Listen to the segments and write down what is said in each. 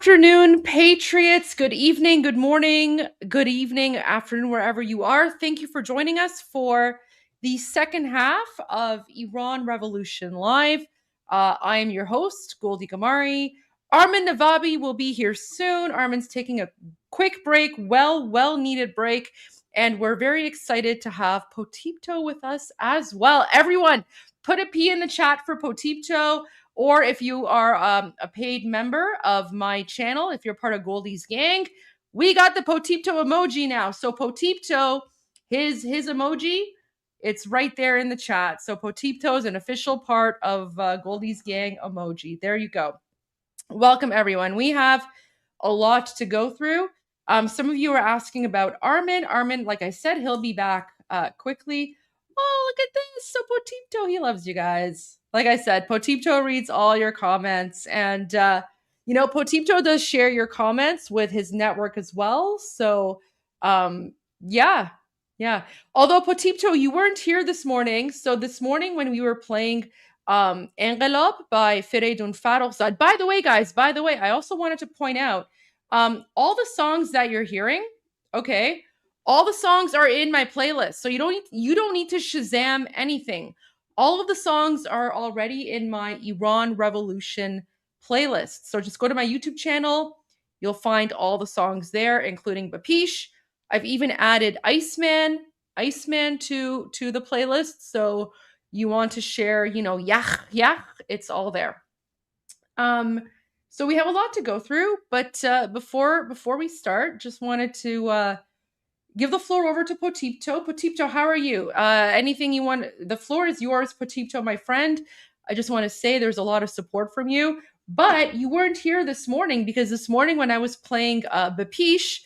afternoon, Patriots. Good evening, good morning, good evening, afternoon, wherever you are. Thank you for joining us for the second half of Iran Revolution Live. I am your host, Goldie Gamari. Armin Navabi will be here soon. Armin's taking a quick break, well needed break. And we're very excited to have Potipto with us as well. Everyone, put a P in the chat for Potipto. Or if you are a paid member of my channel, if you're part of Goldie's gang, we got the Potipto emoji now. So Potipto, his emoji, it's right there in the chat. So Potipto is an official part of Goldie's gang emoji. There you go. Welcome, everyone. We have a lot to go through. Some of you are asking about Armin. Armin, like I said, he'll be back quickly. Oh, look at this. So Potipto, he loves you guys. Like I said, Potipto reads all your comments. And, Potipto does share your comments with his network as well. So, yeah. Although, Potipto, you weren't here this morning. So this morning when we were playing Engelab by Feridun Farrokhzad. By the way, guys, I also wanted to point out all the songs that you're hearing, okay, all the songs are in my playlist. So you don't need to Shazam anything. All of the songs are already in my Iran Revolution playlist. So just go to my YouTube channel. You'll find all the songs there, including Bapish. I've even added Iceman to the playlist. So you want to share, Yach, it's all there. So we have a lot to go through, but before we start, just wanted to give the floor over to Potipto. Potipto, how are you? Anything you want? The floor is yours, Potipto, my friend. I just want to say there's a lot of support from you, but you weren't here this morning because this morning when I was playing Bapish,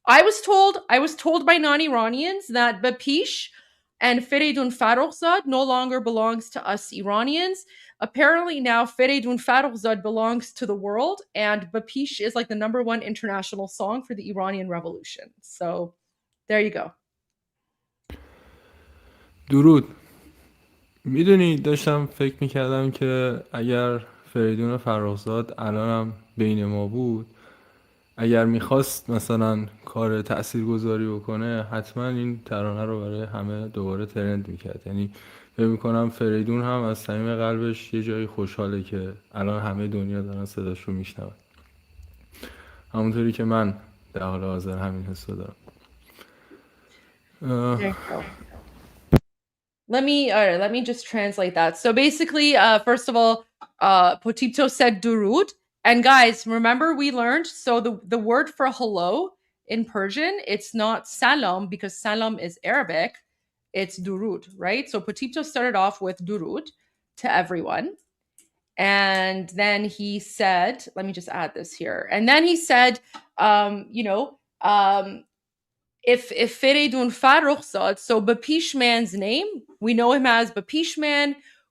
I was told by non-Iranians that Bapish and Feridun Farrokhzad no longer belongs to us Iranians. Apparently now Feridun Farrokhzad belongs to the world, and Bapish is like the #1 international song for the Iranian Revolution. So there you go. درود. میدونی داشتم فکر میکردم که اگر فریدون فرخزاد الانم بین ما بود، اگر میخواست مثلا کار تاثیرگذاری بکنه حتما این ترانه رو برای همه دوباره ترند میکرد. یعنی فکر میکنم فریدون هم از صمیم قلبش یه جایی خوشحاله که الان همه دنیا دارن صداش رو میشنون، همونطوری که من در حال حاضر همین حس رو دارم. There you go. Let me just translate that. So basically, first of all, Potipto said durud. And guys, remember we learned, so the word for hello in Persian, it's not salam because salam is Arabic, it's durud, right? So Potipto started off with durud to everyone. And then he said, let me just add this here. And then he said, if Feridun Farrokhzad, so Bapish Man's name, we know him as Bapish Man,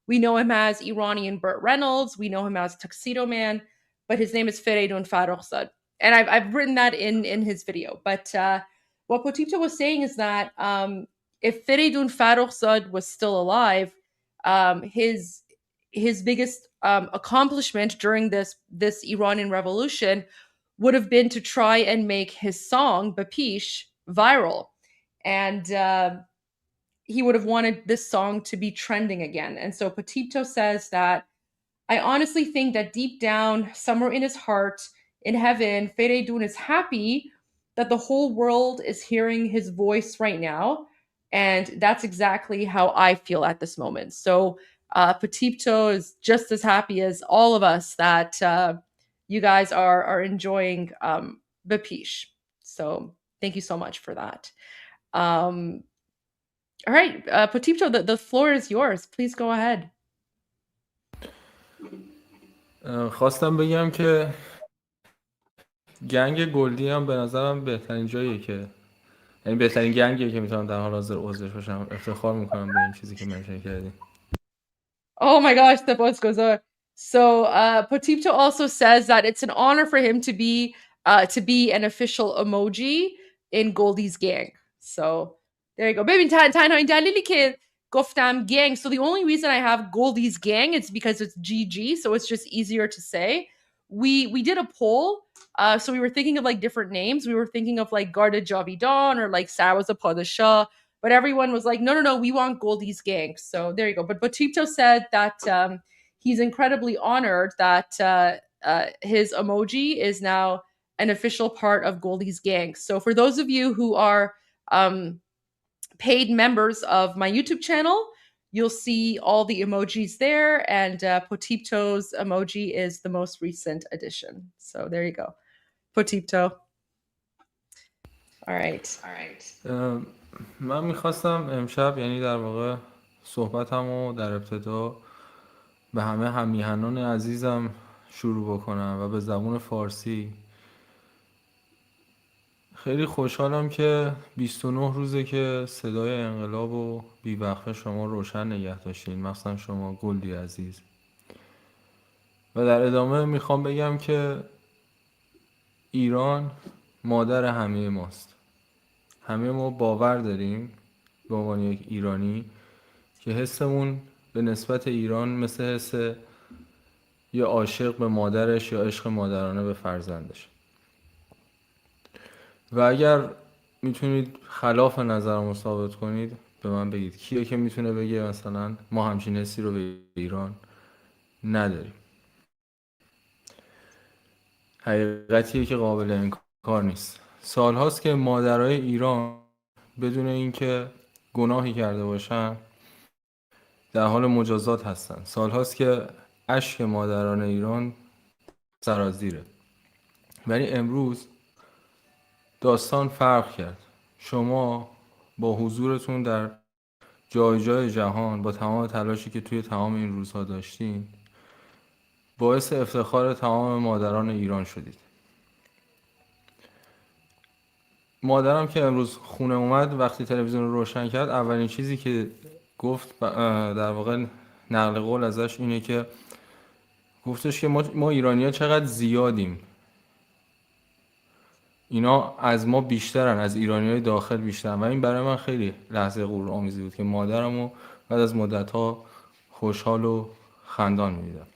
we know him as Iranian Burt Reynolds, we know him as Tuxedo Man, but his name is Feridun Farrokhzad. And I've written that in his video. But what Potipto was saying is that if Feridun Farrokhzad was still alive, his biggest accomplishment during this Iranian Revolution would have been to try and make his song Bapish viral, and he would have wanted this song to be trending again. And so Potipto says that I honestly think that deep down, somewhere in his heart, in heaven, Feridun is happy that the whole world is hearing his voice right now, and that's exactly how I feel at this moment. So Potipto is just as happy as all of us that you guys are enjoying Bapish. So thank you so much for that. All right, Potipto, the floor is yours. Please go ahead. خواستم بگم که گنگ گلدی هم به نظرم بهترین جاییه که، یعنی بهترین گنگیه که میتونم در حال حاضر عضوش باشم. افتخار میکنم به این چیزی که منشن کردیم. Oh my gosh, the voice goes on. So Potipto also says that it's an honor for him to be an official emoji in Goldie's gang. So there you go. ببین تنها این دلیلی که گفتم gang. So the only reason I have Goldie's gang is because it's GG, so it's just easier to say. We did a poll So we were thinking of like different names. We were thinking of like Garda Javidan or like Sarwaza Padashah, but everyone was like, no, we want Goldie's gang. So there you go. But Tito said that he's incredibly honored that his emoji is now an official part of Goldie's gang. So for those of you who are paid members of my YouTube channel, you'll see all the emojis there, and Potipto's emoji is the most recent addition. So there you go. Potipto. All right. من میخواستم امشب یعنی در واقع صحبتمو در ابتدا به همه همیهنان عزیزم شروع بکنم و به زبان فارسی. خیلی خوشحالم که 29 روزه که صدای انقلاب و بیوقفه شما روشن نگه داشتین، مخصوصا شما گلدی عزیز. و در ادامه میخوام بگم که ایران مادر همه ماست. همه ما باور داریم به عنوان یک ایرانی که حسمون به نسبت ایران مثل حس یا عاشق به مادرش یا عشق مادرانه به فرزندش. و اگر میتونید خلاف نظرمو ثابت کنید به من بگید. کیه که میتونه بگه مثلا ما همچین حسی رو به ایران نداریم؟ حقیقتیه که قابل انکار نیست. سالهاست که مادرای ایران بدون اینکه گناهی کرده باشن در حال مجازات هستن. سالهاست که اشک مادران ایران سرازیره. ولی امروز داستان فرق کرد. شما با حضورتون در جای جای جهان، با تمام تلاشی که توی تمام این روزها داشتین، باعث افتخار تمام مادران ایران شدید. مادرم که امروز خونه اومد، وقتی تلویزیون رو روشن کرد، اولین چیزی که گفت در واقع نقل قول ازش اینه که گفتش که ما ایرانی‌ها چقدر زیادیم، اینا از ما بیشترن، از ایرانی‌های داخل بیشترن. و این برای من خیلی لحظه غرورآمیزی بود که مادرمو بعد از مدت‌ها خوشحال و خندان می‌دیدم.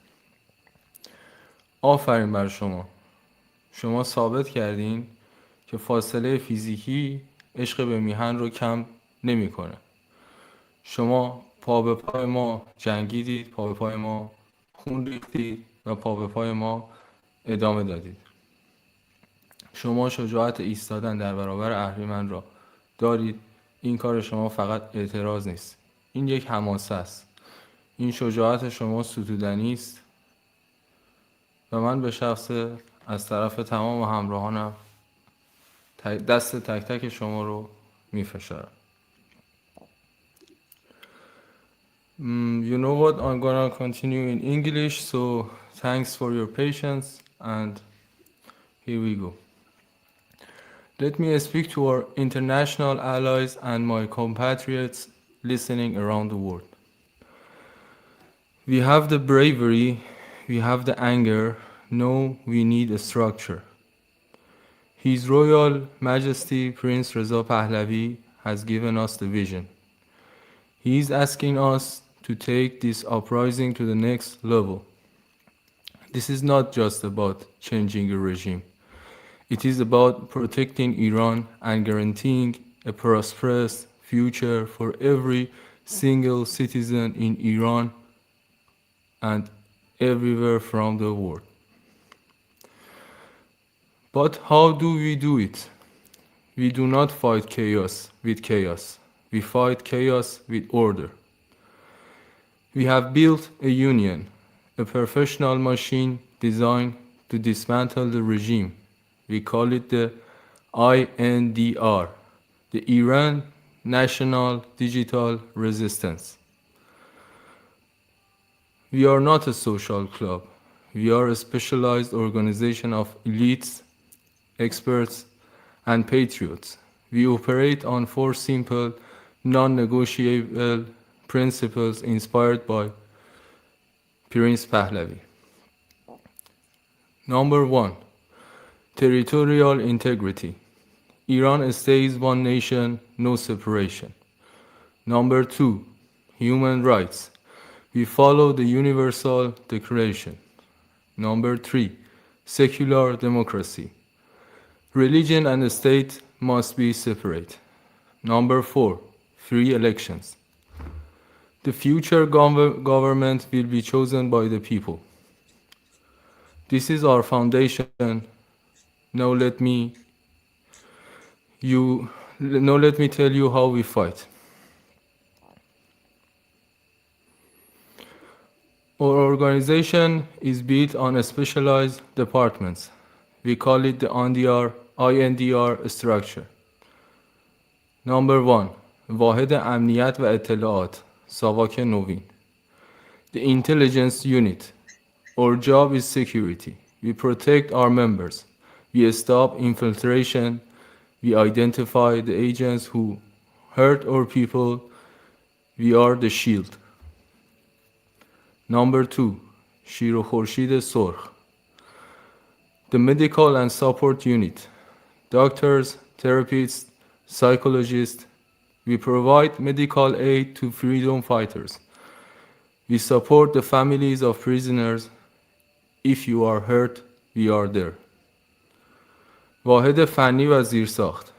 آفرین بر شما. شما ثابت کردین که فاصله فیزیکی عشق به میهن رو کم نمی‌کنه. شما پا به پای ما جنگیدید، پا به پای ما خون ریختید و پا به پای ما ادامه دادید. شما شجاعت ایستادن در برابر اهریمن را دارید. این کار شما فقط اعتراض نیست، این یک حماسه است. این شجاعت شما ستودنی است و من به شخص از طرف تمام همراهانم دست تک تک شما رو میفشارم. You know what, I'm gonna continue in English, so thanks for your patience and here we go. Let me speak to our international allies and my compatriots listening around the world. We have the bravery, we have the anger, no, we need a structure. His Royal Majesty Prince Reza Pahlavi has given us the vision. He is asking us to take this uprising to the next level. This is not just about changing a regime. It is about protecting Iran and guaranteeing a prosperous future for every single citizen in Iran and everywhere from the world. But how do we do it? We do not fight chaos with chaos. We fight chaos with order. We have built a union, a professional machine designed to dismantle the regime. We call it the INDR, the Iran National Digital Resistance. We are not a social club. We are a specialized organization of elites, experts, and patriots. We operate on 4 simple, non-negotiable principles inspired by Prince Pahlavi. Number 1, territorial integrity. Iran stays one nation, no separation. Number 2, human rights. We follow the Universal Declaration. Number 3, secular democracy. Religion and state must be separate. Number 4, free elections. The future government will be chosen by the people. This is our foundation. Now let me you now let me tell you how we fight. Our organization is built on specialized departments. We call it the INDR structure. Number 1. واحد امنیت و اطلاعات ساواک نوین. The intelligence unit. Our job is security. We protect our members. We stop infiltration. We identify the agents who hurt our people. We are the shield. Number 2. شیر و خورشید سرخ. The medical and support unit. Doctors, therapists, psychologists. We provide medical aid to freedom fighters. We support the families of prisoners. If you are hurt, we are there. واحد فنی و زیرساخت.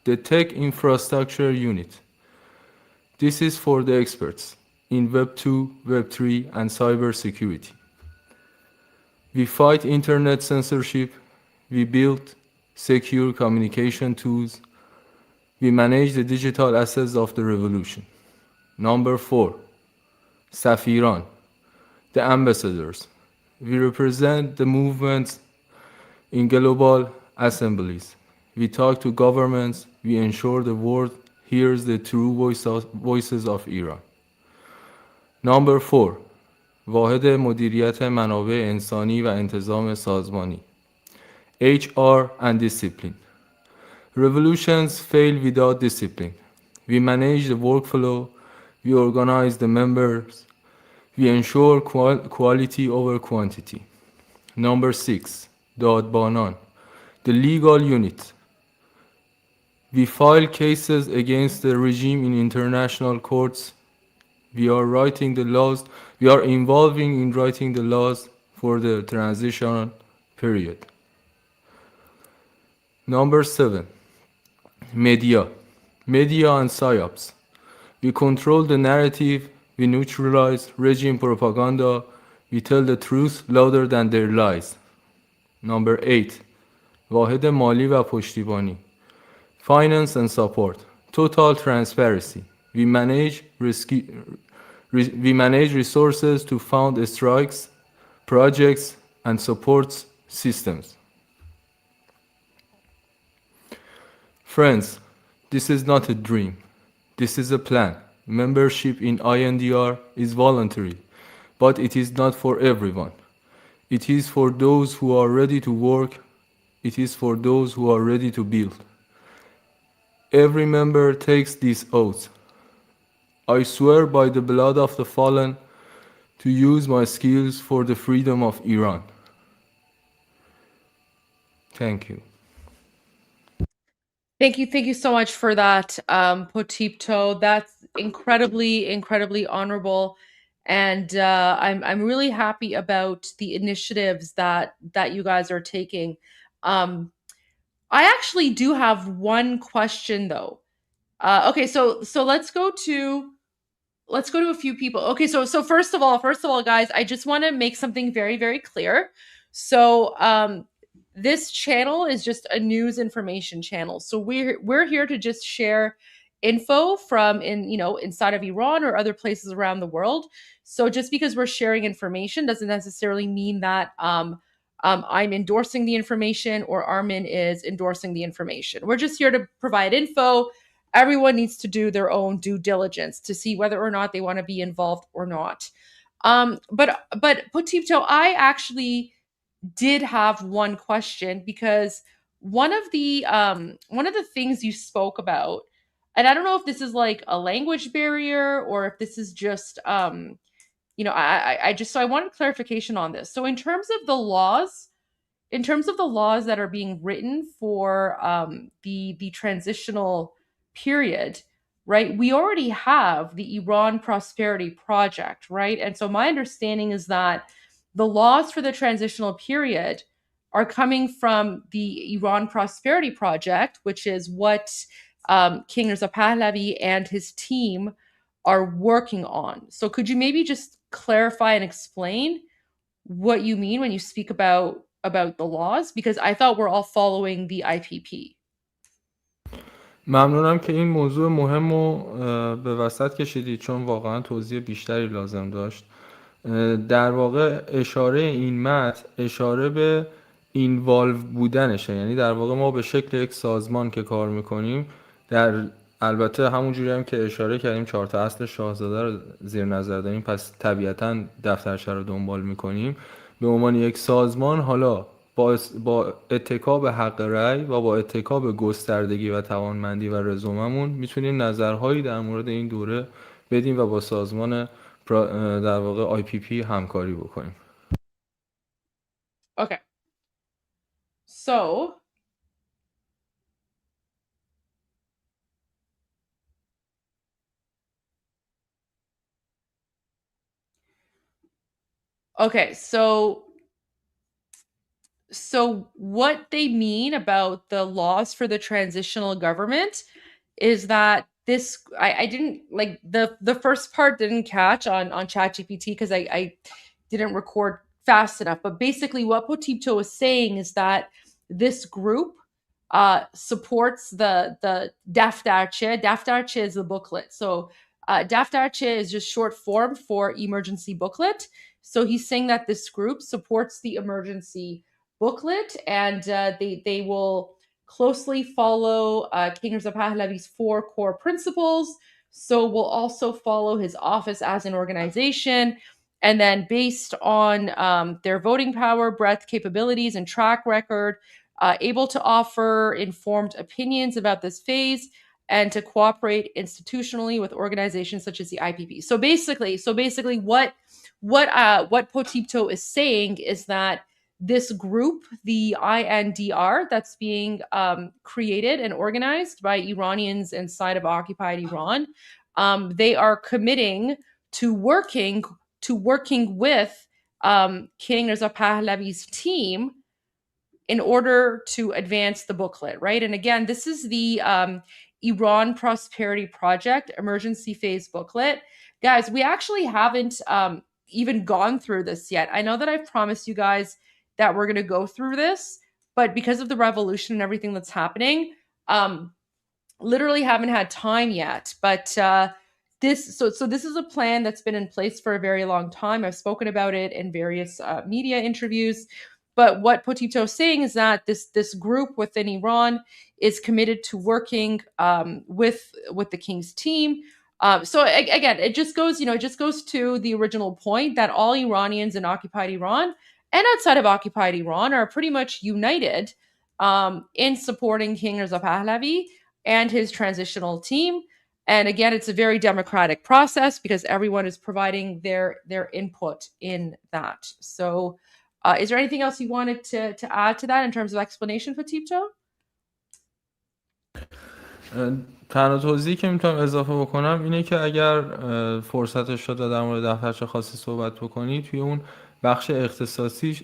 The Tech Infrastructure Unit. This is for the experts in Web 2, Web 3, and cybersecurity. We fight internet censorship. We build secure communication tools. We manage the digital assets of the revolution. Number 4. Safiran, the ambassadors. We represent the movements in global assemblies. We talk to governments. We ensure the world hears the true voices of Iran. Number 4. واحد مدیریت منابع انسانی و انتظام سازمانی. HR and discipline. Revolutions fail without discipline. We manage the workflow. We organize the members. We ensure quality over quantity. Number 6. دادبانان. The legal unit. We file cases against the regime in international courts. We are writing the laws. We are involving in writing the laws for the transition period. Number 7. Media. Media and psyops. We control the narrative. We neutralize regime propaganda. We tell the truth louder than their lies. Number 8. واحد مالی و پشتیبانی. Finance and support. Total transparency. We manage resources to fund strikes, projects, and support systems. Friends, this is not a dream. This is a plan. Membership in INDR is voluntary, but it is not for everyone. It is for those who are ready to work. It is for those who are ready to build. Every member takes this oath. I swear by the blood of the fallen to use my skills for the freedom of Iran. Thank you. Thank you so much for that, Potipto. That's incredibly honorable, and I'm really happy about the initiatives that you guys are taking. I actually do have one question though. Okay, so let's go to a few people. Okay, so first of all, guys, I just want to make something very clear. So this channel is just a news information channel. So we're here to just share info from inside of Iran or other places around the world. So just because we're sharing information doesn't necessarily mean that I'm endorsing the information or Armin is endorsing the information. We're just here to provide info. Everyone needs to do their own due diligence to see whether or not they want to be involved or not. But Potipto, I actually did have one question because one of the things you spoke about, and I don't know if this is like a language barrier or if this is just I wanted clarification on this. So in terms of the laws that are being written for the transitional period, right? We already have the Iran Prosperity Project, right? And so my understanding is that the laws for the transitional period are coming from the Iran Prosperity Project, which is what King Reza Pahlavi and his team are working on. So could you maybe just clarify and explain what you mean when you speak about the laws? Because I thought we're all following the IPP. ممنونم که این موضوع مهم رو به وسط کشیدید چون واقعا توضیح بیشتری لازم داشت. در واقع اشاره این متن اشاره به اینوالو بودنشه، یعنی در واقع ما به شکل یک سازمان که کار میکنیم، در البته همونجوری هم که اشاره کردیم 4 تا اصل شاهزاده رو زیر نظر داریم، پس طبیعتاً دفترچه رو دنبال میکنیم به عنوان یک سازمان. حالا با اتکا به حق رأی و با اتکا به گستردگی و توانمندی و رزوممون میتونیم نظرهایی در مورد این دوره بدیم و با سازمان در واقع IPP همکاری بکنیم. Okay. So okay, so what they mean about the laws for the transitional government is that this I didn't like the first part didn't catch on ChatGPT because I didn't record fast enough. But basically what Potipto was saying is that this group supports the daftarche. Daftarche is the booklet. So daftarche is just short form for emergency booklet. So he's saying that this group supports the emergency booklet, and they will closely follow King Reza Pahlavi's 4 core principles. So we'll also follow his office as an organization. And then based on their voting power, breadth, capabilities, and track record, able to offer informed opinions about this phase and to cooperate institutionally with organizations such as the IPP. So basically, what Potipto is saying is that this group, the INDR, that's being created and organized by Iranians inside of occupied Iran, they are committing to working with King Reza Pahlavi's team in order to advance the booklet, right? And again, this is the Iran Prosperity Project Emergency Phase booklet. Guys, we actually haven't even gone through this yet. I know that I've promised you guys that we're going to go through this, but because of the revolution and everything that's happening, literally haven't had time yet. But this is a plan that's been in place for a very long time. I've spoken about it in various media interviews. But what Potipto is saying is that this group within Iran is committed to working with the king's team. So again, it just goes to the original point that all Iranians in occupied Iran and outside of occupied Iran are pretty much united in supporting King Reza Pahlavi and his transitional team. And again, it's a very democratic process because everyone is providing their input in that. So is there anything else you wanted to add to that in terms of explanation, Potipto? تنها توضیحی که میتونم اضافه بکنم اینه که اگر فرصتش شد در مورد دفترچه خاصی صحبت بکنی، توی اون بخش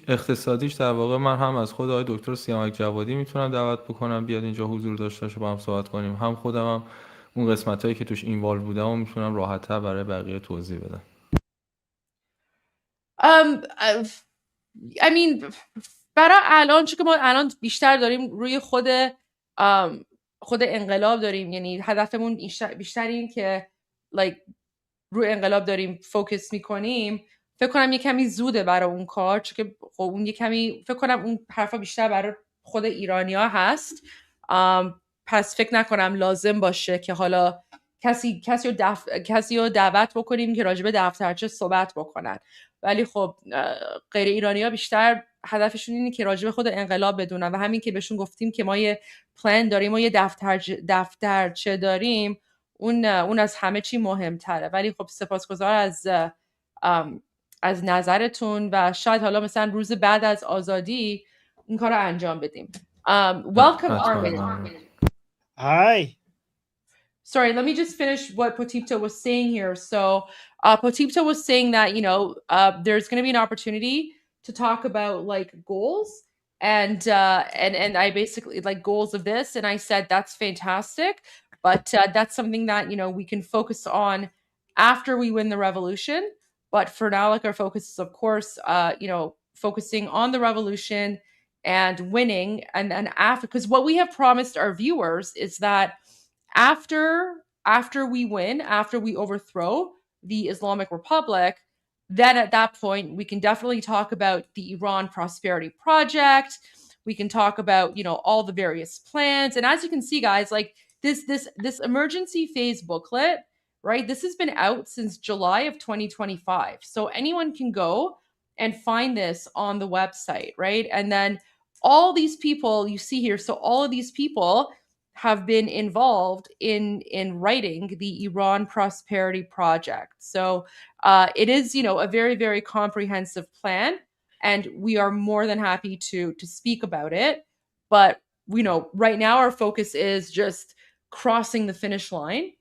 اقتصادیش در واقع من هم از خود آقای دکتر سیامک جوادی میتونم دعوت بکنم بیاد اینجا حضور داشته باشه با هم صحبت کنیم، هم خودم هم اون قسمتایی که توش اینوالو بودم و میتونم راحت‌تر برای بقیه توضیح بدم. I mean برای الان چون که ما الان بیشتر داریم روی خود انقلاب داریم، یعنی هدفمون بیشتر این که روی انقلاب داریم فوکس میکنیم، فکر کنم یه کمی زوده برای اون کار، چون که خب اون یه کمی فکر کنم اون حرفا بیشتر برای خود ایرانیا هست. پس فکر نکنم لازم باشه که حالا کسی رو دعوت بکنیم که راجع به دفترچه صحبت بکنن. ولی خب غیر ایرانی‌ها بیشتر هدفشون اینه که راجع به خود انقلاب بدونن و همین که بهشون گفتیم که ما یه پلان داریم و یه دفترچه داریم، اون از همه چی مهمتره. ولی خب سپاسگزار از نظرتون و شاید حالا مثلا روز بعد از آزادی این کار رو انجام بدیم. Welcome, Armin. Hi. Sorry, let me just finish what Potipto was saying here. So Potipto was saying that, there's going to be an opportunity to talk about like goals and I basically like goals of this, and I said that's fantastic, but that's something that we can focus on after we win the revolution. But for now, like our focus is of course focusing on the revolution and winning, and then after, because what we have promised our viewers is that after we win, after we overthrow the Islamic Republic, then at that point we can definitely talk about the Iran Prosperity Project. We can talk about all the various plans, and as you can see, guys, like this emergency phase booklet, right? This has been out since July of 2025, so anyone can go and find this on the website, right? And then all these people you see here, so all of these people have been involved in writing the Iran Prosperity Project. So it is, a very, very comprehensive plan, and we are more than happy to speak about it. But right now our focus is just crossing the finish line,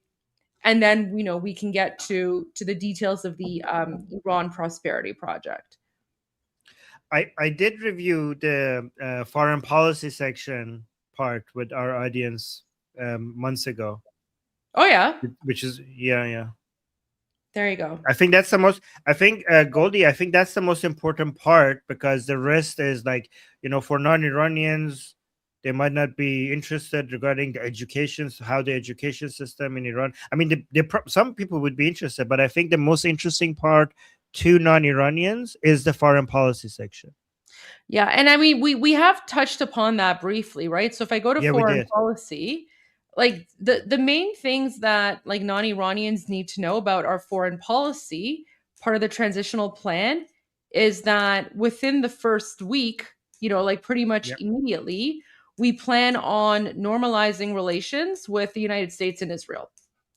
and then we can get to the details of the Iran Prosperity Project. I did review the foreign policy section part with our audience months ago. Oh yeah, which is yeah. There you go. I think that's the most. I think Goldie. I think that's the most important part, because the rest is like, for non-Iranians, they might not be interested regarding the education, how the education system in Iran. I mean, some people would be interested, but I think the most interesting part to non-Iranians is the foreign policy section. Yeah, and I mean, we have touched upon that briefly, right? So if I go to foreign policy, like the main things that like non-Iranians need to know about our foreign policy, part of the transitional plan, is that within the first week, like pretty much immediately, we plan on normalizing relations with the United States and Israel.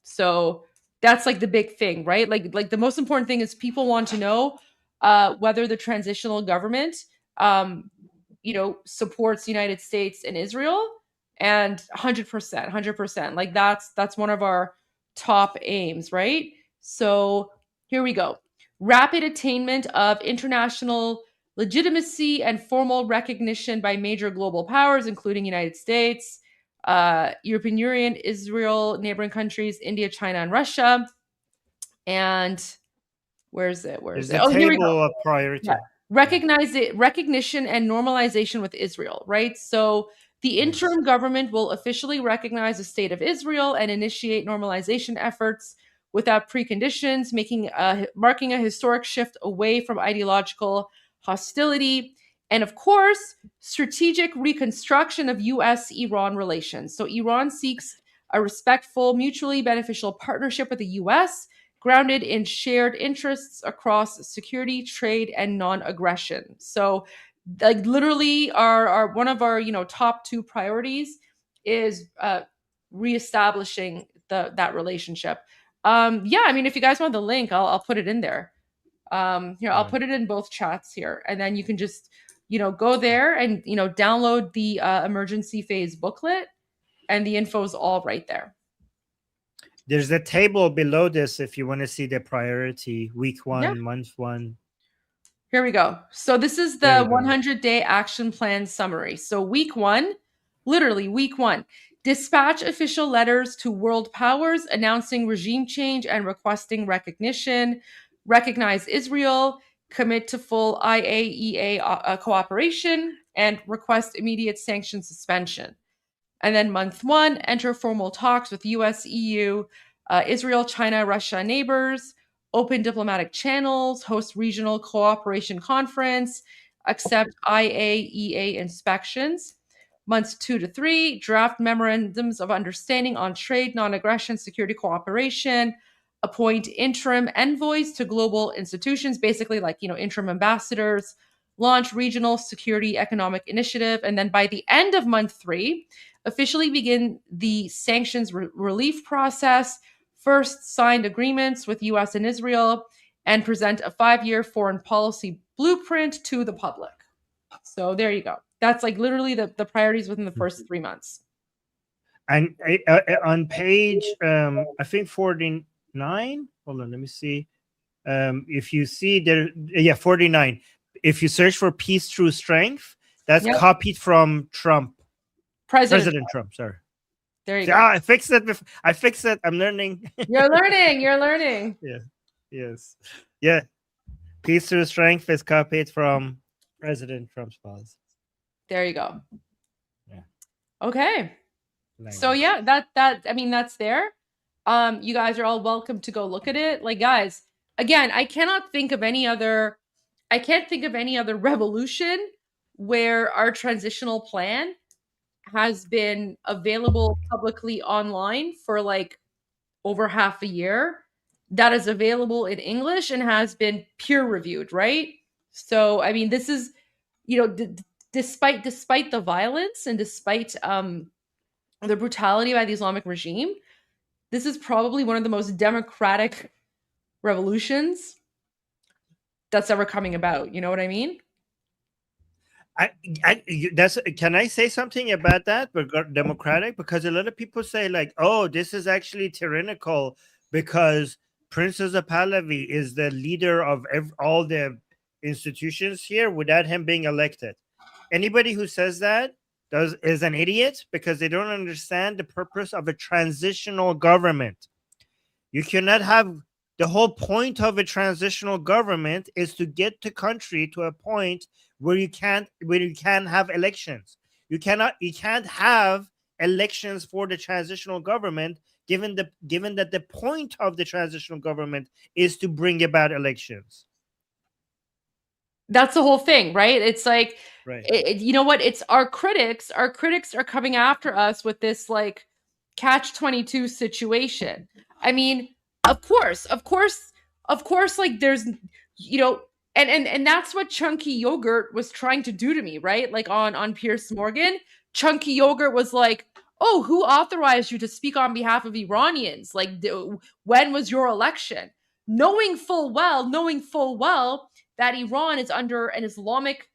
So that's like the big thing, right? Like the most important thing is people want to know whether the transitional government supports the United States and Israel, and 100%, like that's one of our top aims, right? So here we go. Rapid attainment of international legitimacy and formal recognition by major global powers, including United States, European Union, Israel, neighboring countries, India, China, and Russia. And where's it? Oh, here we go. Of priority. Yeah. Recognition and normalization with Israel, right? So the interim government will officially recognize the state of Israel and initiate normalization efforts without preconditions, marking a historic shift away from ideological hostility. And of course, strategic reconstruction of U.S.-Iran relations. So Iran seeks a respectful, mutually beneficial partnership with the U.S., grounded in shared interests across security, trade, and non-aggression. So, like literally, our one of our top two priorities is reestablishing that relationship. Yeah, I mean, if you guys want the link, I'll put it in there. Here, I'll put it in both chats here, and then you can just go there and download the emergency phase booklet, and the info is all right there. There's a table below this if you want to see the priority, week one, month one. Here we go. So this is the 100-day action plan summary. So week one, literally week one, dispatch official letters to world powers announcing regime change and requesting recognition, recognize Israel, commit to full IAEA cooperation, and request immediate sanction suspension. And then month one, enter formal talks with US, EU, Israel, China, Russia neighbors, open diplomatic channels, host regional cooperation conference, accept IAEA inspections. Months 2 to 3, draft memorandums of understanding on trade, non-aggression, security cooperation, appoint interim envoys to global institutions, basically like, interim ambassadors, launch regional security economic initiative. And then by the end of month 3, officially begin the sanctions relief process, first signed agreements with US and Israel, and present a 5-year foreign policy blueprint to the public. So there you go. That's like literally the priorities within the first 3 months. And on page, I think 49, hold on, let me see. If you see there, 49. if you search for peace through strength, that's copied from Trump. President Trump, sorry. There you go. I fixed it. I fixed it. I'm learning. You're learning. You're learning. Yeah. Yes. Yeah. Peace through strength is copied from President Trump's policy. There you go. Yeah. Okay. So yeah, that I mean, that's there. You guys are all welcome to go look at it. Like, guys, again, I can't think of any other revolution where our transitional plan has been available publicly online for like over half a year, that is available in English and has been peer reviewed, right? So, I mean, this is, despite the violence and despite the brutality by the Islamic regime, this is probably one of the most democratic revolutions that's ever coming about. You know what I mean? Can I say something about that? Democratic, because a lot of people say like, oh, this is actually tyrannical because Princess of Pahlavi is the leader of all the institutions here without him being elected. Anybody who says that is an idiot, because they don't understand the purpose of a transitional government. You cannot have the whole point of a transitional government is to get the country to a point where you can have elections. You can't have elections for the transitional government, given that the point of the transitional government is to bring about elections. That's the whole thing, right? It's like, right. You know what? It's our critics. Our critics are coming after us with this like catch-22 situation. I mean, of course, like there's, and that's what Chunky Yogurt was trying to do to me, right? Like on Piers Morgan, Chunky Yogurt was like, oh, who authorized you to speak on behalf of Iranians? Like, when was your election? Knowing full well that Iran is under an Islamic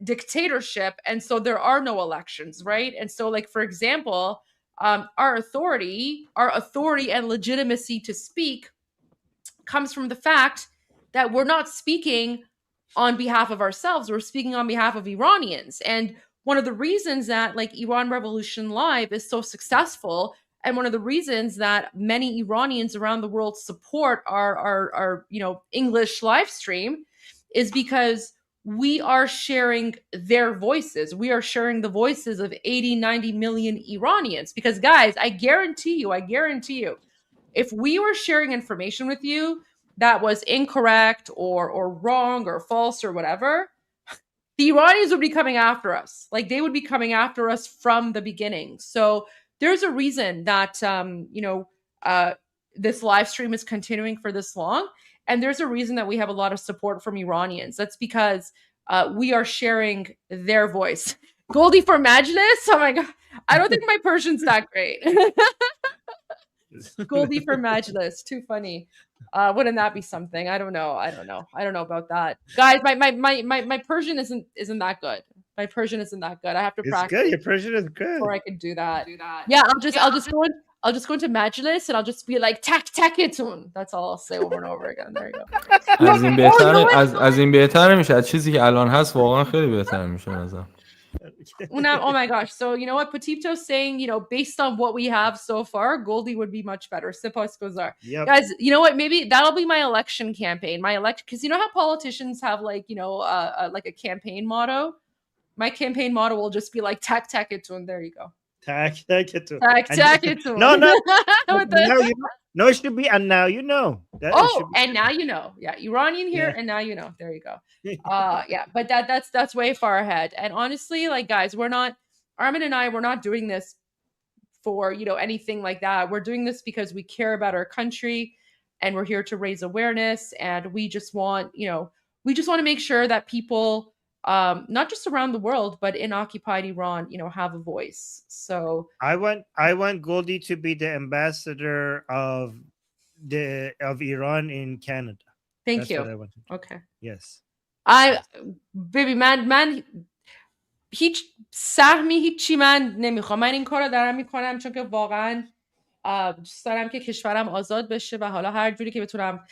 dictatorship, and so there are no elections, right? And so, like, for example, our authority and legitimacy to speak comes from the fact that we're not speaking on behalf of ourselves, we're speaking on behalf of Iranians. And one of the reasons that like Iran Revolution Live is so successful, and one of the reasons that many Iranians around the world support our English live stream, is because we are sharing their voices. We are sharing the voices of 80, 90 million Iranians. Because guys, I guarantee you, if we were sharing information with you that was incorrect or wrong or false or whatever, the Iranians would be coming after us. Like, they would be coming after us from the beginning. So there's a reason that, this live stream is continuing for this long. And there's a reason that we have a lot of support from Iranians. That's because we are sharing their voice. Goldie for Majlis? Oh my God. I don't think my Persian's that great. Goldie for Majlis. Too funny. Wouldn't that be something? I don't know about that. Guys, my Persian isn't that good. My Persian isn't that good. I have to practice. It's good. Your Persian is good. Before I can do that. Yeah, I'll just go into Majlis and I'll just be like tak That's all I'll say over and over again. There you go. از این بهتر میشه. از چیزی که الان هست واقعا خیلی بهتر میشه نظرم. Oh my gosh. So you know what? Petito's saying, based on what we have so far, Goldie would be much better. Sipas Gozar. Yep. Guys, you know what? Maybe that'll be my election campaign. Because you know how politicians have like, like a campaign motto? My campaign motto will just be like tak itun. There you go. Tak itun. Tak itun. No, it should be and now you know. And now you know. Yeah, Iranian here, yeah. And now you know. There you go. Yeah, but that's way far ahead. And honestly, like, guys, Armin and I, we're not doing this for anything like that. We're doing this because we care about our country, and we're here to raise awareness, and we just want to make sure that people, not just around the world, but in occupied Iran, have a voice. So I want Goldie to be the ambassador of Iran in Canada. Thank you. What I want to do. Okay. Yes. Baby man هیچ سهمی هیچی من نمیخوام. من این کارو دارم میکنم چون که واقعا دوست دارم که کشورم آزاد بشه و حالا هر جوری که بتونم.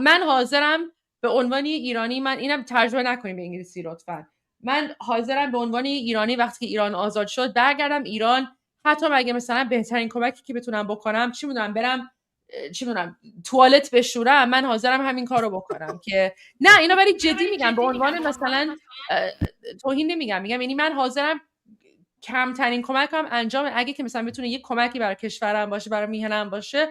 من حاضرم به عنوان ایرانی، من اینم ترجمه نکنیم به انگلیسی لطفا، من حاضرم به عنوان ایرانی وقتی که ایران آزاد شد برگردم ایران، حتی مگه مثلا بهترین کمکی که بتونم بکنم چی میدونم، برم چی میدونم توالت بشورم، من حاضرم همین کارو بکنم که نه اینا ولی جدی میگم، به عنوان مثلا توهین نمیگم، میگم یعنی من حاضرم کمترین کمکم انجام، اگه که مثلا بتونه یک کمکی برای کشورم باشه، برای میهنم باشه،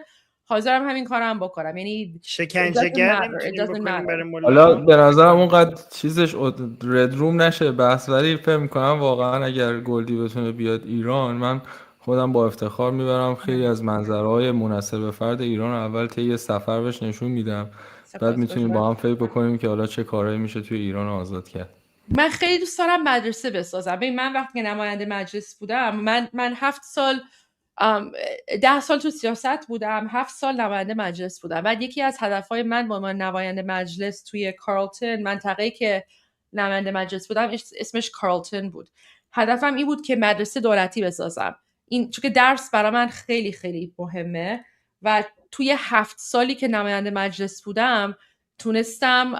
حاضرم همین کارم بکنم. یعنی شکنجهگر نمیتونیم بکنیم برای حالا ملا. به نظرم اونقدر چیزش رد روم نشه بحث، ولی فکر میکنم واقعا اگر گلدی بتونه بیاد ایران، من خودم با افتخار میبرم خیلی از منظرهای منحصر به فرد ایران اول طی سفر بهش نشون میدم، بعد میتونیم با هم فکر بکنیم که حالا چه کارهایی میشه توی ایران آزاد کرد. من خیلی دوست دارم مدرسه بسازم. ببین من وقتی نماینده مجلس بودم، من 7 سال 10 سال تو سیاست بودم، 7 سال نماینده مجلس بودم. بعد یکی از هدفهای من با من نماینده مجلس توی کارلتون، منطقه‌ای که نماینده مجلس بودم اسمش کارلتون بود، هدفم این بود که مدرسه دولتی بسازم. این چون که درس برای من خیلی خیلی مهمه و توی 7 سالی که نماینده مجلس بودم تونستم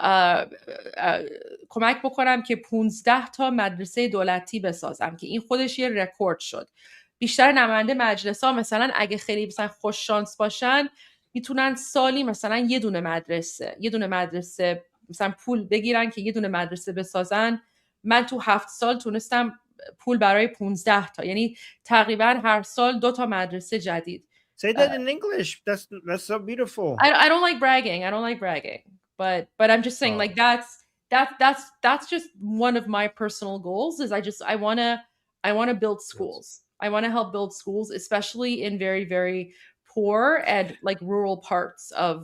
کمک بکنم که 15 تا مدرسه دولتی بسازم که این خودش یه رکورد شد. بیشتر نماینده مجلس ها مثلا اگه خیلی مثلا خوش شانس باشن میتونن سالی مثلا یه دونه مدرسه مثلا پول بگیرن که یه دونه مدرسه بسازن. من تو 7 سال تونستم پول برای 15 تا، یعنی تقریبا هر سال 2 تا مدرسه جدید. Say that in English. That's so beautiful. I don't like bragging. But I'm just saying, like that's just one of my personal goals. Is I want to build schools. I want to help build schools, especially in very very poor and like rural parts of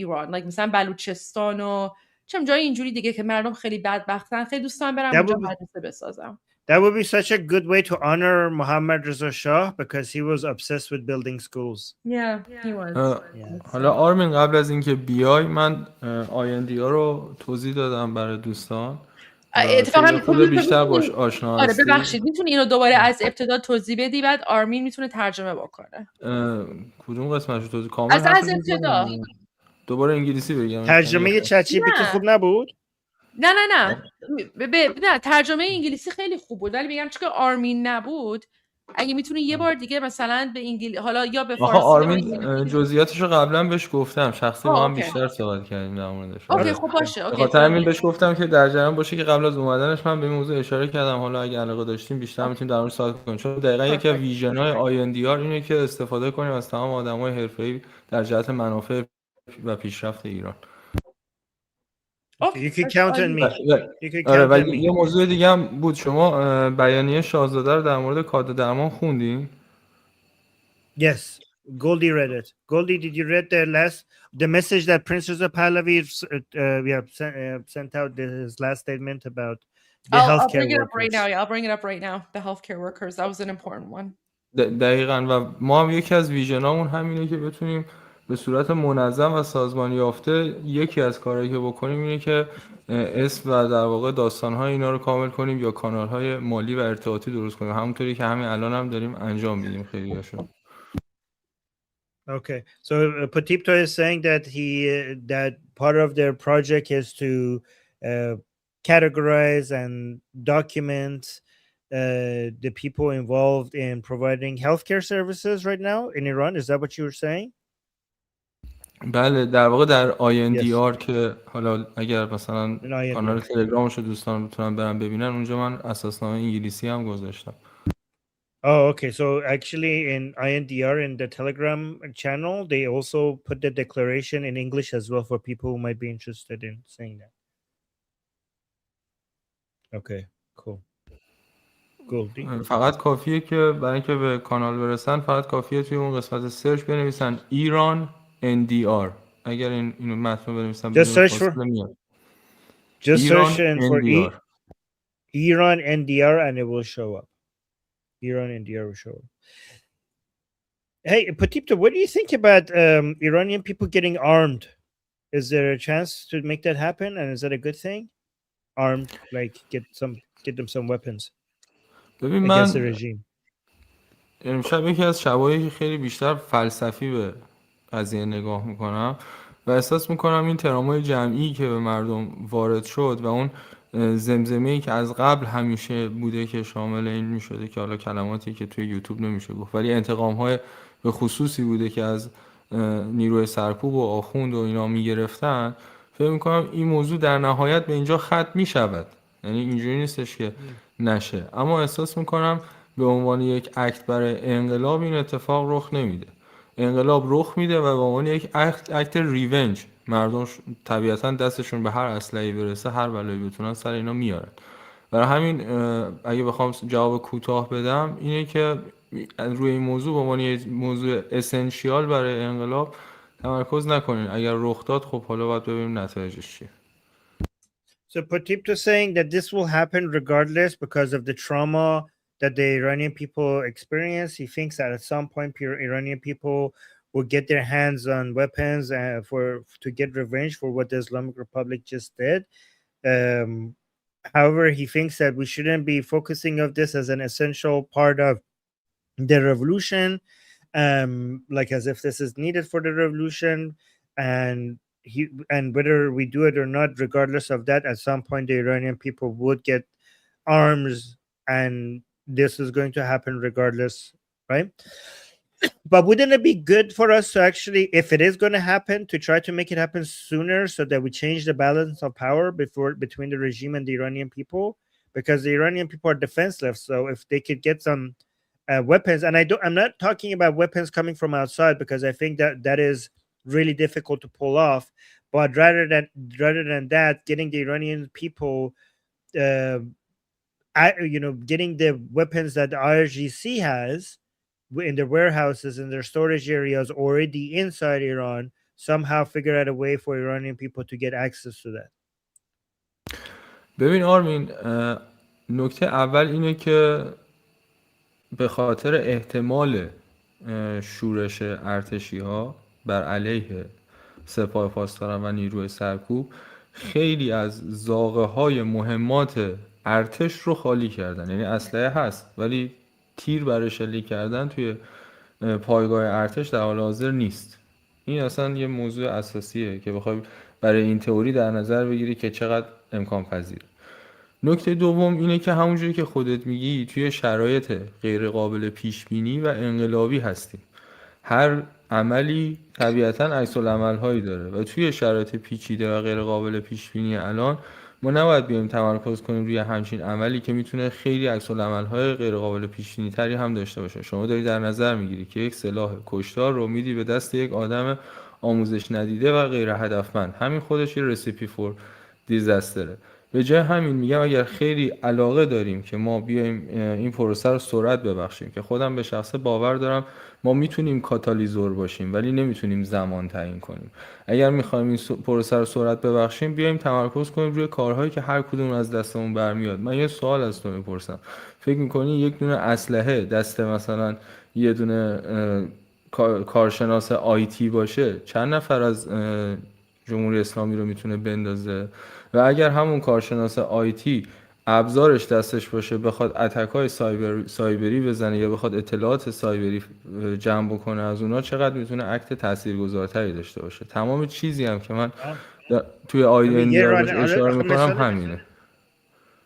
Iran. Like مثلا بلوچستان و چم جای اینجوری دیگه که مردم خیلی بدبختن، خیلی دوست دارم برم اونجا مدرسه بسازم. That would be such a good way to honor Mohammad Reza Shah because he was obsessed with building schools. Yeah, he was. حالا آرمین قبل از اینکه بیای من INDR رو توضیح دادم برای دوستان. اتفاقا خود بیشتر باش آشنا هستی. آره ببخشید میتونی اینو دوباره از ابتدا توضیح بدی، بعد آرمین میتونه ترجمه بکنه. کدوم قسمتش رو توضیح کامل؟ از ابتدا. دوباره انگلیسی بگم. ترجمه چت‌جی‌پیتی خوب نبود؟ نه ترجمه انگلیسی خیلی خوب بود، ولی میگم چون که آرمین نبود اگه میتونی یه بار دیگه مثلا به انگلیسی حالا یا به فارسی. آرمین جزئیاتش رو قبلا بهش گفتم، شخصی با هم بیشتر صحبت کردیم در موردش. اوکی خب باشه. به خاطر همین بهش گفتم که در جریان باشه که قبل از اومدنش من به این موضوع اشاره کردم، حالا اگه علاقه داشتیم بیشتر میتونیم در موردش صحبت کنیم، چون دقیقاً یکی از ویژن‌های INDR اینه که استفاده کنیم از تمام آدمای حرفه‌ای در جهت منافع و پیشرفت ایران. You can count on me. ولی یه موضوع دیگه هم بود، شما بیانیه شاهزاده رو در مورد کادر درمان خوندین؟ Yes, Goldie read it. Goldie, did you read the message that Prince Reza Pahlavi sent out his last statement about the healthcare workers? I'll bring it up right now. The healthcare workers, that was an important one. دقیقاً و ما هم یکی از ویژنامون همینه که بتونیم به صورت منظم و سازمان یافته یکی از کارهایی که بکنیم اینه که اسم و در واقع داستان‌های اینا رو کامل کنیم یا کانال‌های مالی و ارتباطی درست کنیم، همونطوری که همین الان هم داریم انجام میدیم خیلیاشو. Okay, so Patipto is saying that that part of their project is to categorize and document the people involved in providing healthcare services right now in Iran. Is that what you were saying? بله در واقع در INDR که حالا اگر مثلا کانال تلگرامش رو دوستان بتونن برن ببینن، اونجا من اساسنامه انگلیسی هم گذاشتم. Oh, okay. So actually in INDR in the Telegram channel, they also put the declaration in English as well for people who might be interested in seeing that. Okay, cool. فقط کافیه که برای اینکه به کانال برسن فقط کافیه توی اون قسمت سرچ بنویسن ایران NDR. اگر اینو متن بنویسن just search for Iran NDR and it will show up. Iran NDR will show up. Hey, Patipto, what do you think about Iranian people getting armed? Is there a chance to make that happen? And is that a good thing? Armed, like get them some weapons against the regime. امشب یکی از شبایی که خیلی بیشتر فلسفی به قضیه نگاه میکنم و احساس میکنم این ترامای جمعی که به مردم وارد شد و اون زمزمه‌ای که از قبل همیشه بوده که شامل این میشده که حالا کلماتی که توی یوتیوب نمیشه گفت ولی انتقام‌های به خصوصی بوده که از نیروی سرکوب و آخوند و اینا میگرفتن، فکر میکنم این موضوع در نهایت به اینجا ختم میشود. یعنی اینجوری نیستش که نشه، اما احساس میکنم به عنوان یک اکت برای انقلاب این اتفاق رخ نمیده. انقلاب رخ میده و به عنوان یک اکت ریونج مردم طبیعتا دستشون به هر اسلحه‌ای برسه هر بلایی بتونن سر اینا میارن. برای همین اگه بخوام جواب کوتاه بدم اینه که روی این موضوع به عنوان یک موضوع اسنشیال برای انقلاب تمرکز نکنین. اگر رخ داد خب حالا باید ببینیم نتایجش چیه. So Potipto saying that this will happen regardless because of the trauma that the Iranian people experience. He thinks that at some point Iranian people will get their hands on weapons to get revenge for what the Islamic Republic just did. However, he thinks that we shouldn't be focusing of this as an essential part of the revolution, like as if this is needed for the revolution, and whether we do it or not, regardless of that, at some point the Iranian people would get arms, and this is going to happen regardless, right? But wouldn't it be good for us to actually, if it is going to happen, to try to make it happen sooner so that we change the balance of power between the regime and the Iranian people? Because the Iranian people are defenseless. So if they could get some weapons, and I'm not talking about weapons coming from outside, because I think that is really difficult to pull off. But rather than that, getting the Iranian people, getting the weapons that the IRGC has in their warehouses and their storage areas already inside Iran, somehow figure out a way for Iranian people to get access to that. ببین آرمین، نکته اول اینه که به خاطر احتمال شورش ارتشی ها بر علیه سپاه پاسداران و نیروی سرکوب خیلی از زاغه های مهمات ارتش رو خالی کردن. یعنی اسلحه هست ولی تیر برای شلیک کردن توی پایگاه ارتش در حال حاضر نیست. این اصلا یه موضوع اساسیه که بخوای برای این تئوری در نظر بگیری که چقدر امکان پذیر. نکته دوم اینه که همونجوری که خودت میگی توی شرایط غیر قابل پیش بینی و انقلابی هستیم. هر عملی طبیعتاً عکس‌العمل‌هایی داره و توی شرایط پیچیده و غیر قابل پیش بینی الان ما نباید بیایم تمرکز کنیم روی همچین عملی که میتونه خیلی عکس‌العمل‌های غیر قابل پیش بینی تری هم داشته باشه. شما داری در نظر میگیری که یک سلاح کشتار رو میدی به دست یک آدم آموزش ندیده و غیر هدفمند. همین خودش یه رسیپی فور دیزاستره. به جای همین میگم اگر خیلی علاقه داریم که ما بیایم این پروسه رو سرعت ببخشیم، که خودم به شخصه باور دارم ما میتونیم کاتالیزور باشیم ولی نمیتونیم زمان تعیین کنیم. اگر میخوایم این پروسه رو سرعت ببخشیم بیایم تمرکز کنیم روی کارهایی که هر کدوم از دستمون برمیاد. من یه سوال از تو میپرسم، فکر میکنی یک دونه اسلحه دست مثلا یه دونه کارشناس آیتی باشه چند نفر از جمهوری اسلامی رو میتونه بندازه؟ و اگر همون کارشناس آیتی ابزارش دستش باشه بخواد اتک‌های سایبری بزنه یا بخواد اطلاعات سایبری جمع بکنه از اونا، چقدر میتونه اکت تاثیرگذارتری داشته باشه؟ تمام چیزی هم که من توی آیدن بهش اشاره میکنم همینه.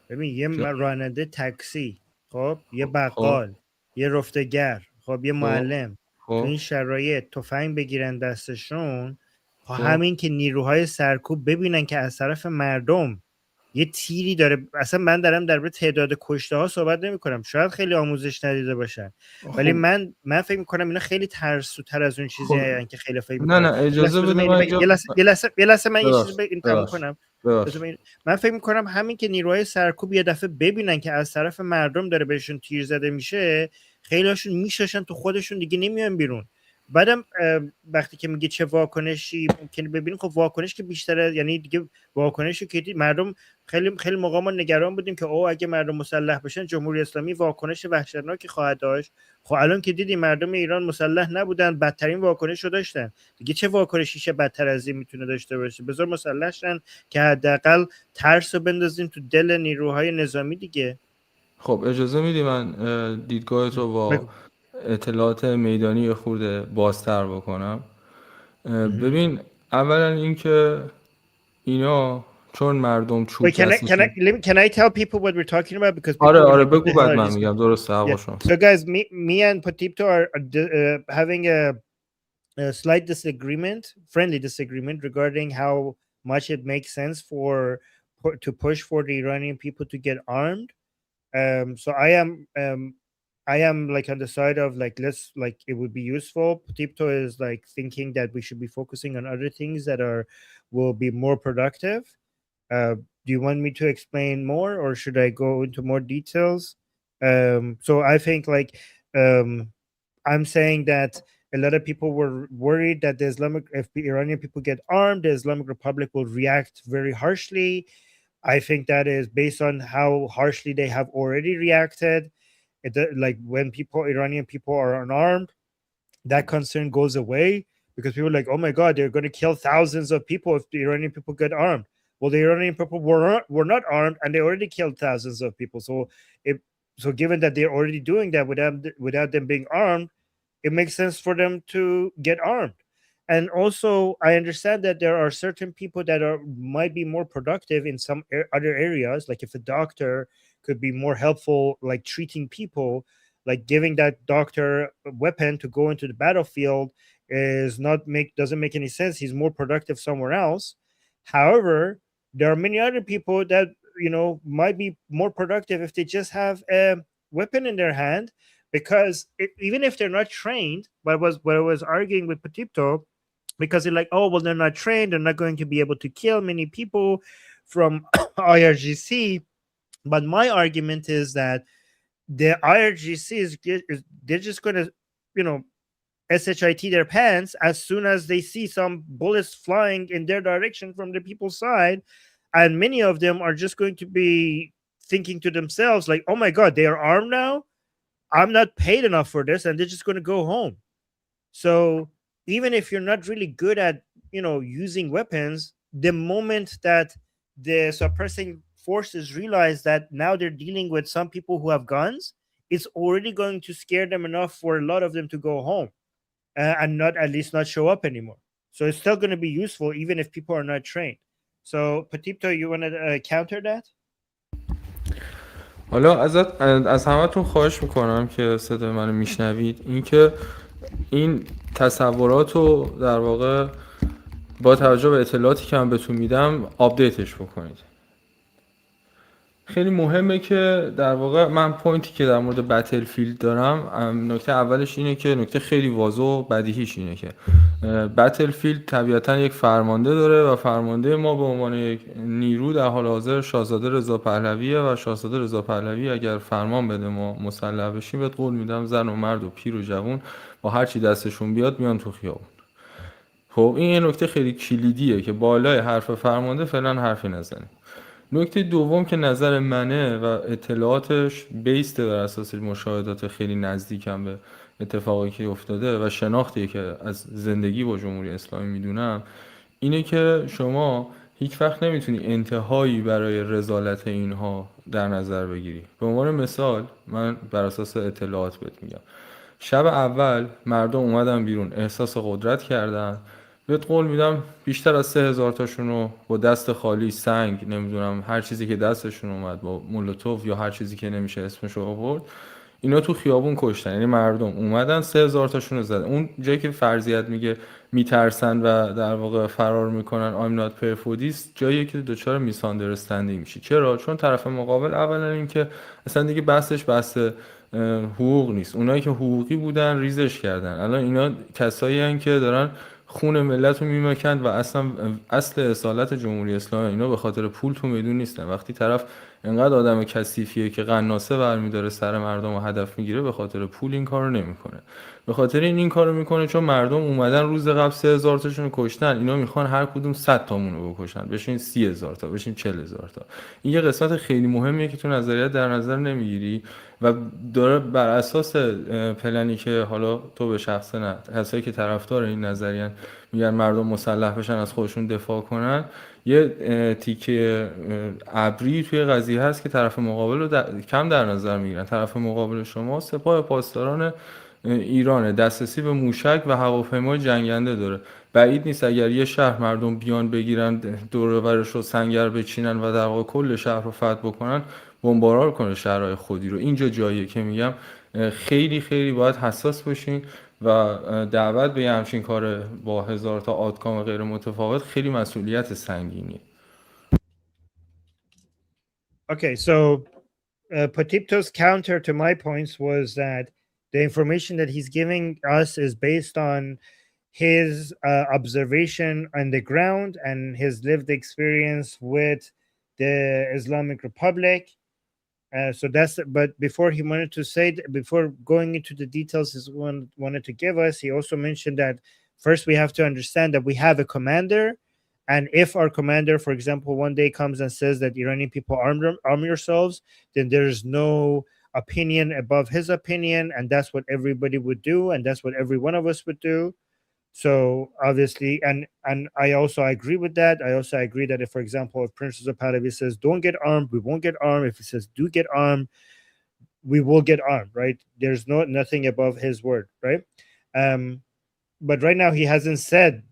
ببین یه راننده تاکسی، خب یه بقال، یه رفتگر، خب یه معلم، تو این شرایط تفنگ بگیرن دستشون، همین که نیروهای سرکوب ببینن که از طرف مردم یه تیری داره. اصلا من دارم در مورد تعداد کشته ها صحبت نمی کنم، شاید خیلی آموزش ندیده باشن ولی من فکر میکنم اینا خیلی ترسوتر از اون چیزی هستن که خیلی فکر میکنم. نه اجازه بده من یه لحظه من یه چیزی تموم کنم. من فکر میکنم همین که نیروهای سرکوب یه دفعه ببینن که از طرف مردم داره بهشون تیر زده میشه، خیلی هاشون میشاشن تو خودشون، دیگه نمیان بیرون. بعدم وقتی که میگه چه واکنشی ممکنه ببینیم، خب واکنش که بیشتره، یعنی دیگه واکنشی که مردم خیلی موقع ما نگران بودیم که اگه مردم مسلح بشن جمهوری اسلامی واکنش وحشتناکی خواهد داشت. خب الان که دیدیم مردم ایران مسلح نبودن، بدترین واکنش رو داشتن. دیگه چه واکنشیشه بدتر از این میتونه داشته باشه؟ بذار مسلح شن که حداقل ترس رو بندازیم تو دل نیروهای نظامی دیگه. خب اجازه میدی من دیدگاه تو با اطلاعات میدانی خورده بازتر بکنم؟ ببین اولا اینکه اینا چون مردم چوب Wait, دستشون can I tell people what we're talking about, because people آره will آره like, what بگو the hell بعد are من these میگم. درسته حق Yeah. شماست. So guys, me and Patipto are having a slight disagreement, friendly disagreement, regarding how much it makes sense to push for the Iranian people to get armed. So I am like on the side of like, let's like, it would be useful. Patipto is like thinking that we should be focusing on other things that will be more productive. Do you want me to explain more, or should I go into more details? So I think like, um, I'm saying that a lot of people were worried that if the Iranian people get armed, the Islamic Republic will react very harshly. I think that is based on how harshly they have already reacted. Like when Iranian people are unarmed, that concern goes away, because people are like, oh my God, they're going to kill thousands of people if the Iranian people get armed. Well, the Iranian people were not armed, and they already killed thousands of people. So given that they're already doing that without them being armed, it makes sense for them to get armed. And also, I understand that there are certain people that might be more productive in some other areas, like if a doctor could be more helpful, like treating people, like giving that doctor a weapon to go into the battlefield doesn't make any sense. He's more productive somewhere else. However, there are many other people that might be more productive if they just have a weapon in their hand, because even if they're not trained, what I was arguing with Patipto, because they're like, oh well, they're not trained, they're not going to be able to kill many people from IRGC. But my argument is that the IRGC they're just going to shit their pants as soon as they see some bullets flying in their direction from the people's side, and many of them are just going to be thinking to themselves like, oh my God, they are armed now, I'm not paid enough for this, and they're just going to go home. So even if you're not really good at using weapons, the moment that the suppressing forces realize that now they're dealing with some people who have guns, it's already going to scare them enough for a lot of them to go home, and not at least not show up anymore. So it's still going to be useful even if people are not trained. So Patipto, you want to counter that? حالا از همتون خواهش میکنم که صدای منو میشنوید، اینکه این تصورات رو در واقع با توجه به اطلاعاتی که من بهتون میدم آپدیتش بکنید. خیلی مهمه که در واقع من پوینتی که در مورد بتلفیلد دارم، نکته اولش اینه که نکته خیلی واضح و بدیهیش اینه که بتلفیلد طبیعتا یک فرمانده داره و فرمانده ما به عنوان یک نیرو در حال حاضر شاهزاده رضا پهلویه و شاهزاده رضا پهلوی اگر فرمان بده ما مسلح بشیم، بهت قول میدم زن و مرد و پیر و جوون با هر چی دستشون بیاد میان تو خیابون. خب این یه نکته خیلی کلیدیه که بالای حرف فرمانده فعلا حرفی نزنیم. نکته دوم که نظر منه و اطلاعاتش بیسته بر اساس مشاهدات خیلی نزدیکم به اتفاقی که افتاده و شناختی که از زندگی با جمهوری اسلامی میدونم، اینه که شما هیچ وقت نمیتونی انتهایی برای رذالت اینها در نظر بگیری. به عنوان مثال من بر اساس اطلاعات بهت میگم، شب اول مردم اومدن بیرون، احساس قدرت کردن، بهت قول میدم بیشتر از 3000 تاشون رو با دست خالی، سنگ، نمیدونم هر چیزی که دستشون اومد، با مولوتوف یا هر چیزی که نمیشه اسمش رو آورد، اینا تو خیابون کشتن. یعنی مردم اومدن 3000 تاشون رو زدن. اون جایی که فرضیت میگه میترسن و در واقع فرار میکنن I'm not prepared for this، جایی که دچار میساندرستندینگ میشی. چرا؟ چون طرف مقابل اولا اینکه اصلا دیگه بحثش بحث حقوق نیست. اونایی که حقوقی بودن ریزش کردن. الان اینا کسایی هستن که دارن خون ملت رو میمکند و اصلا اصل اصالت جمهوری اسلامی، اینا به خاطر پول تو میدون نیستن. وقتی طرف انقدر آدم کثیفیه که قناصه برمیداره سر مردم و هدف میگیره، به خاطر پول این کارو نمیکنه. به خاطر این کارو میکنه چون مردم اومدن روز قبل 3000 تاشون رو کشتن، اینا میخوان هر کدوم 100 تامون رو بکشن، بشین 30000 تا، بشین 40000 تا. این یه قسمت خیلی مهمیه که تو نظریات در نظر نمیگیری و داره بر اساس پلنی که حالا تو به شخصه نه، کسایی که طرفدار این نظریان میگن مردم مسلح بشن از خودشون دفاع کنن، یه تیکه ابری توی قضیه هست که طرف مقابل رو کم در نظر میگیرن. طرف مقابل شما سپاه پاسداران ایرانه، دسترسی به موشک و هواپیمای جنگنده داره. بعید نیست اگر یه شهر مردم بیان بگیرن دور و برش رو سنگر بچینن و در واقع کل شهر رو فتح بکنن، بمباران کنه شهرهای خودی رو. اینجا جاییه که میگم خیلی خیلی باید حساس باشین و دعوت به همچین کار با هزار تا آدکام غیر متفاوت خیلی مسئولیت سنگینیه. Okay, so Patipto's counter to my points was that the information that he's giving us is based on his observation on the ground and his lived experience with the Islamic Republic. So that's, but before he wanted to say, before going into the details he wanted to give us, he also mentioned that first we have to understand that we have a commander. And if our commander, for example, one day comes and says that Iranian people arm yourselves, then there's no opinion above his opinion. And that's what everybody would do. And that's what every one of us would do. So obviously, and I also agree with that. I also agree that if, for example, if Princess of Pahlavi says, don't get armed, we won't get armed. If he says, do get armed, we will get armed, right? There's nothing above his word, right? But right now he hasn't said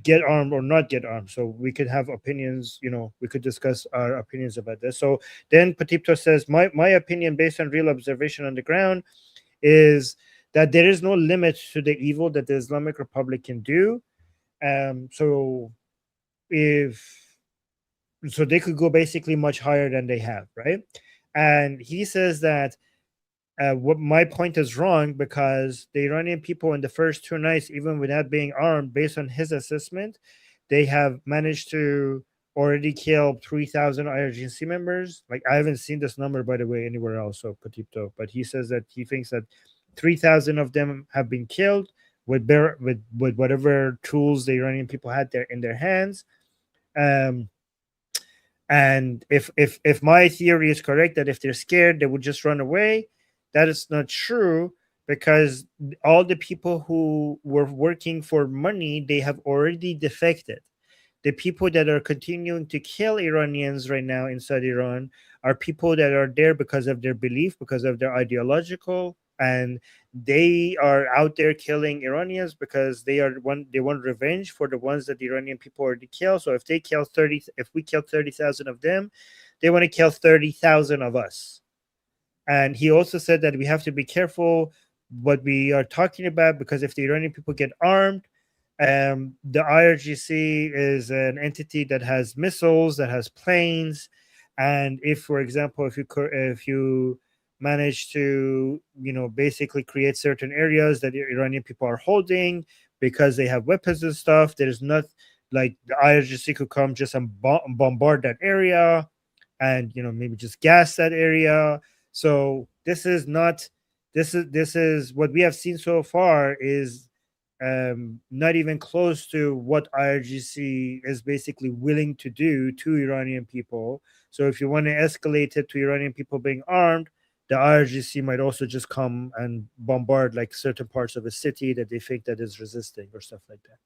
get armed or not get armed. So we could have opinions, we could discuss our opinions about this. So then Patipto says, my opinion based on real observation on the ground is that there is no limit to the evil that the Islamic Republic can do. So they could go basically much higher than they have, right? And he says that what my point is wrong because the Iranian people in the first 2 nights, even without being armed, based on his assessment, they have managed to already kill 3,000 IRGC members. Like, I haven't seen this number, by the way, anywhere else, so Patipto, but he says that he thinks that 3,000 of them have been killed with whatever tools the Iranian people had there in their hands. And if my theory is correct, that if they're scared, they would just run away, that is not true, because all the people who were working for money, they have already defected. The people that are continuing to kill Iranians right now inside Iran are people that are there because of their belief, because of their ideological, and they are out there killing Iranians because they want revenge for the ones that the Iranian people already killed. So if we kill 30,000 of them, they want to kill 30,000 of us. And he also said that we have to be careful what we are talking about, because if the Iranian people get armed, the IRGC is an entity that has missiles, that has planes, and if, for example, if you manage to basically create certain areas that the Iranian people are holding because they have weapons and stuff, there's not like the IRGC could come just and bombard that area and maybe just gas that area. So this is what we have seen so far is not even close to what IRGC is basically willing to do to Iranian people. So if you want to escalate it to Iranian people being armed, the IRGC might also just come and bombard like certain parts of a city that they think that is resisting or stuff like that.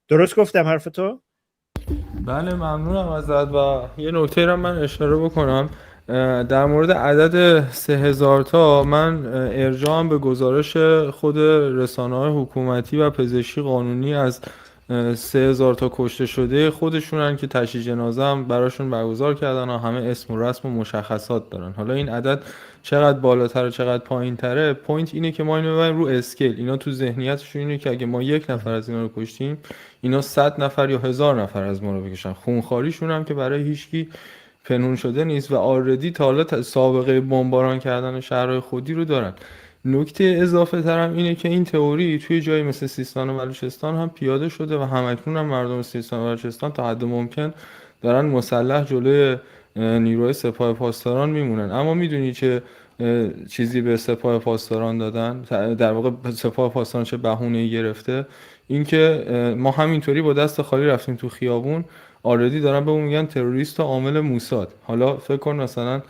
درست گفتم حرف تو؟ بله ممنونم ازت. و یه نکته را من اشاره بکنم در مورد عدد 3,000 تا. من ارجاعم به گزارش خود رسانه‌های حکومتی و پزشکی قانونی از 3,000 تا کشته شده خودشونن که تشییع جنازه هم براشون برگزار کردن و همه اسم و رسم و مشخصات دارن. حالا این عدد چقدر بالاتر و چقدر پایین‌تره، پوینت اینه که ما اینو ببریم رو اسکیل. اینا تو ذهنیتشون اینه که اگه ما 1 نفر از اینا رو کشتیم، اینا 100 نفر یا 1000 نفر از ما رو بکشن. خونخواریشون هم که برای هیچکی پنهون شده نیست و آردی تا حالا سابقه بمباران کردن شهرهای خودی رو دارن. نکته اضافه ترم اینه که این تئوری توی جایی مثل سیستان و بلوچستان هم پیاده شده و همکنون هم مردم سیستان و بلوچستان تا حد ممکن دارن مسلح جلوی نیروهای سپاه پاسداران میمونن. اما میدونی چه چیزی به سپاه پاسداران دادن؟ در واقع سپاه پاسداران چه بهونه‌ای گرفته؟ اینکه ما همینطوری با دست خالی رفتیم تو خیابون، آردی دارن به اون میگن تروریست و عامل موساد. حالا فکر کن مثلا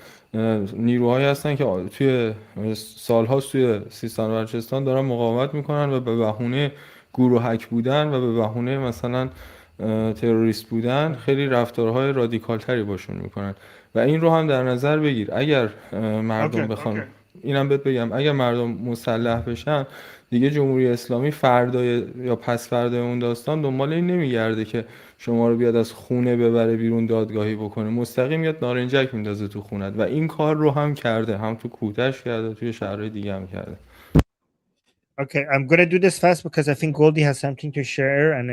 نیروهایی هستن که توی سالهاست توی سیستان و بلوچستان دارن مقاومت میکنن و به بهونه گروهک بودن و به بهونه مثلا تروریست بودن خیلی رفتارهای رادیکال تری باشون میکنن. و این رو هم در نظر بگیر. اگر مردم بخوان اینم بهت بگم اگر مردم مسلح بشن دیگه جمهوری اسلامی فردای یا پس فردای اون داستان دنبال این نمیگرده که شما رو بیاد از خونه ببره بیرون دادگاهی بکنه، مستقیم میاد نارنجک میندازه تو خونت و این کار رو هم کرده، هم تو کوتش کرده، توی شهرهای دیگه هم کرده. Okay, I'm gonna do this fast because I think Goldie has something to share, and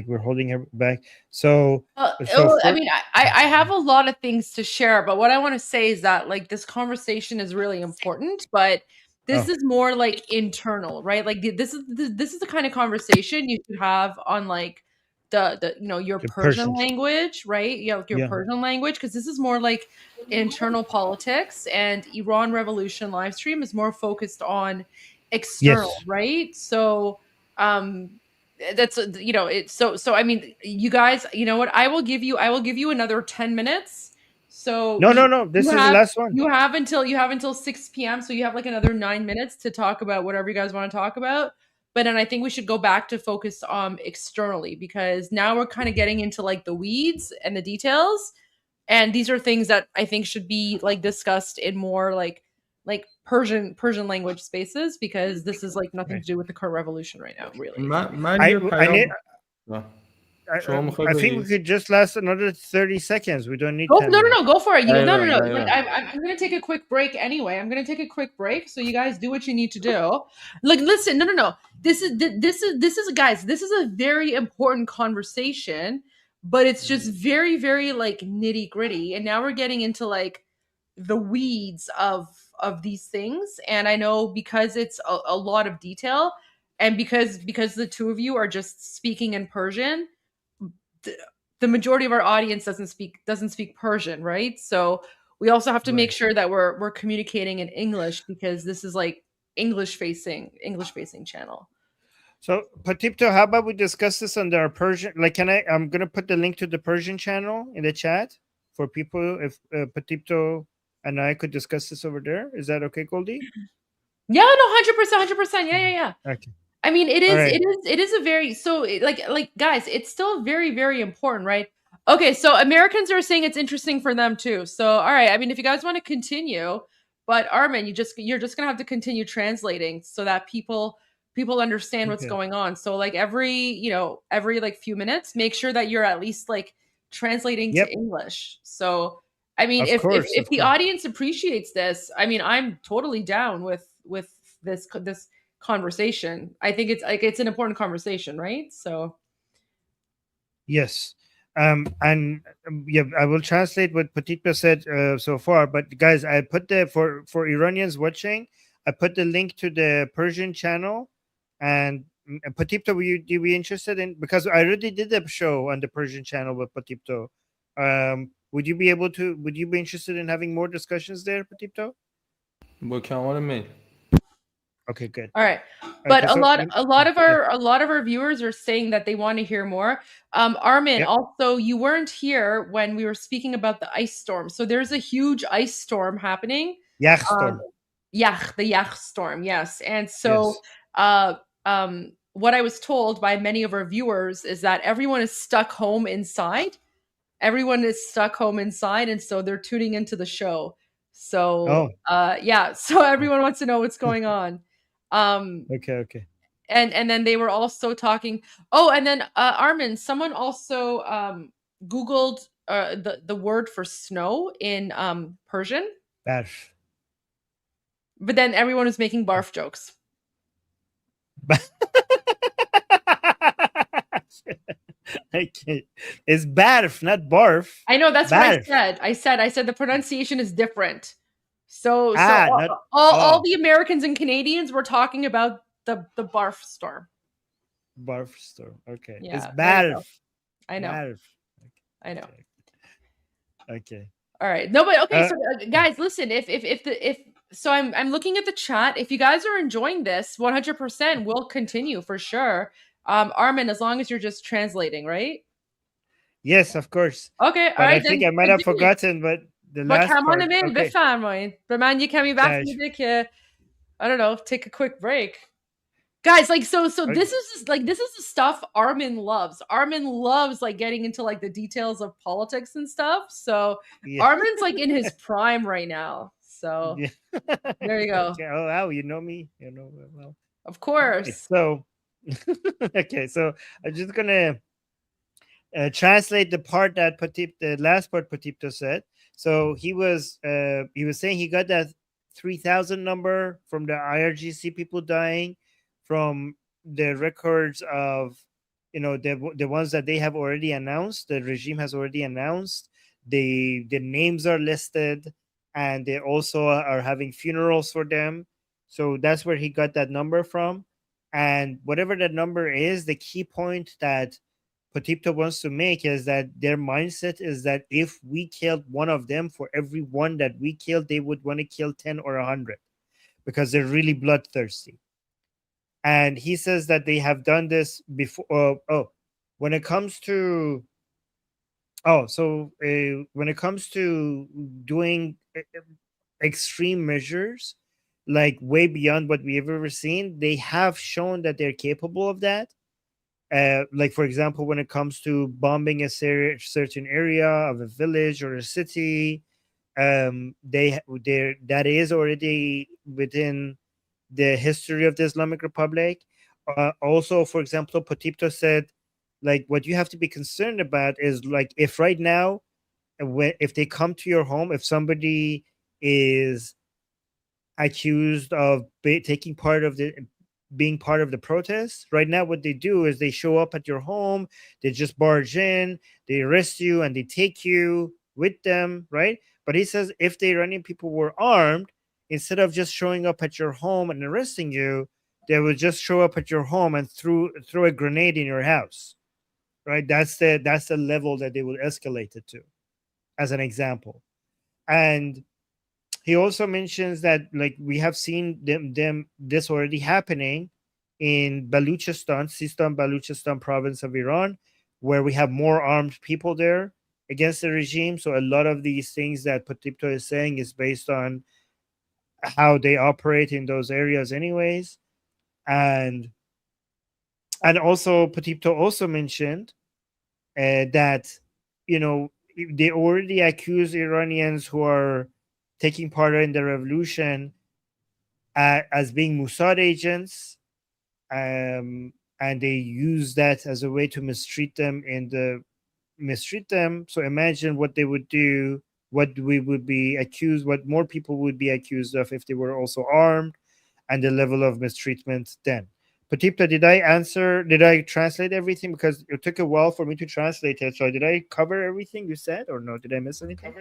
we're holding her back. So, I mean, I have a lot of things to share, but what I want to say is that like this conversation is really important, but this is more like internal, right? Like this is the kind of conversation you should have on like the your Persian language, right? Your Persian language, because this is more like internal politics, and Iran Revolution live stream is more focused on external, right? So that's it's so I mean, you guys, you know what, I will give you another 10 minutes. So no, this is the last one. You have until 6 p.m. so you have like another 9 minutes to talk about whatever you guys want to talk about. But then I think we should go back to focus externally, because now we're kind of getting into like the weeds and the details, and these are things that I think should be like discussed in more like Persian language spaces, because this is like nothing to do with the current revolution right now, really. I think we could just last another 30 seconds. We don't need no, go for it. No. I'm going to take a quick break anyway. I'm going to take a quick break, so you guys do what you need to do. Like, listen, no. This is guys, this is a very important conversation, but it's just very, very like nitty gritty. And now we're getting into like the weeds of these things. And I know because it's a lot of detail, and because the two of you are just speaking in Persian, the majority of our audience doesn't speak Persian, right? So we also have to make sure that we're communicating in English, because this is like English facing channel. So Patipto, how about we discuss this under our Persian? Like, I'm gonna put the link to the Persian channel in the chat for people. If Patipto and I could discuss this over there, is that okay, Goldie? Yeah, no, 100%. Yeah. Okay. I mean, it is a very, so like guys, it's still very, very important, right? Okay, so Americans are saying it's interesting for them too. So all right, I mean, if you guys want to continue, but Armin, you're just gonna have to continue translating so that people understand what's going on. So like every like few minutes, make sure that you're at least like translating to English. So I mean, if the audience appreciates this, I mean, I'm totally down with this conversation. I think it's an important conversation, right? So yes. I will translate what Patipto said so far. But guys, I put for Iranians watching, I put the link to the Persian channel. And Patipto, would you be interested in, because I already did a show on the Persian channel with Patipto. Would you be interested in having more discussions there, Patipto? Okay, good. All right. But a lot of our viewers are saying that they want to hear more. Armin, also, you weren't here when we were speaking about the ice storm. So there's a huge ice storm happening. Yach storm. The Yach storm, yes. And so what I was told by many of our viewers is that everyone is stuck home inside. And so they're tuning into the show. So so everyone wants to know what's going on. Okay. And then they were also talking. Oh, and then Armin, someone also Googled the word for snow in Persian. Barf. But then everyone was making barf jokes. Okay. It's barf, not barf. I know, that's barf. What I said the pronunciation is different. So all the Americans and Canadians were talking about the barf storm. Barf storm. Okay. Yeah, it's barf. I know. Barf. I know. Okay. All right. No, but okay. So guys, listen. So I'm looking at the chat. If you guys are enjoying this, 100% we'll continue for sure. Armin, as long as you're just translating, right? Yes, of course. Okay. All but right. I think I might have forgotten, but the last part. بفرمایید. به من یه کمی وقت میده که I don't know, take a quick break. Guys, like so this is the stuff Armin loves. Armin loves like getting into like the details of politics and stuff. So Armin's like in his prime right now. So Yeah. there you go. Okay. Oh wow, you know me. You know well. Of All right, course. so okay, so I'm just gonna translate the part that the last part Patipto said. So he was saying he got that 3,000 number from the IRGC people dying, from the records of, the ones that they have already announced. The regime has already announced. The names are listed, and they also are having funerals for them. So that's where he got that number from. And whatever that number is, the key point that Potipto wants to make is that their mindset is that if we killed one of them, for every one that we killed, they would want to kill 10 or 100, because they're really bloodthirsty. And he says that they have done this before. When it comes to when it comes to doing extreme measures, like way beyond what we've ever seen, they have shown that they're capable of that. Like, for example, when it comes to bombing a certain area of a village or a city, that is already within the history of the Islamic Republic. Also, for example, Potipto said, like, what you have to be concerned about is, like, if right now, if they come to your home, if somebody is accused of taking part of the being part of the protest right now, what they do is they show up at your home, they just barge in, they arrest you, and they take you with them, right? But he says if the Iranian people were armed, instead of just showing up at your home and arresting you, they would just show up at your home and throw a grenade in your house, right? That's the level that they would escalate it to, as an example. And he also mentions that, like, we have seen them this already happening in Baluchistan, Sistan Baluchistan province of Iran, where we have more armed people there against the regime. So a lot of these things that Potipto is saying is based on how they operate in those areas anyways. And also Potipto also mentioned that, they already accuse Iranians who are taking part in the revolution as being Mossad agents, and they use that as a way to mistreat them So imagine what they would do, what we would be accused, what more people would be accused of if they were also armed, and the level of mistreatment then. Patipta, did I translate everything? Because it took a while for me to translate it. So did I cover everything you said, or no? Did I miss anything?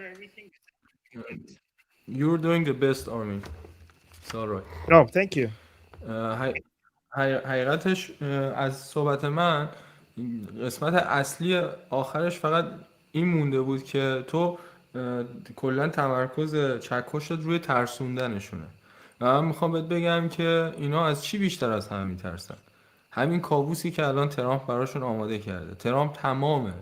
You're doing the best, Armin. It's all right. No, thank you. حقیقتش از صحبت من قسمت اصلی آخرش فقط این مونده بود که تو کلا تمرکز چکشت روی ترسوندنشونه و من میخوام بهت بگم که اینا از چی بیشتر از همه میترسن. همین کابوسی که الان ترامپ براشون آماده کرده. ترامپ تمام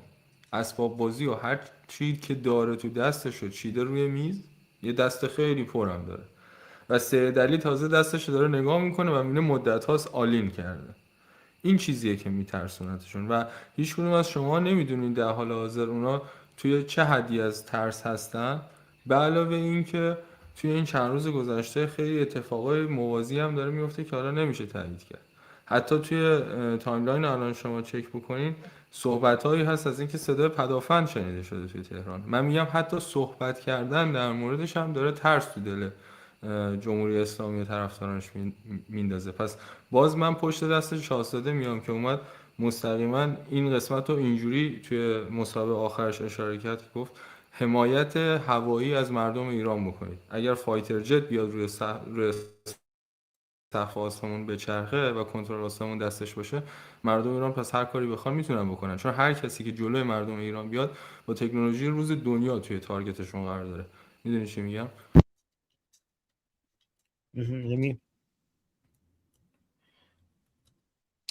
اسباب بازی و هر چیزی که داره تو دستشو چیده روی میز، یه دست خیلی پرم داره و سیدعلی تازه دستش داره نگاه میکنه و میبینه مدت هاست آلین کرده. این چیزیه که میترسونتشون و هیچ کدوم از شما نمیدونین در حال حاضر اونا توی چه حدی از ترس هستن. به علاوه این که توی این چند روز گذشته خیلی اتفاقای موازی هم داره میفته که حالا نمیشه تایید کرد. حتی توی تایملاین الان شما چک بکنین صحبت‌هایی هست از اینکه صدای پدافند شنیده شده توی تهران. من میگم حتی صحبت کردن در موردش هم داره ترس تو دل جمهوری اسلامی و طرفدارانش میندازه. پس باز من پشت دست شاهزاده میام که اومد مستقیما این قسمت رو اینجوری توی مسابقه آخرش اشاره کرد که گفت حمایت هوایی از مردم ایران بکنید. اگر فایتر جت بیاد روی سقف آسمون بچرخه و کنترل آسمون دستش باشه، مردم ایران پس هر کاری بخوان میتونن بکنن، چون هر کسی که جلوی مردم ایران بیاد با تکنولوژی روز دنیا توی تارگتشون قرار داره. میدونی چی میگم؟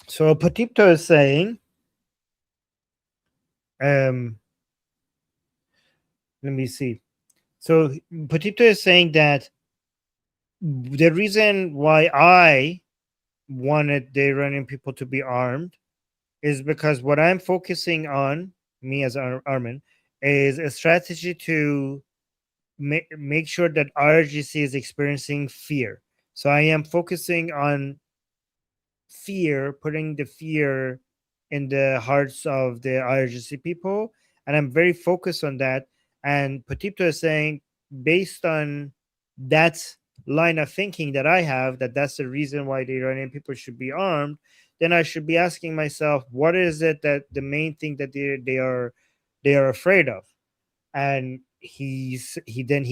So Patipto is saying, let me see. So Patipto is saying that the reason why I wanted the Iranian people to be armed is because what I'm focusing on, me as Armin, is a strategy to make sure that IRGC is experiencing fear. So I am focusing on fear, putting the fear in the hearts of the IRGC people, and I'm very focused on that. And Patipto is saying, based on that line of thinking that I have, that that's the reason why the Iranian people should be armed, then I should be asking myself, what is it that the main thing that they are afraid of? And he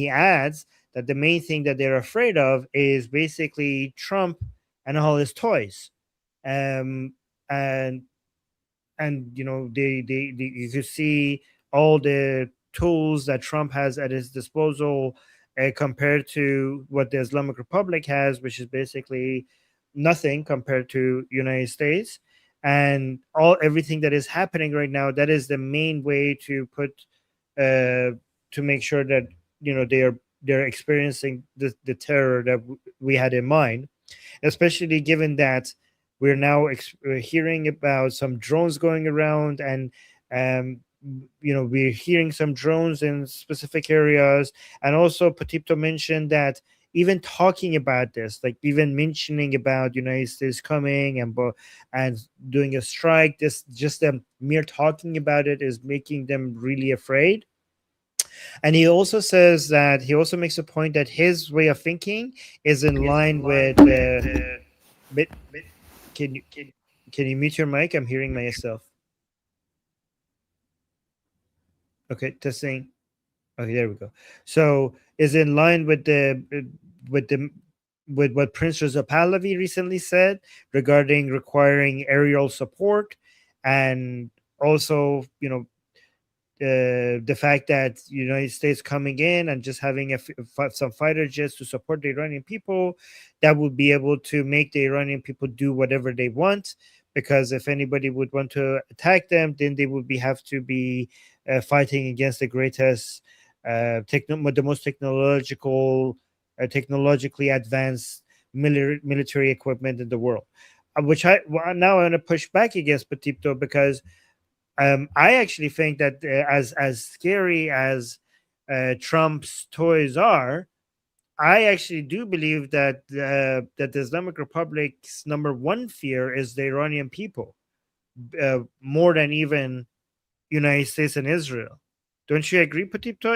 adds that the main thing that they're afraid of is basically Trump and all his toys. um and you know, they you could see all the tools that Trump has at his disposal, compared to what the Islamic Republic has, which is basically nothing compared to United States. And everything that is happening right now, that is the main way to put to make sure that, you know, they're experiencing the terror that we had in mind, especially given that we're now hearing about some drones going around. And um, you know, we're hearing some drones in specific areas. And also Patipto mentioned that even talking about this, like even mentioning about United States coming and doing a strike, this just them mere talking about it is making them really afraid. And he also says that he also makes a point that his way of thinking is in line with bit. Can you mute your mic? I'm hearing myself. Okay, testing. Okay, there we go. So is in line with with the with what Prince Reza Pahlavi recently said regarding requiring aerial support, and also, you know, the fact that United States coming in and just having some fighter jets to support the Iranian people, that would be able to make the Iranian people do whatever they want. Because if anybody would want to attack them, then they would have to be fighting against the greatest, the most technologically advanced military equipment in the world. Which now I want to push back against Patipto, because I actually think that as scary as Trump's toys are, I actually do believe that that the Islamic Republic's number one fear is the Iranian people, more than even United States and Israel. Don't you agree, Patipto?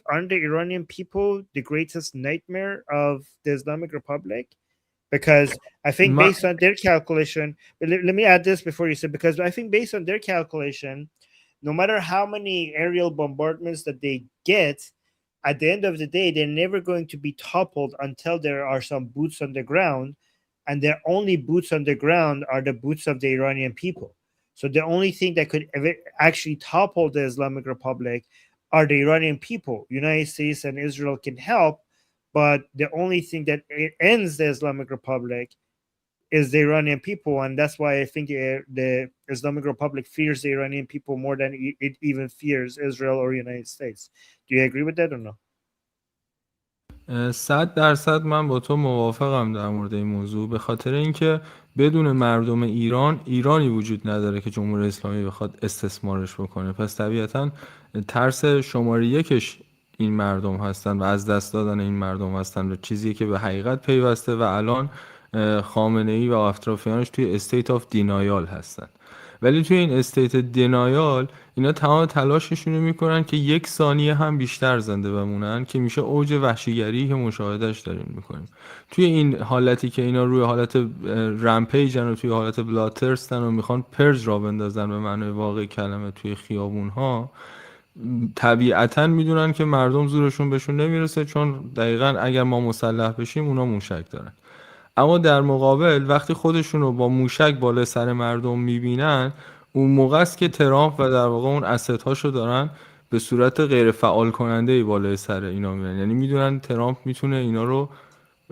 Aren't the Iranian people the greatest nightmare of the Islamic Republic? Because I think based on their calculation, let me add this before you say, because I think based on their calculation, no matter how many aerial bombardments that they get, at the end of the day, they're never going to be toppled until there are some boots on the ground. And their only boots on the ground are the boots of the Iranian people. So the only thing that could actually topple the Islamic Republic are the Iranian people. United States and Israel can help, but the only thing that ends the Islamic Republic is the Iranian people. And that's why I think the Islamic Republic fears the Iranian people more than it even fears Israel or United States. Do you agree with that or no? 100% من با تو موافقم در مورد این موضوع، به خاطر اینکه بدون مردم ایرانی وجود نداره که جمهوری اسلامی بخواد استثمارش بکنه. پس طبیعتا ترس شماره یکش این مردم هستن و از دست دادن این مردم هستن و چیزی که به حقیقت پیوسته و الان خامنه‌ای و اطرافیانش توی استیت آف دینایال هستن. ولی توی این استیت دینایال اینا تمام تلاششون رو میکنن که یک ثانیه هم بیشتر زنده بمونن، که میشه اوج وحشیگری که مشاهدهش داریم میکنیم. توی این حالتی که اینا روی حالت رمپیجن و توی حالت بلاترستن و میخوان پرج را بندازن به معنای واقعی کلمه توی خیابونها، طبیعتا میدونن که مردم زورشون بهشون نمیرسه، چون دقیقا اگر ما مسلح بشیم اونا موشک دارن. اما در مقابل وقتی خودشون رو با موشک بالای سر مردم میبینن، اون موقع است که ترامپ و در واقع اون اسدهاشو دارن به صورت غیر فعال کننده بالای سر اینا میبینن. یعنی میدونن ترامپ میتونه اینا رو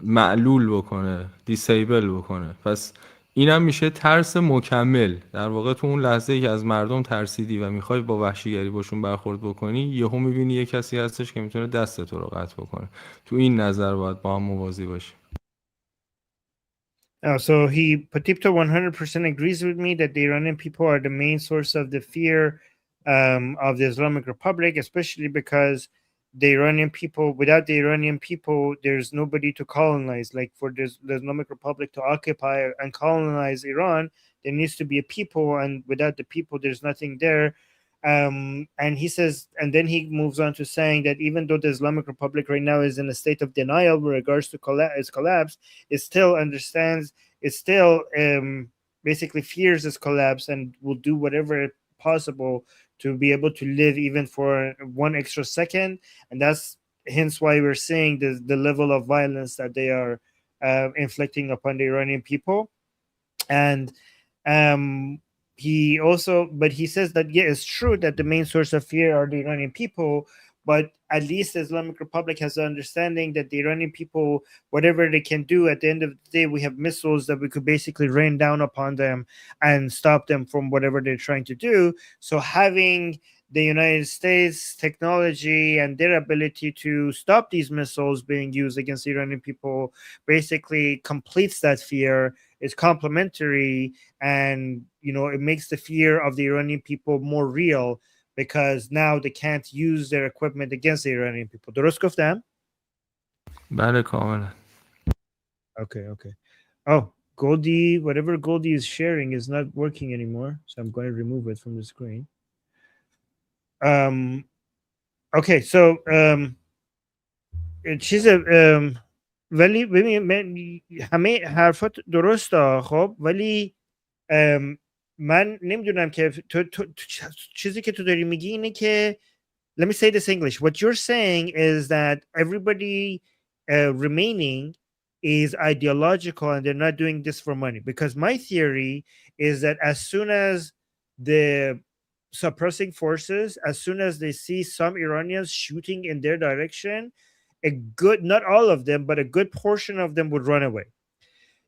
معلول بکنه، دیسیبل بکنه. پس اینم میشه ترس مکمل. در واقع تو اون لحظه ای که از مردم ترسیدی و میخوای با وحشیگری باشون برخورد بکنی، یهو میبینی یه کسی هستش که میتونه دست تو رو قطع بکنه. تو این نظر باید با هم موازی باشیم. So Patipto 100% agrees with me that the Iranian people are the main source of the fear of the Islamic Republic, especially because the Iranian people, without the Iranian people, there's nobody to colonize. Like for the Islamic Republic to occupy and colonize Iran, there needs to be a people, and without the people, there's nothing there. And he says, and then he moves on to saying that even though the Islamic Republic right now is in a state of denial with regards to its collapse, it still understands, it still basically fears its collapse and will do whatever possible to be able to live even for one extra second. And that's hence why we're seeing the level of violence that they are inflicting upon the Iranian people. And he also, but he says that, yeah, it's true that the main source of fear are the Iranian people, but at least the Islamic Republic has the understanding that the Iranian people, whatever they can do, at the end of the day, we have missiles that we could basically rain down upon them and stop them from whatever they're trying to do. So having the United States technology and their ability to stop these missiles being used against the Iranian people basically completes that fear. It's complementary, and it makes the fear of the Iranian people more real, because now they can't use their equipment against the Iranian people. درست گفتم؟ بله کاملا. Okay. Oh, Goldie, whatever Goldie is sharing is not working anymore, so I'm going to remove it from the screen. Okay, so چیز ولی ببین همه حرفات درسته، خب ولی من نمیدونم که تو چیزی که تو داری میگی اینه که let me say this English. What you're saying is that everybody remaining is ideological and they're not doing this for money. Because my theory is that as soon as the suppressing forces, as soon as they see some Iranians shooting in their direction, a good, not all of them, but a good portion of them would run away.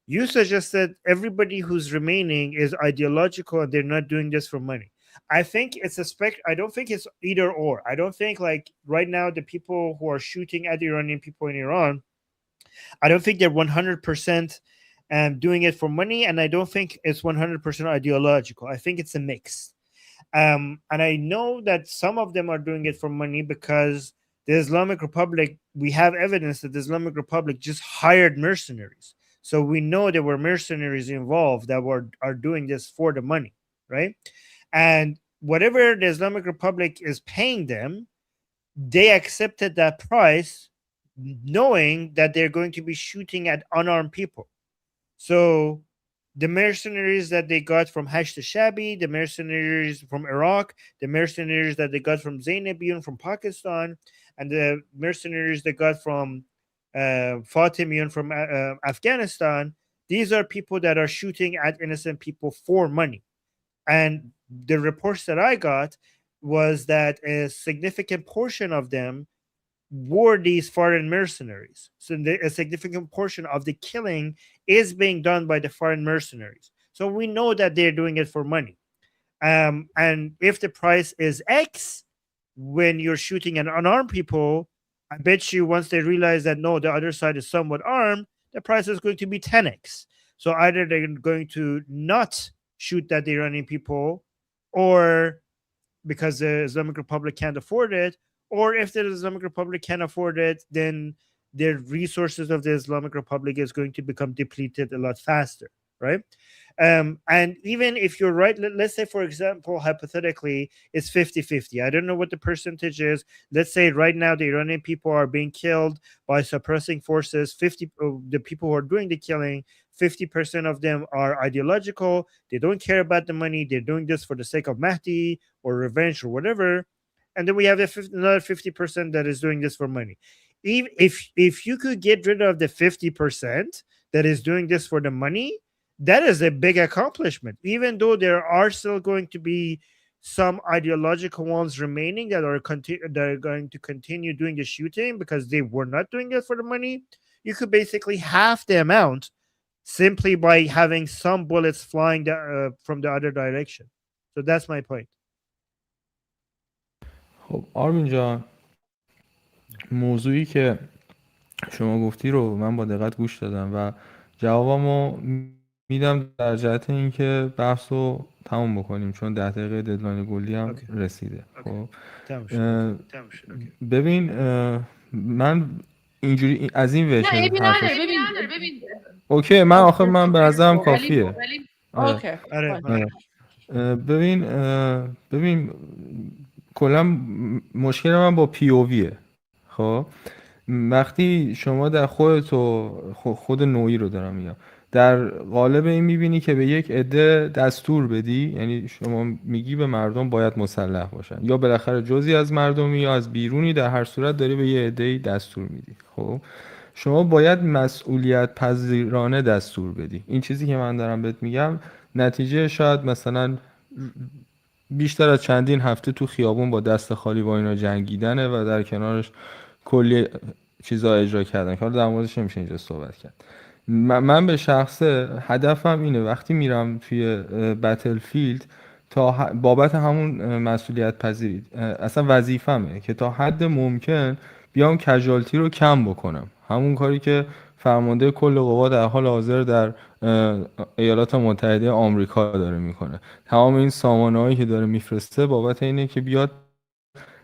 You suggested everybody who's remaining is ideological and they're not doing this for money. I think it's I don't think it's either or. I don't think like right now the people who are shooting at the Iranian people in Iran, I don't think they're 100% doing it for money, and I don't think it's 100% ideological. I think it's a mix. And I know that some of them are doing it for money because the Islamic Republic, we have evidence that the Islamic Republic just hired mercenaries. So we know there were mercenaries involved that are doing this for the money, right? And whatever the Islamic Republic is paying them, they accepted that price knowing that they're going to be shooting at unarmed people. So the mercenaries that they got from Hashd Shabi, the mercenaries from Iraq, the mercenaries that they got from Zainabiyun from Pakistan, and the mercenaries they got from Fatimiyun from Afghanistan, these are people that are shooting at innocent people for money. And the reports that I got was that a significant portion of them were these foreign mercenaries. So a significant portion of the killing is being done by the foreign mercenaries. So we know that they're doing it for money. And if the price is X, when you're shooting at unarmed people, I bet you once they realize that no, the other side is somewhat armed, the price is going to be 10X. So either they're going to not shoot at the Iranian people, or because the Islamic Republic can't afford it, or if the Islamic Republic can't afford it, then the resources of the Islamic Republic is going to become depleted a lot faster, right? And even if you're right, let's say, for example, hypothetically, it's 50-50. I don't know what the percentage is. Let's say right now the Iranian people are being killed by suppressing forces. The people who are doing the killing, 50% of them are ideological. They don't care about the money. They're doing this for the sake of Mahdi or revenge or whatever. And then we have another 50% that is doing this for money. If you could get rid of the 50% that is doing this for the money, that is a big accomplishment. Even though there are still going to be some ideological ones remaining that are going to continue doing the shooting because they were not doing it for the money, you could basically half the amount simply by having some bullets flying from the other direction. So that's my point. خب آرمین جان، موضوعی که شما گفتی رو من با دقت گوش دادم و جوابمو میدم در جهت اینکه بحث رو تموم بکنیم، چون 10 دقیقه ددلاین گلی هم رسیده. خب ببین من اینجوری از این نه وجه عیبی حرفش نداره. ببین اوکی، من آخه من به نظرم ولی کافیه. آره. اوکی ببین کلا مشکل من با پی او ویه. خب وقتی شما در خود نوعی رو دارم میگم، در قالب این میبینی که به یک عده دستور بدی، یعنی شما میگی به مردم باید مسلح باشن، یا بالاخره جزئی از مردمی یا از بیرونی، در هر صورت داری به یه عده‌ای دستور میدی. خب شما باید مسئولیت پذیرانه دستور بدی. این چیزی که من دارم بهت میگم نتیجه شاید مثلا بیشتر از چندین هفته تو خیابون با دست خالی با اینا جنگیدنه و در کنارش کلی چیزا اجرا کردن که حالا در موردش نمیشه اینجا صحبت کرد. من به شخصه هدفم اینه وقتی میرم توی بتل فیلد تا بابت همون مسئولیت پذیری، اصلا وظیفمه که تا حد ممکن بیام کژوالتی رو کم بکنم. همون کاری که فرمانده کل قوا در حال حاضر در ایالات متحده آمریکا داره میکنه. تمام این سامانه‌هایی که داره میفرسته بابت اینه که بیاد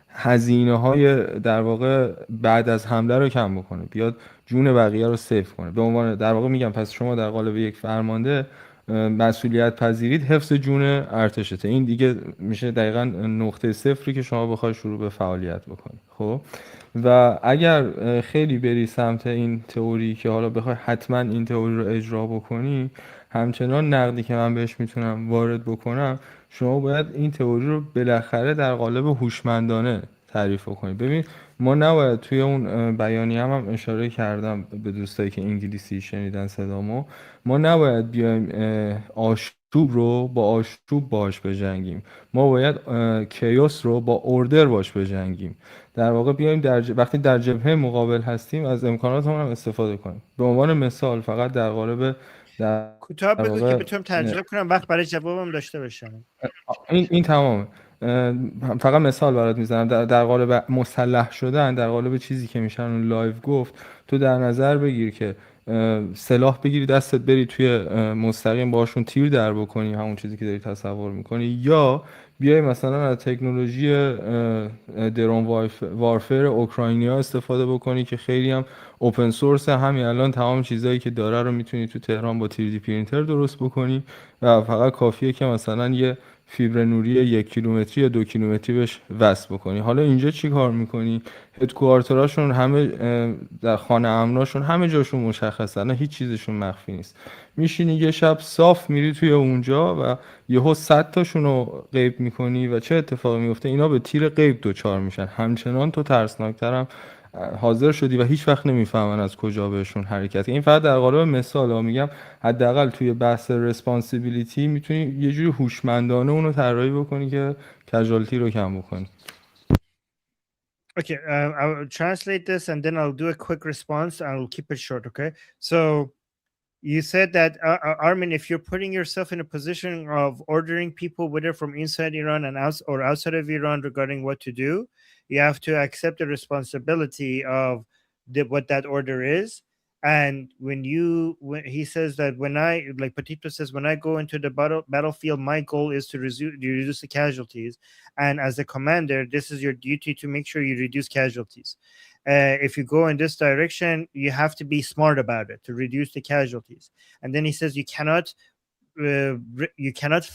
هزینه‌های در واقع بعد از حمله رو کم بکنه، بیاد جون بقیه رو سیف کنه. به عنوان در واقع میگم پس شما در قالب یک فرمانده مسئولیت پذیرید حفظ جون ارتشته. این دیگه میشه دقیقاً نقطه صفری که شما بخوای شروع به فعالیت بکنی. خب و اگر خیلی بری سمت این تئوری که حالا بخوای حتما این تئوری رو اجرا بکنی، همچنان نقدی که من بهش میتونم وارد بکنم، شما باید این تئوری رو بالاخره در قالب هوشمندانه تعریف کنید. ببین ما نباید توی اون بیانیه هم اشاره کردم به دوستایی که انگلیسی شنیدن صدامو، ما نباید بیایم آشوب رو با آشوب باش بجنگیم، ما باید کیوس رو با اوردر باش بجنگیم. در واقع بیایم وقتی در جبهه مقابل هستیم از امکاناتمون هم استفاده کنیم. به عنوان مثال فقط در قالب کوتاه بگو که بتونم ترجمه کنم وقت برای جوابم داشته باشم. این تمامه. فقط مثال برات میزنم. در قالب مسلح شدن، در قالب چیزی که میشن اون لایو گفت، تو در نظر بگیر که سلاح بگیری دستت بری توی مستقیم باشون تیر در بکنی، همون چیزی که داری تصور میکنی، یا بیای مثلا از تکنولوژی درون وارفر اوکراینیا استفاده بکنی که خیلی هم اوپن سورس، همین الان تمام چیزایی که داره رو میتونی تو تهران با 3D پرینتر درست بکنی و فقط کافیه که مثلا یه فیبر نوری 1 کیلومتری یا 2 کیلومتری بهش وصل بکنی. حالا اینجا چی کار میکنی؟ هدکوارتراشون همه در خانه امناشون همه جاشون مشخصه، نه هیچ چیزشون مخفی نیست. میشینی یه شب صاف میری توی اونجا و یهو 100 تاشون رو غیب میکنی و چه اتفاقی میفته؟ اینا به تیر غیب دوچار میشن. همچنان تو ترسناکترم حاضر شدی و هیچ وقت نمیفهمن از کجا بهشون حرکت. این فقط در قالب مثال ها میگم، حداقل توی بحث ریسپانسیبیلیتی میتونی یه جوری هوشمندانه اونو طراحی بکنی که کژوالتی رو کم بکنی. Okay, I will translate this and then I'll do a quick response and I'll keep it short, okay? So you said that, Armin, if you're putting yourself in a position of ordering people, whether from inside Iran and outside of Iran, regarding what to do, you have to accept the responsibility of what that order is. And when he says that Petito says, when I go into the battlefield, my goal is to reduce the casualties. And as a commander, this is your duty to make sure you reduce casualties. If you go in this direction, you have to be smart about it to reduce the casualties. And then he says you cannot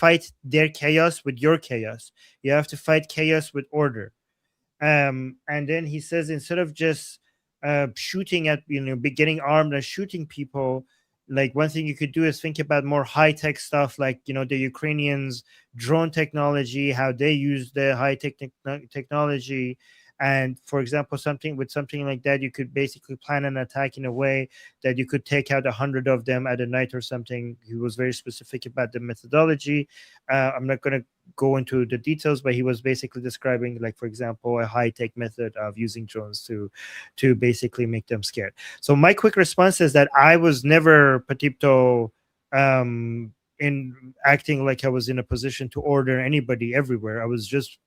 fight their chaos with your chaos. You have to fight chaos with order. And then he says, instead of just shooting at, getting armed and shooting people, like one thing you could do is think about more high-tech stuff, like the Ukrainians' drone technology, how they use the high-tech technology. And for example, something like that, you could basically plan an attack in a way that you could take out 100 of them at a night or something. He was very specific about the methodology. I'm not going to go into the details, but he was basically describing, like, for example, a high-tech method of using drones to basically make them scared. So my quick response is that I was never Patipto in acting like I was in a position to order anybody everywhere. I was just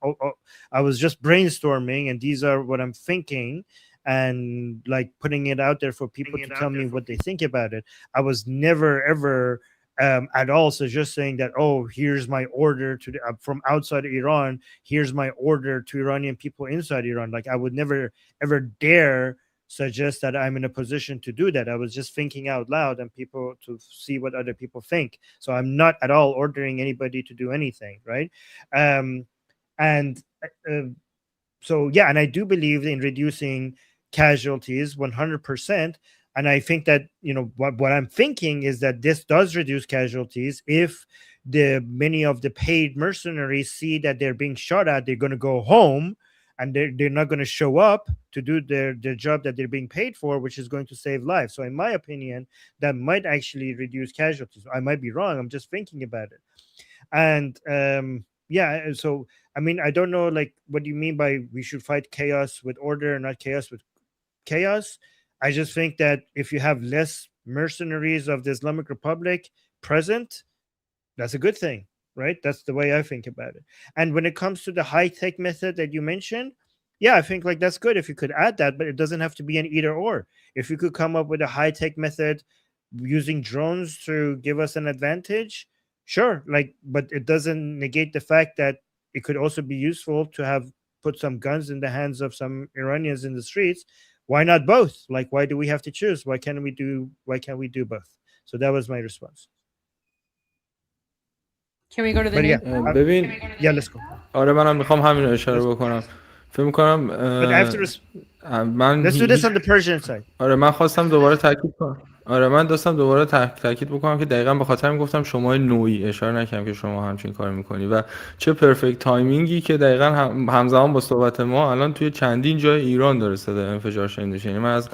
brainstorming, and these are what I'm thinking, and like putting it out there for people to tell me what they think about it. I was never ever at all suggesting that, oh, here's my order to from outside Iran, here's my order to Iranian people inside Iran. Like, I would never ever dare suggest that I'm in a position to do that. I was just thinking out loud and people to see what other people think. So I'm not at all ordering anybody to do anything, right? And so yeah, and I do believe in reducing casualties 100%. And I think that, what I'm thinking is that this does reduce casualties if many of the paid mercenaries see that they're being shot at, they're going to go home, and they're not going to show up to do their job that they're being paid for, which is going to save lives. So in my opinion, that might actually reduce casualties. I might be wrong. I'm just thinking about it. And yeah, so I mean, I don't know, like, what do you mean by we should fight chaos with order, not chaos with chaos? I just think that if you have less mercenaries of the Islamic Republic present, that's a good thing, right? That's the way I think about it. And when it comes to the high-tech method that you mentioned, yeah, I think like that's good if you could add that, but it doesn't have to be an either or. If you could come up with a high-tech method using drones to give us an advantage, sure, like, but it doesn't negate the fact that it could also be useful to have put some guns in the hands of some Iranians in the streets. Why not both? Like, why do we have to choose? Why can't we do both? So that was my response. Can we go to the But yeah, ببین yeah, let's go. آره منم میخوام همین رو اشاره بکنم. فکر می‌کنم But I have to من let's do this on the Persian side. آره من خواستم دوباره تاکید کنم. آره من داشتم دوباره تاکید بکنم که دقیقاً به خاطر میگفتم شما نوعی اشاره نکنم که شما همچین کاری میکنی و چه پرفکت تایمینگی که دقیقاً همزمان با صحبت ما الان توی چندین جای ایران داره صدای انفجار شنیده میشه. یعنی من از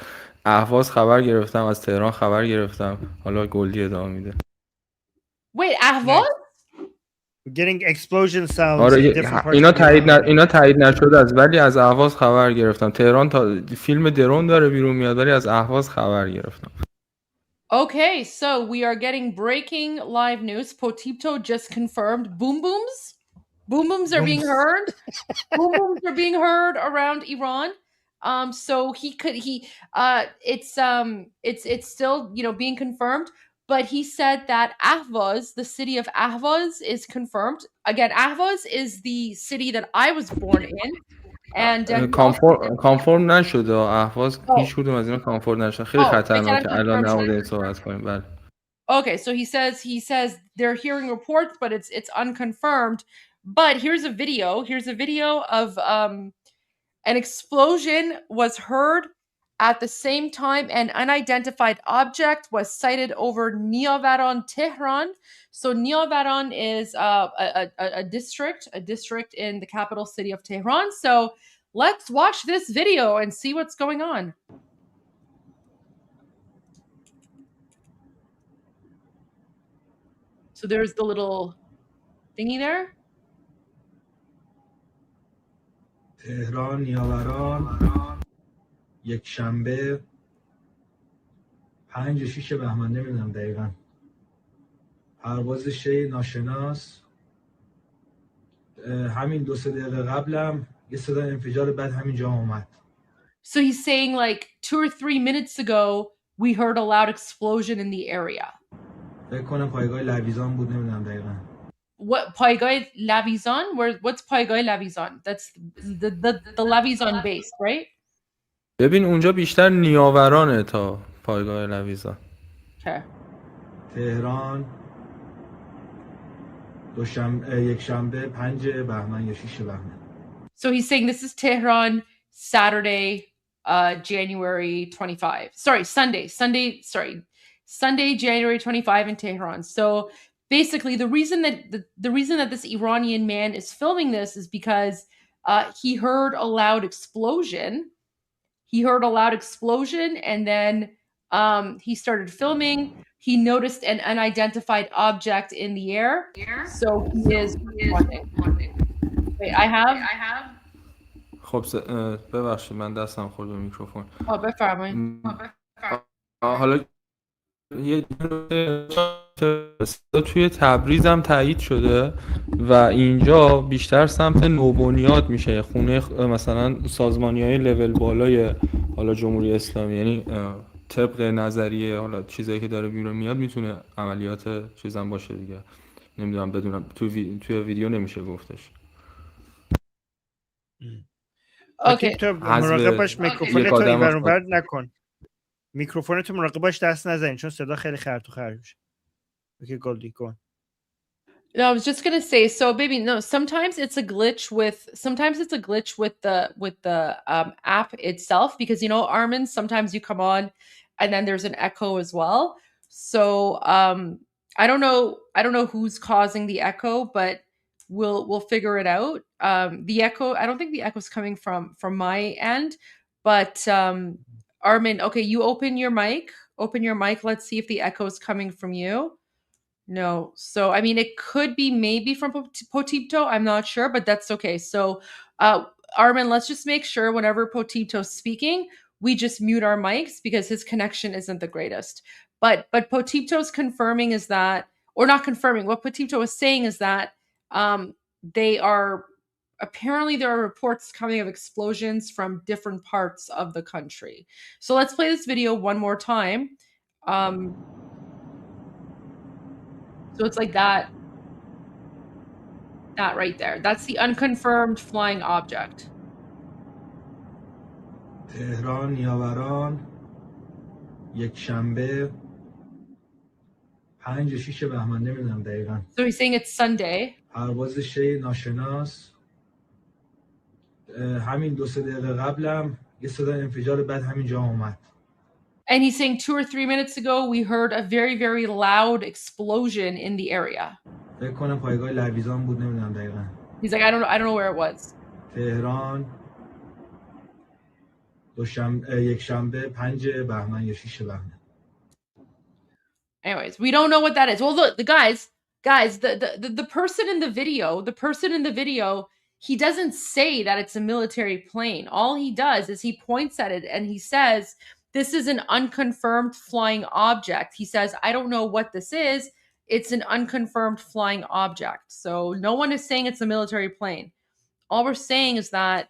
اهواز خبر گرفتم، از تهران خبر گرفتم، حالا گلدی ادامه میده. Wait, Ahvaz? We're getting explosion sounds آره in different parts. اینا تایید نشده است، ولی از اهواز خبر گرفتم. تهران تا فیلم درون داره بیرون میاد، ولی از اهواز خبر گرفتم. Okay, so we are getting breaking live news. Potipto just confirmed. Boom booms? Boom booms are being heard. Boom booms are being heard around Iran. So it's still, being confirmed, but he said that Ahvaz, the city of Ahvaz, is confirmed. Again, Ahvaz is the city that I was born in. And کانفرم نشده اهواز. هیچ کدوم از اینا کانفرم نشده. خیلی خطرناکه الان نبوده صحبت کنیم. بله. Okay, so he says they're hearing reports, but it's unconfirmed. But here's a video. Here's a video of an explosion was heard at the same time. An unidentified object was sighted over Niavaran, Tehran. So Niavaran is a district in the capital city of Tehran. So let's watch this video and see what's going on. So there's the little thingy there. تهران نیاوران یک شنبه 5 و 6 بهمن نمیدونم دقیقاً. پرواز شی ناشناس. همین 2-3 دقیقه قبلم یه صدای انفجار بعد همینجا اومد. So he's saying like 2 or 3 minutes ago we heard a loud explosion in the area. فکر کنم پایگاه لویزان بود نمیدونم دقیقاً. What Paigay Lavizon? What's Paigay Lavizon? That's the Lavizon base, right? ببین اونجا بیشتر نیاورانه تا پایگاه لویزان. Okay. تهران یک شنبه 5 بهمن یا 6 بهمن. So he's saying this is Tehran, Saturday, January 25. Sunday, January 25 in Tehran. So basically, the reason that this Iranian man is filming this is because he heard a loud explosion. He heard a loud explosion, and then he started filming. He noticed an unidentified object in the air. So he is responding. Wait, I have. خب ببخشید من دستم خورد به میکروفون. بفرمایید. حالا یه توی تبریز هم تایید شده و اینجا بیشتر سمت نوبنیاد میشه، خونه مثلا سازمانی‌های لول بالای حالا جمهوری اسلامی، یعنی طبق نظریه حالا چیزایی که داره بیرون میاد میتونه عملیات چیزام باشه دیگه. نمیدونم بدونم توی ویدیو نمیشه گفتش. Okay. تو مراقب باش میکروفون تو اینور اونور نکن. میکروفون تو مراقب باش دست نزنین چون صدا خیلی خرد و خرج میشه. Okay, Goldie, go on. No, I was just gonna say, so baby, no, sometimes it's a glitch with the app itself, because Armin, sometimes you come on and then there's an echo as well. So I don't know who's causing the echo, but we'll figure it out. The echo, I don't think the echo's coming from my end, but Armin, okay, you open your mic, let's see if the echo is coming from you. No. So, I mean, it could be maybe from Potipto. I'm not sure, but that's okay. So, Armin, let's just make sure whenever Potipto's speaking, we just mute our mics because his connection isn't the greatest. But Potipto's confirming is that, or not confirming, what Potipto is saying is that apparently there are reports coming of explosions from different parts of the country. So let's play this video one more time. So it's like that right there. That's the unconfirmed flying object. تهران نیاوران یک شنبه 5 و 6 بهمن نمیدونم دقیقاً. So he's saying it's Sunday. پرواز شی ناشناس همین 2-3 دقیقه قبلم یه صدا انفجار بعد همینجا اومد. And he's saying 2 or 3 minutes ago, we heard a very, very loud explosion in the area. فکر کنم پایگاه لویزان بود نمیدونم دقیقاً. He's like, I don't know where it was. تهران یک شنبه 5 بهمن یا 6 بهمن. Anyways, we don't know what that is. Well, look, the guys, the person in the video, he doesn't say that it's a military plane. All he does is he points at it and he says, this is an unconfirmed flying object. He says, I don't know what this is. It's an unconfirmed flying object. So no one is saying it's a military plane. All we're saying is that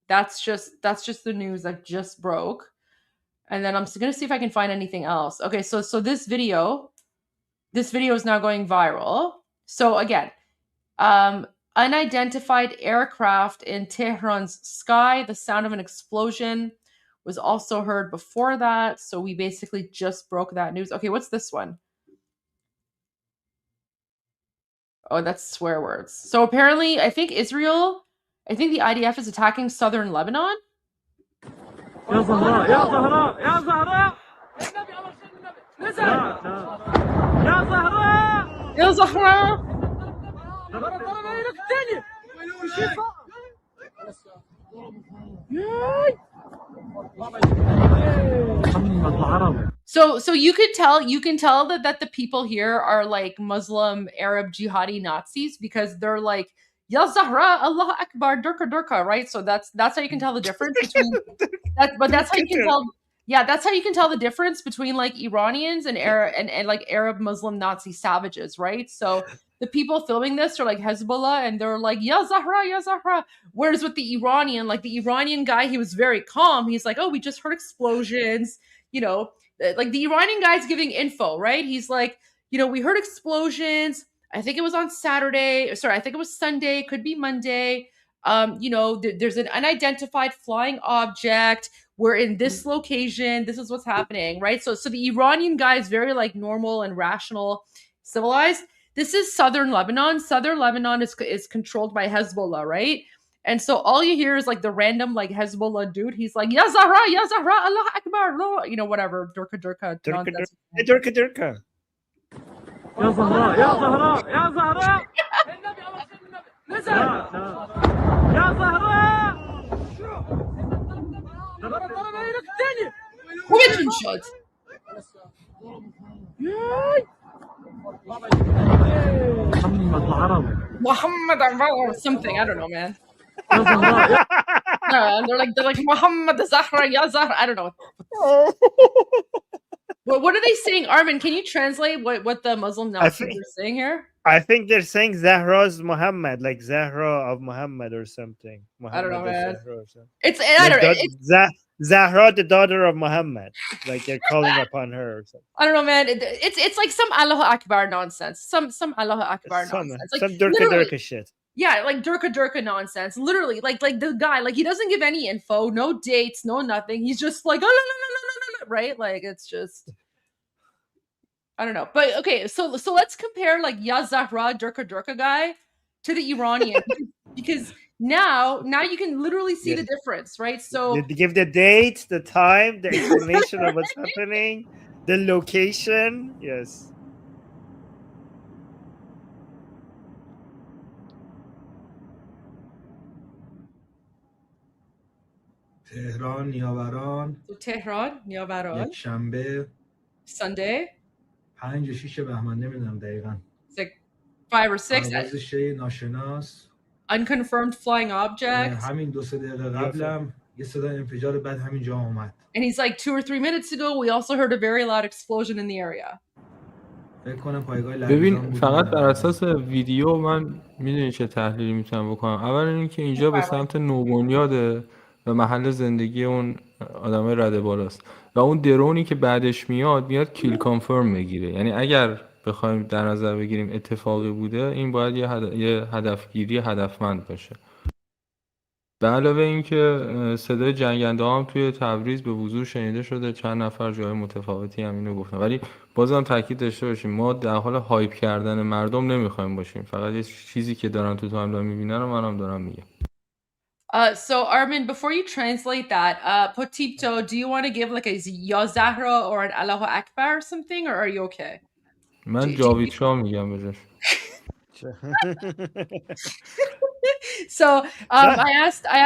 that's just the news that just broke. And then I'm going to see if I can find anything else. Okay, so this video is now going viral. So again, unidentified aircraft in Tehran's sky. The sound of an explosion was also heard before that. So we basically just broke that news. Okay, what's this one? Oh, that's swear words. So apparently, I think the IDF is attacking southern Lebanon. يا زهراء يا زهراء يا زهراء يا زهراء يا زهراء So you can tell that the people here are like Muslim Arab jihadi Nazis, because they're like, Ya Zahra, Allah Akbar, Durka Durka, right? So that's how you can tell the difference between that. But that's how you can tell. Yeah, that's how you can tell the difference between like Iranians and Arab and like Arab Muslim Nazi savages, right? So the people filming this are like Hezbollah, and they're like, Ya Zahra, Ya Zahra. Whereas with the Iranian guy, he was very calm. He's like, oh, we just heard explosions. Like the Iranian guy's giving info, right? He's like, we heard explosions. I think it was on Saturday. Sorry, I think it was Sunday. Could be Monday. There's an unidentified flying object. We're in this location. This is what's happening, right? So the Iranian guy is very like normal and rational, civilized. This is southern Lebanon. Southern Lebanon is controlled by Hezbollah, right? And so all you hear is like the random like Hezbollah dude. He's like, Ya Zahra, Allah Akbar, whatever, Durka Durka. Durka Durka. يا زهراء يا زهراء يا زهراء يا زهراء Shut. Muhammad or something. I don't know, man. They're like Muhammad Zahra, Ya Zahra. I don't know. What are they saying, Armin? Can you translate what the Muslim Nazis are saying here? I think they're saying Zahra's Muhammad, like Zahra of Muhammad or something. I don't know, Muhammad is man. Zahra or something. I don't know. Zahra, the daughter of Muhammad. Like they're calling upon her or something. I don't know, man. It's like some Allahu Akbar nonsense. Some Allahu Akbar nonsense. Like Some Durka literally, Durka shit. yeah, like Durka nonsense. Literally, like the guy, like he doesn't give any info, no dates, no nothing. He's just like, oh, no, right? Like it's just, I don't know. But okay, so let's compare like Ya Zahra Durka guy to the Iranian because now you can literally see the difference, right? So They give the date, the time, the explanation of what's happening, the location. Yes. تهران نیاوران so Tehran, Niavaron, یک شنبه Sunday, 5 و 6 بهمن نمیدونم دقیقا it's like 5 or 6 پرواز شی ناشناس unconfirmed flying object. همین 2-3 دقیقه قبلم یه صدا انفجار بعد همینجا اومد And he's like 2 or 3 minutes ago, we also heard a very loud explosion in the area. فکر کنم پایگاه لرزان ببین بود. فقط بر اساس ویدیو من میدونی چه تحلیلی میتونم بکنم. اول اینکه اینجا به سمت نوبنیاده و محل زندگی اون آدمای رده بالاست و اون درونی که بعدش میاد کیل کانفرم بگیره. یعنی اگر بخوایم در نظر بگیریم اتفاقی بوده این باید یه هدفگیری هدفمند باشه. به علاوه اینکه صدای جنگنده هم توی تبریز به وضوح شنیده شده، چند نفر جای متفاوتی هم اینو گفتن، ولی بازم تاکید داشته باشیم ما در حال هایپ کردن مردم نمیخوایم باشیم، فقط یه چیزی که دارن تو تایملاین میبینن و منم دارم میگم. So Armin, before you translate that, Potipto, do you want to give like a Ya Zahra or an Allahu Akbar or something, or are you okay? من جاوید شاه میگم بجاش. So I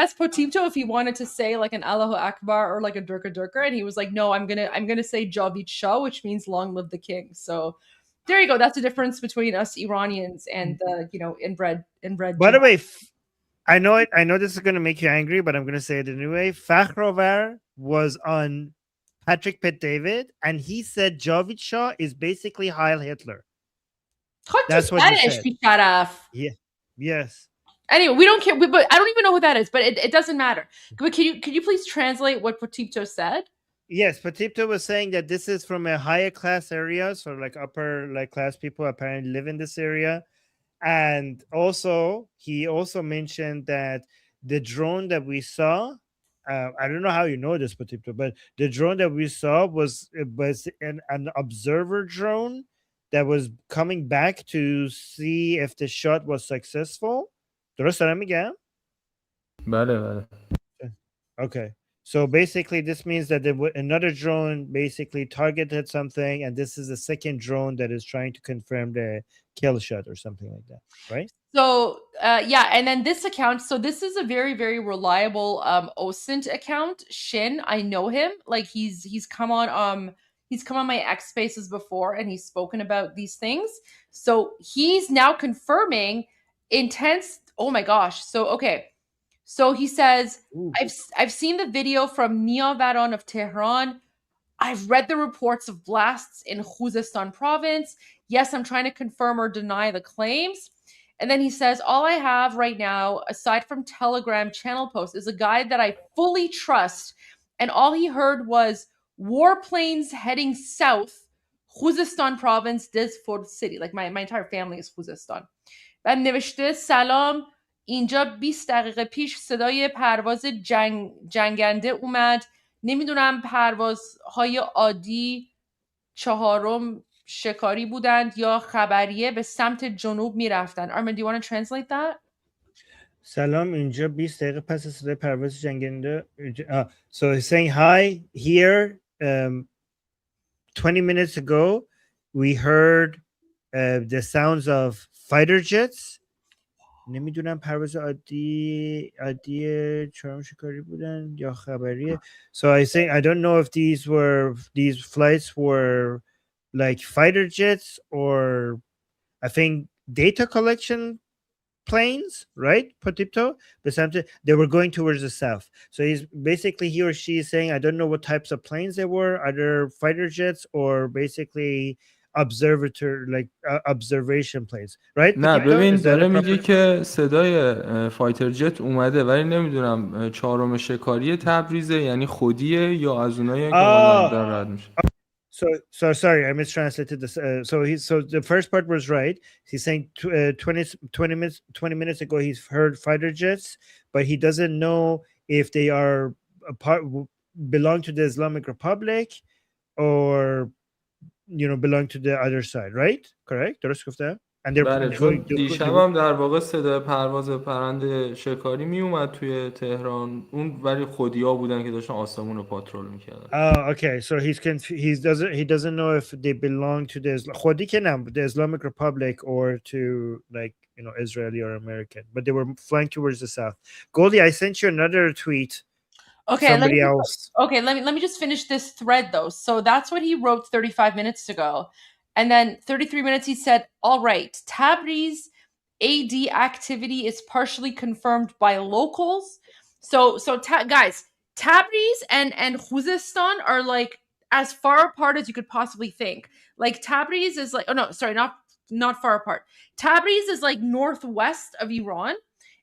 asked Potipto if he wanted to say like an Allahu Akbar or like a Durka, and he was like, no, I'm gonna say Javid Shah, which means long live the king. So there you go. That's the difference between us Iranians and the inbred. By the way, I know this is going to make you angry, but I'm going to say it anyway. Fakhrovar was on Patrick Pitt David, and he said Javid Shah is basically Heil Hitler. That's what he said. Yeah. Yes. Anyway, we don't care, but I don't even know who that is, but it doesn't matter. But can you please translate what Potipto said? Yes, Potipto was saying that this is from a higher class area, so like upper like class people apparently live in this area. And also, he also mentioned that the drone that we saw, I don't know how you know this, Potipto, but the drone that we saw was an observer drone that was coming back to see if the shot was successful. درست دارم میگم؟ بله. Okay. So basically, this means that another drone basically targeted something, and this is the second drone that is trying to confirm the kill shot or something like that, right? So yeah, and then this account. So this is a very, very reliable OSINT account. Shin, I know him. Like he's come on my X Spaces before, and he's spoken about these things. So he's now confirming intense. Oh my gosh. So okay. So he says, I've seen the video from Nia Varon of Tehran. I've read the reports of blasts in Khuzestan province. Yes, I'm trying to confirm or deny the claims. And then he says, all I have right now, aside from Telegram channel posts, is a guy that I fully trust. And all he heard was warplanes heading south, Khuzestan province, Dizford city. Like my entire family is Khuzestan. و نوشته سلام اینجا 20 دقیقه پیش صدای پرواز جنگنده اومد نمیدونم پروازهای عادی چهارم شکاری بودند یا خبریه به سمت جنوب میرفتن. Armin, do you want to translate that? سلام اینجا 20 دقیقه پس صدای پرواز جنگنده so he's saying hi here 20 minutes ago we heard the sounds of fighter jets نمیدونم پرواز عادی چهارم شکاری بودن یا خبریه. So I think I don't know if these flights were like fighter jets or I think data collection planes, right? Potipto, but they were going towards the south. So he's basically he or she is saying I don't know what types of planes they were, either fighter jets or basically observation planes, right? نه Potipto? ببین Is that a داره میگه proper? که صدای فایتر جت اومده ولی نمیدونم چهارم شکاری تبریزه یعنی خودیه یا از اونایی که Oh, دارن رد میشه. so sorry, I mistranslated this. So the first part was right. He's saying 20 minutes ago he's heard fighter jets, but he doesn't know if they are belong to the Islamic Republic or belong to the other side, right? Correct? درست گفتم؟ And بله چون دیشب هم در واقع صدای پرواز پرنده شکاری می اومد توی تهران اون ولی خودیا بودن که داشتن آسمون رو پاترول میکردن. Oh, okay. So he doesn't know if they belong to the خودی که نه, the Islamic Republic or to like Israeli or American, but they were flying towards the south. Goldie, I sent you another tweet. Okay, Somebody else. Okay, let me just finish this thread though. So that's what he wrote 35 minutes ago. And then 33 minutes he said, all right, Tabriz AD activity is partially confirmed by locals. So guys, Tabriz and Khuzestan are like as far apart as you could possibly think. Like Tabriz is like, oh no, sorry, not far apart. Tabriz is like northwest of Iran,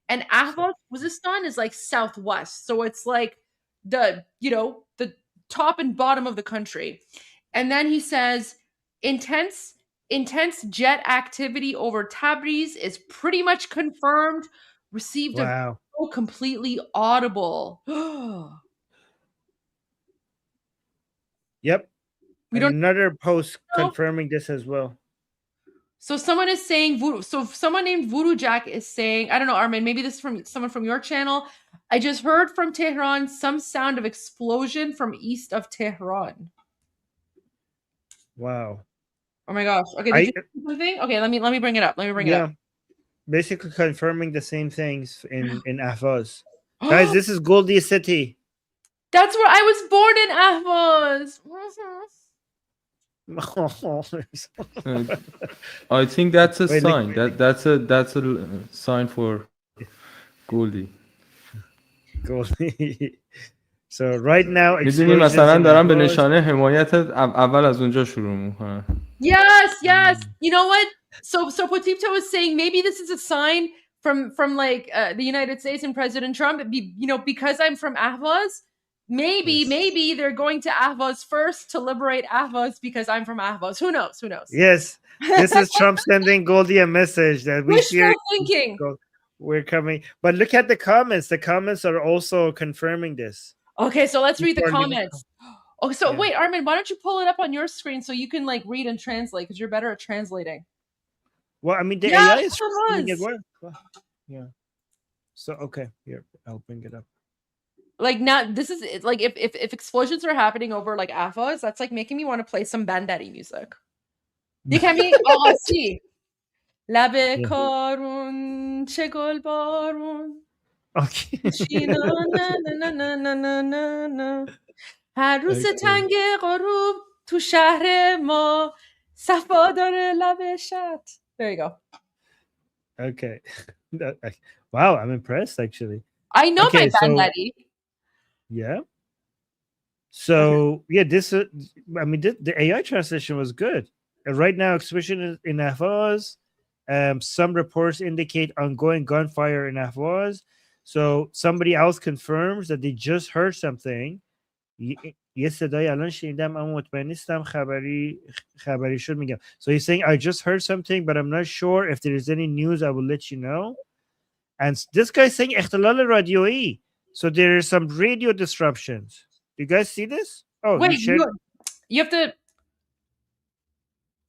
and Ahvaz, Khuzestan is like southwest. So it's like the top and bottom of the country. And then he says intense jet activity over Tabriz is pretty much confirmed. Received Wow. a completely audible. Yep. We don't Another post know. confirming this as well. So someone is saying Voodoo. So someone named Voodoo Jack is saying, I don't know, Armin, maybe this is from someone from your channel. I just heard from Tehran some sound of explosion from east of Tehran. Wow. Oh my gosh. Okay, did you see something? Okay, let me bring it up. Let me bring it up. Basically confirming the same things in Ahvaz. Guys, this is Goldie City. That's where I was born in Ahvaz. I think that's a sign. That's a sign for Goldie. Goldie. So right now میدونی مثلا دارم به نشانه حمایت اول از اونجا شروع میکنم. Yes. You know what? So Potipto was saying maybe this is a sign from like the United States and President Trump, because I'm from Ahvaz. Maybe they're going to Ahvaz first to liberate Ahvaz because I'm from Ahvaz. Who knows? Yes. This is Trump sending Goldie a message that we wishful thinking. We're coming. But look at the comments. The comments are also confirming this. Okay, so let's read the comments. Oh, so wait, Armin, why don't you pull it up on your screen so you can like read and translate because you're better at translating. Well, I mean, the AI is making it work. Yeah. So okay, here I'll bring it up. Like now, this is like if explosions are happening over like Ahvaz, that's like making me want to play some Bandari music. You can be see. Labe karun chegol barun. Okay. هر روز تنگ غروب تو شهر ما صفا داره لب شط. There you go. Okay. Wow, I'm impressed actually. I know my Bandari. Yeah. So the AI translation was good. Right now, explosion in Ahvaz. Some reports indicate ongoing gunfire in Ahvaz. So somebody else confirms that they just heard something. یه صدای الان شنیدم اما مطمئن نیستم خبری شد میگم. So he's saying I just heard something but I'm not sure if there is any news I will let you know. And this guy's saying اختلال رادیویی. So there are some radio disruptions. Do you guys see this? Oh, wait, you have to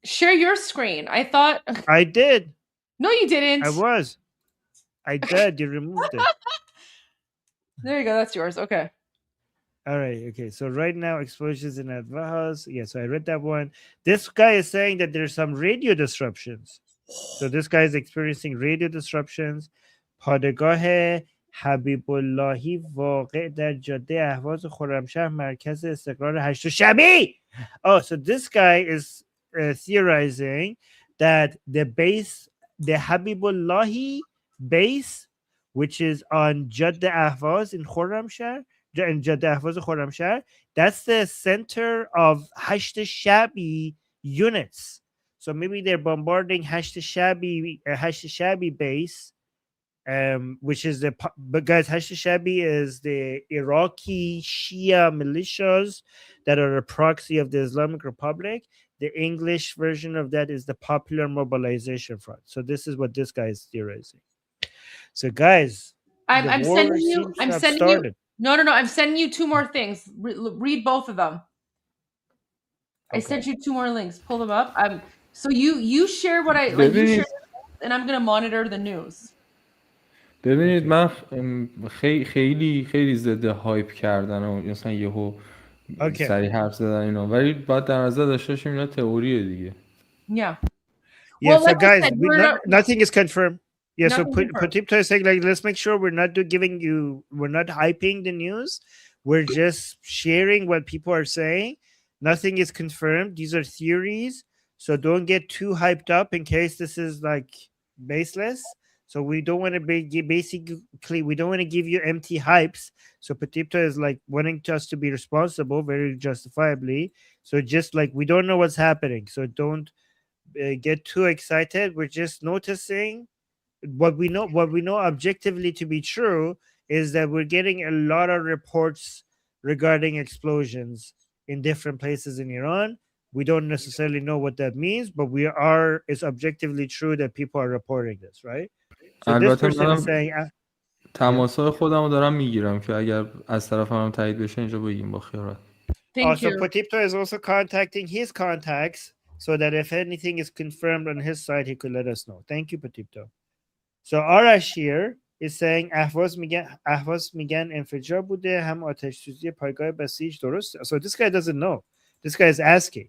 share your screen. I thought I did. No, you didn't. I did. You removed it. There you go. That's yours. Okay. All right. Okay. So right now, explosions in Ahvaz. Yeah. So I read that one. This guy is saying that there's some radio disruptions. So this guy is experiencing radio disruptions. پادگاه حبیب اللهی واقع در جاده اهواز خرمشهر مرکز استقرار هشت شبی. Oh, so this guy is theorizing that the Habibullahi base, which is on Jadde Ahvaz in Khorramshahr, that's the center of Hasht Shabi units. So maybe they're bombarding Hashd Shabi base, which is but guys, Hashd Shabi is the Iraqi Shia militias that are a proxy of the Islamic Republic. The English version of that is the Popular Mobilization Front. So this is what this guy is theorizing. So guys, I'm sending you. seems to have started. No. I'm sending you two more things. Read both of them. I sent you two more links. Pull them up. So you share what I like. You share, and I'm gonna monitor the news. ببینید من خیلی ضد هایپ کردن و مثلا یهو سریع حرف زدن اینا، ولی باید در نظر داشته باشیم اینا تئوریه دیگه. Yeah. Yeah, well, so guys, nothing is confirmed. Yeah, so Potipto is saying, like, let's make sure we're not we're not hyping the news. We're just sharing what people are saying. Nothing is confirmed. These are theories. So don't get too hyped up in case this is like baseless. So we don't want to we don't want to give you empty hypes. So Potipto is like wanting us to be responsible, very justifiably. So just like, we don't know what's happening. So don't get too excited. We're just noticing what we know objectively to be true is that we're getting a lot of reports regarding explosions in different places in Iran. We don't necessarily know what that means, but it's objectively true that people are reporting this, right? So this person is saying تماسای خودمو دارم میگیرم که اگر از طرف من تایید بشه اینجا بگیم با خیارت. So Potipto is also contacting his contacts so that if anything is confirmed on his side, he could let us know. Thank you, Potipto. So Arash here is saying ahvaz migan انفجار بوده هم آتش سوزی پایگاه بسیج درست. So this guy doesn't know. This guy is asking.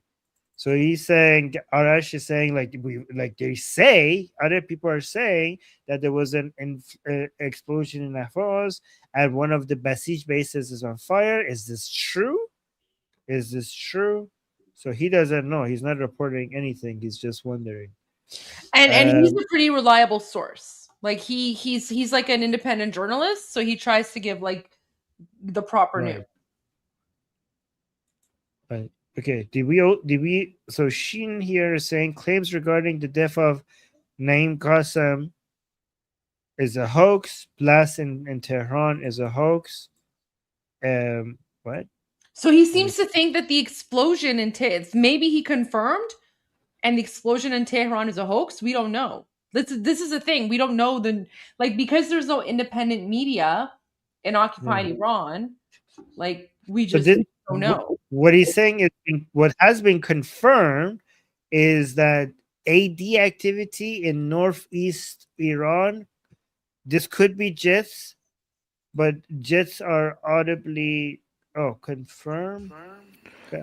So he's saying, Arash is saying, they say, other people are saying that there was an explosion in Ahvaz and one of the Basij bases is on fire. Is this true? So he doesn't know. He's not reporting anything. He's just wondering. And he's a pretty reliable source. Like he's like an independent journalist, so he tries to give like the proper news. Right. Okay, did we so Shin here is saying claims regarding the death of Naim Qassem is a hoax, blast in Tehran is a hoax. What? So he seems to think that the explosion in maybe he confirmed and the explosion in Tehran is a hoax. We don't know. This is the thing. We don't know because there's no independent media in occupied Iran, like we just don't know. What he's saying is what has been confirmed is that AD activity in northeast Iran, this could be jets, but jets are audibly confirmed.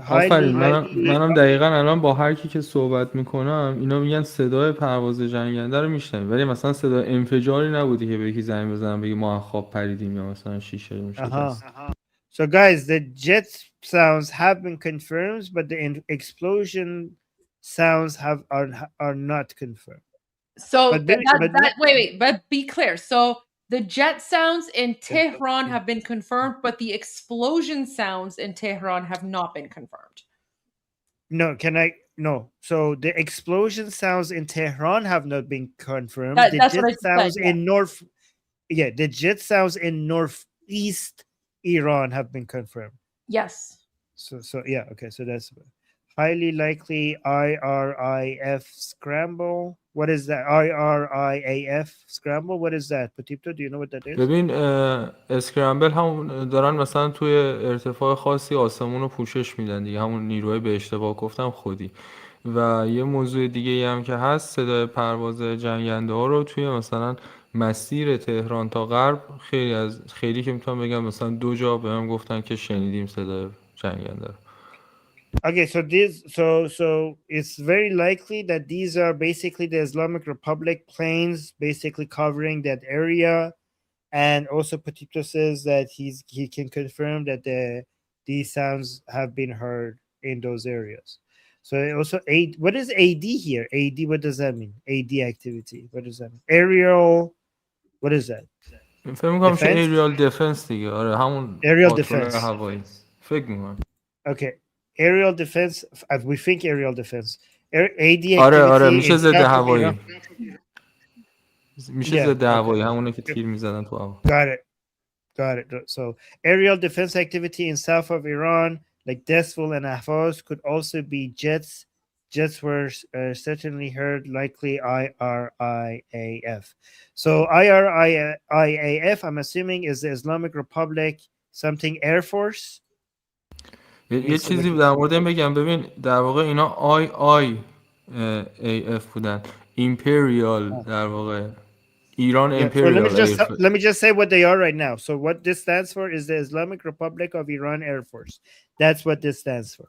آفرین منم دقیقاً الان با هر کی که صحبت میکنم اینا میگن صدای پرواز جنگنده رو میشنویم، ولی مثلا صدای انفجاری نبوده که به یکی زنگ بزنم بگی ما خواب پریدیم یا مثلا شیشه میشه. So guys, the jet sounds have been confirmed, but the explosion sounds are not confirmed. So but be clear. So the jet sounds in Tehran have been confirmed, but the explosion sounds in Tehran have not been confirmed. No. So the explosion sounds in Tehran have not been confirmed. The jet sounds the jet sounds in northeast Iran have been confirmed. Yes. So yeah, okay. So that's highly likely IRIF scramble. What is that? IRIAF scramble? What is that? Potipto, do you know what that is? ببین اسکرامبل همون دارن مثلا توی ارتفاع خاصی آسمون رو پوشش میدن دیگه، همون نیروهای به اشتباه گفتم خودی. و یه موضوع دیگه هم که هست صدای پرواز جنگنده ها رو توی مثلا مسیر تهران تا غرب خیلی که میتونم بگم مثلا 2 جا بهم گفتن که شنیدیم صدای جنگنده رو. Okay, so it's very likely that these are basically the Islamic Republic planes basically covering that area, and also Potipto says that he can confirm that these sounds have been heard in those areas. So also what is AD here? AD, what does that mean? AD activity, what does that mean? Aerial, what is that? فکر می‌کنم چه aerial defense دیگه. آره همون aerial defense هوایی فکر می‌کنم. Okay. Aerial defense, we think aerial defense. AD آره activity میشه in ضد south of هوایی، Iran. میشه Yeah, ضد هوایی، okay. همونه که تیر میزدن تو هوا. Got it. So aerial defense activity in south of Iran, like Desful and Ahvaz, could also be jets. Jets were certainly heard, likely IRIAF. So IRIAF, I'm assuming, is the Islamic Republic, something Air Force. یه چیزی در مورد این بگم، ببین در واقع اینا IIAF بودن، ایمپریال در واقع ایران Yeah, so امپریال. let me just say what they are right now. So what this stands for is the Islamic Republic of Iran Air Force. That's what this stands for.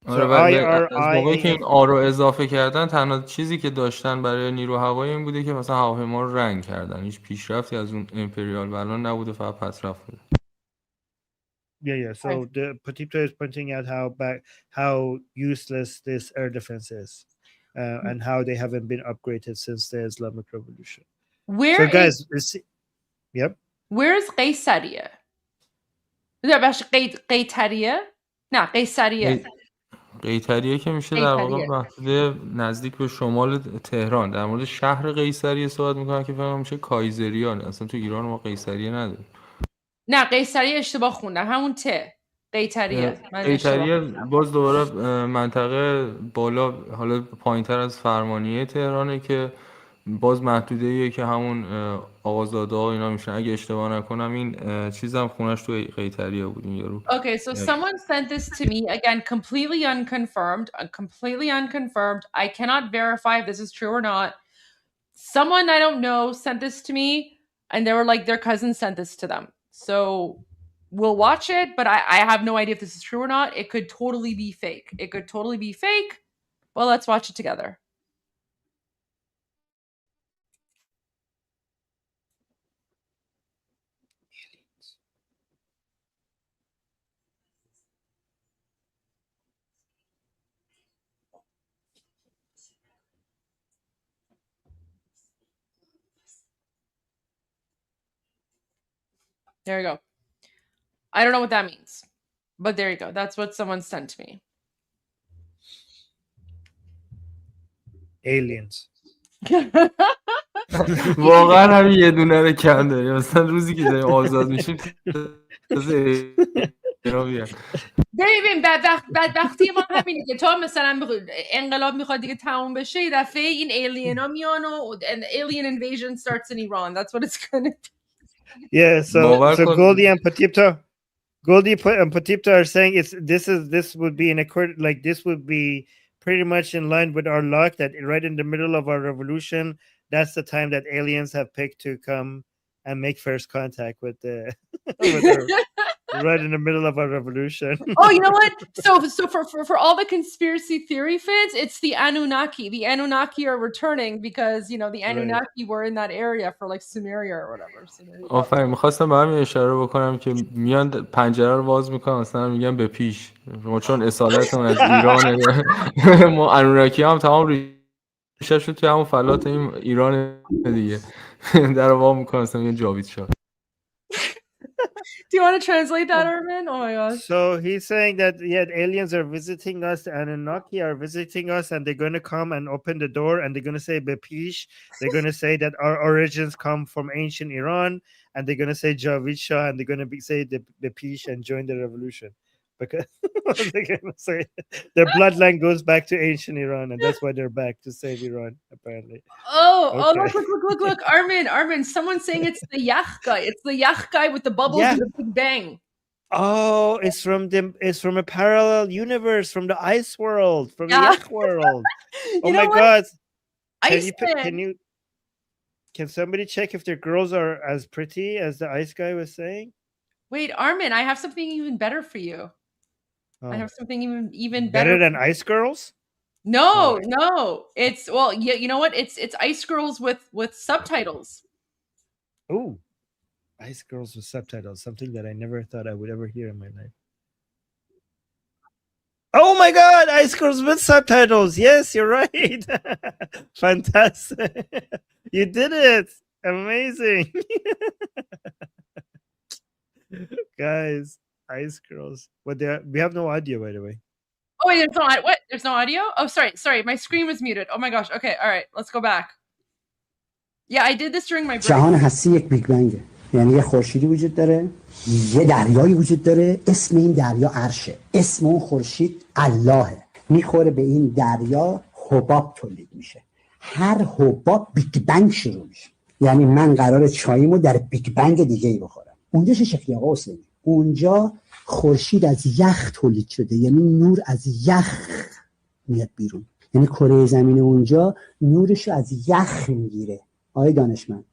آره So ولی از موقعی که IRIAF. این آ رو اضافه کردن تنها چیزی که داشتن برای نیرو هوایی این بوده که مثلا هواپیما رو رنگ کردن، هیچ پیشرفتی از اون امپریال الان نبوده، فقط پسرفت بوده. Yeah. So the Patipta is pointing out how useless this air defense is, and how they haven't been upgraded since the Islamic Revolution. Where So guys, yep. Where is قیصریه؟ نه بخش قیطریه؟ نه قیصریه. قیطریه که میشه در واقع محدوده نزدیک به شمال تهران. در مورد شهر قیصریه صحبت میکنن که فکر میشه کایزریان. اصلا تو ایران ما قیصریه نداریم. نه قیصریه اشتباه خوندم، همون قیطریه. قیطریه باز دوباره منطقه بالا، حالا پایینتر از فرمانیه تهرانه که باز محدوده‌ایه که همون آقازاده ها اینا میشن. اگه اشتباه نکنم این چیزم خونش تو قیطریه بود این یارو. Okay, so someone sent this to me again, completely unconfirmed. I cannot verify if this is true or not. Someone I don't know sent this to me, and they were like their cousin sent this to them. So we'll watch it, but I have no idea if this is true or not. It could totally be fake. Well, let's watch it together. There you go. I don't know what that means, but there you go. That's what someone sent to me. Aliens. واقعا همین یه دونه رو کم داریم. مثلا روزی که داریم آزاد میشیم ببین بدبختی ما همینه که تا مثلا انقلاب میخواد دیگه تموم بشه یه دفعه این alien ها میان و an alien invasion starts in Iran. That's what it's gonna do. Yeah, so Goldie and Patipta and Patipta are saying this would be in accord, like this would be pretty much in line with our luck that right in the middle of our revolution, that's the time that aliens have picked to come and make first contact with the right in the middle of our revolution. Oh, you know what? So for all the conspiracy theory fans, it's the Anunnaki. The Anunnaki are returning because the Anunnaki were in that area for like Sumeria or whatever. آفرین. میخواستم به همین اشاره بکنم که میان پنجره رو باز میکنن مثلا میگن به پیش، ما چون اصالتمون از ایرانه ما انوناکی هم تمام ریشه شد توی همون فلات این ایران دیگه در رو باز میکنن مثلا میگن جاوید شد. Do you want to translate that, Armin? Oh my gosh. So he's saying that aliens are visiting us, the Anunnaki are visiting us, and they're going to come and open the door, and they're going to say Bepish. They're going to say that our origins come from ancient Iran, and they're going to say Javid Shah, and they're going to say the Bepish and join the revolution. Because they're going to say their bloodline goes back to ancient Iran, and that's why they're back to save Iran, apparently. Oh, look, Armin, someone's saying it's the Yach guy. It's the Yach guy with the bubbles and the big bang. Oh, it's from a parallel universe, from the ice world, from the Yach world. Oh my God. Can somebody check if their girls are as pretty as the ice guy was saying? Wait, Armin, I have something even better for you. Oh. I have something even better than Ice Girls? No. It's you know what? It's Ice Girls with subtitles. Oh, Ice Girls with subtitles, something that I never thought I would ever hear in my life. Oh my God, Ice Girls with subtitles. Yes, you're right. Fantastic. You did it. Amazing. Guys, Ice Girls. We have no audio, by the way. Oh wait, there's no what? There's no audio? Oh, sorry. My screen was muted. Oh my gosh. Okay, all right. Let's go back. Yeah, I did this during my break. جهان هستی یک بیگ بنگه، یعنی یه خورشیدی وجود داره، یه دریایی وجود داره، اسم این دریا عرشه، اسم اون خورشید اللهه. میخوره به این دریا، حباب تولید میشه. هر حباب بیگ بنگ شروع میشه. یعنی من قراره چاییمو در بیگ بنگ دیگه ای بخورم. اونجا چه شکلی آقا حسینی؟ اونجا خورشید از یخ تولید شده، یعنی نور از یخ میاد بیرون. یعنی کره زمین اونجا نورش از یخ میگیره. آقای دانشمند،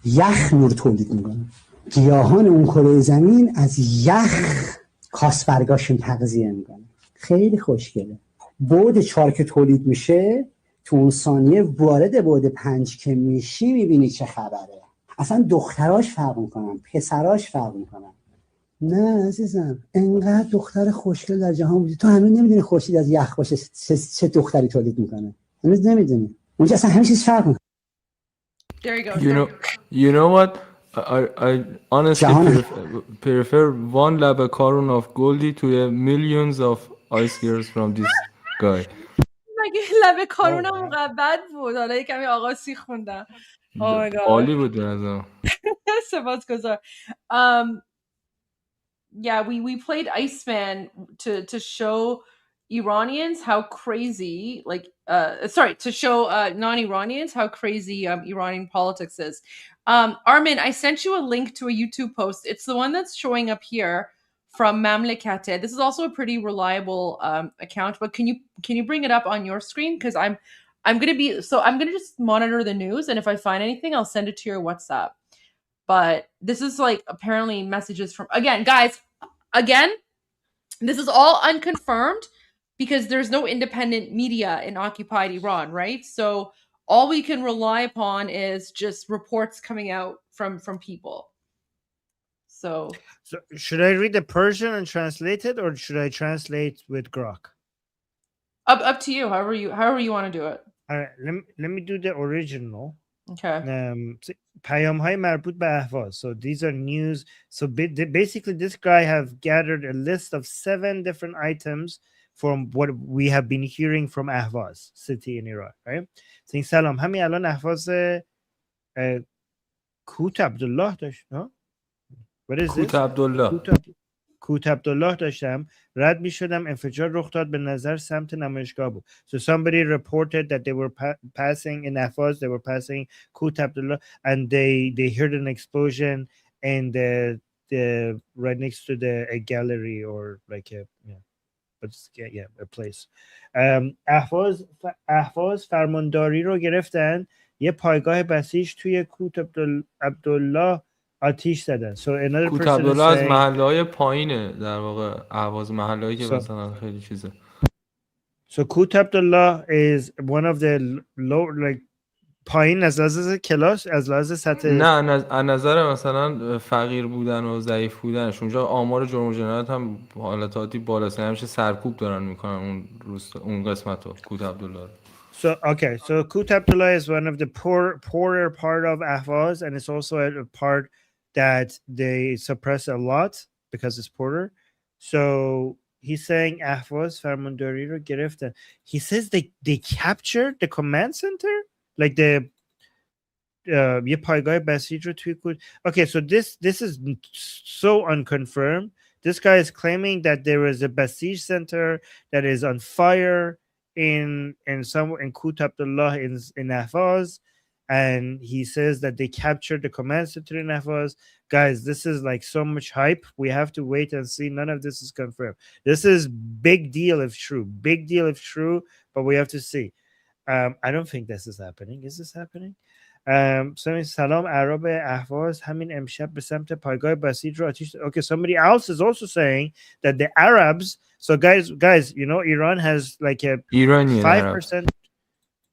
یخ نور تولید میکنه. گیاهان اون کره زمین از یخ کاسبرگاشون تغذیه میکنه. خیلی خوشگله. بعد 4 که تولید میشه، تو اون ثانیه وارد بعد 5 که میشی میبینی چه خبره. اصلا دختراش فرق میکنن، پسراش فرق میکنن. نه عزیزم، انقدر دختر خوشگل در جهان بودی، تو هنوز نمیدونی خورشید از یخ باشه چه دختری تولید میکنه. هنوز نمیدونی. اونجا اصلا همه چیز فرق میکنه. There you go. You know what? I honestly prefer one labakarun of Goldie to millions of ice gears from this guy. مگه لبه کارونم مقبل بود. حالا کمی آقا سیخ خوندم. Oh my god. عالی بود بنظرم. سپاسگزار. Yeah, we played Iceman to show Iranians how crazy, like, to show non-Iranians how crazy Iranian politics is. Armin, I sent you a link to a YouTube post. It's the one that's showing up here from Mamlekate. This is also a pretty reliable account, but can you bring it up on your screen? Because I'm gonna just monitor the news, and if I find anything, I'll send it to your WhatsApp. But this is like apparently messages from, again, this is all unconfirmed because there's no independent media in occupied Iran, right? So all we can rely upon is just reports coming out from people. So should I read the Persian and translate it, or should I translate with Grok? Up to you, however you want to do it. All right, let me do the original. Okay. پیام های مربوط به اهواز. So these are news. So basically this guy have gathered a list of 7 different items from what we have been hearing from Ahvaz city in Iran, right? So سلام، همین الان اهواز کوت عبدالله داشت. What is this? کوت عبدالله داشتم، رد می شدم، انفجار رخ داد، به نظر سمت نمایشگاه بود. So somebody reported that they were passing in Ahvaz, they were passing کوت عبدالله, and they heard an explosion and the right next to a gallery or like a a place. اهواز فرمانداری رو گرفتن، یه پایگاه بسیج توی کوت عبدالله آتیش زدن. So another کوت person عبدالله is از saying محله‌های پایینه در واقع، اهواز محله‌ای که مثلا خیلی چیزه. So کوت عبدالله is one of the low, like پایین از لحاظ کلاس، از لحاظ سطح. نه از نظر مثلا فقیر بودن و ضعیف بودنش، اونجا آمار جرم و جنایت هم حالتاتی بالاست، همیشه سرکوب دارن میکنن اون قسمت رو، کوت عبدالله. So okay, so Kut Abdullah is one of the poorer part of Ahvaz, and it's also a part that they suppress a lot because it's poorer. So he's saying Ahvaz Farmandari ro gereftan. He says they captured the command center, like the ye paigah basij ro toy Kut. Okay, so this is so unconfirmed. This guy is claiming that there is a basij center that is on fire in Kut Abdullah in Ahvaz, and he says that they captured the command center in Ahvaz. Guys, this is like so much hype. We have to wait and see. None of this is confirmed. This is big deal if true, but we have to see. I don't think this is happening. Is this happening? سلام عرب اهواز همین امشب به سمت پایگاه بسیج رو آتش. Okay, somebody else is also saying that the Arabs, so guys, you know, Iran has like a Iranian 5%.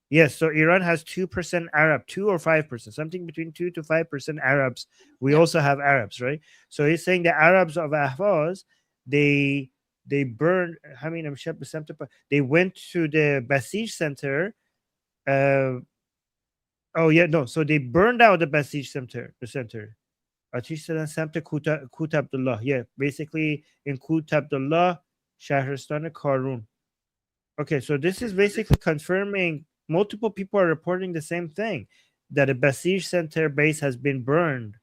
Yes, so Iran has 2% Arab, 2 or 5%, something between 2 to 5% Arabs. We also have Arabs, right? So he's saying the Arabs of Ahvaz, they burned, they went to the Basij center. So they burned out the Basij center, the center. آتش زدن سمت کوت عبدالله. Yeah, basically in Kut Abdullah, شهرستان کارون. Okay, so this is basically confirming multiple people are reporting the same thing, that a Basij center base has been burned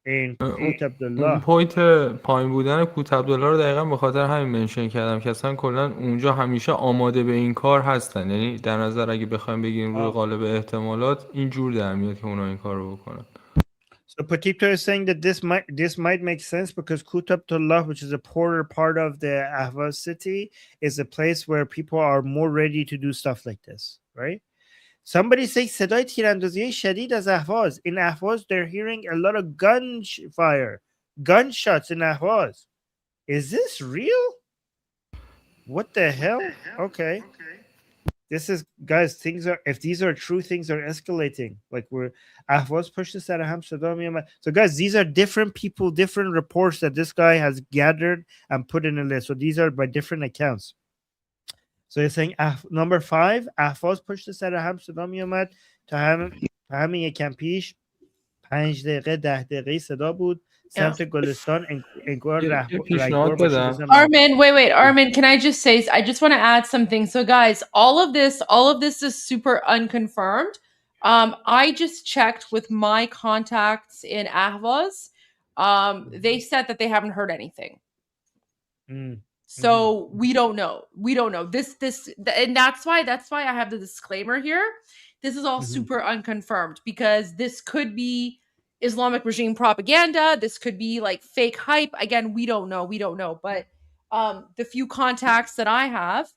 in Kut اون Abdullah. پوینت پایین بودن کوت عبدالله رو دقیقا به خاطر همین منشن کردم که اصلا کلا اونجا همیشه آماده به این کار هستن. یعنی در نظر اگه بخوایم بگیریم روی قالب احتمالات این جور در میاد که اونا این کار رو بکنن. So Patito is saying that this might make sense because Kut Abdullah, which is a poorer part of the Ahvaz city, is a place where people are more ready to do stuff like this, right? Somebody says صدای تیراندازی شدید از اهواز. In Ahvaz, they're hearing a lot of gunfire, gunshots in Ahvaz. Is this real? What the hell? Okay. This is, guys, things are, if these are true, things are escalating. Like we're Ahvaz pushed this at Ham Saddam. So guys, these are different people, different reports that this guy has gathered and put in a list. So these are by different accounts. So he's saying number 5, Ahvaz pushed this at Ham Saddam Yomad to همین یکم پیش 5 دقیقه 10 دقیقه صدا بود سمت گلستان انگار رگبار باشه. Armin, wait, Armin, can I just say, I just want to add something. So guys, all of this is super unconfirmed. I just checked with my contacts in Ahvaz. They said that they haven't heard anything. So we don't know. This, and that's why I have the disclaimer here. This is all super unconfirmed because this could be Islamic regime propaganda. This could be like fake hype. Again, we don't know. But the few contacts that I have,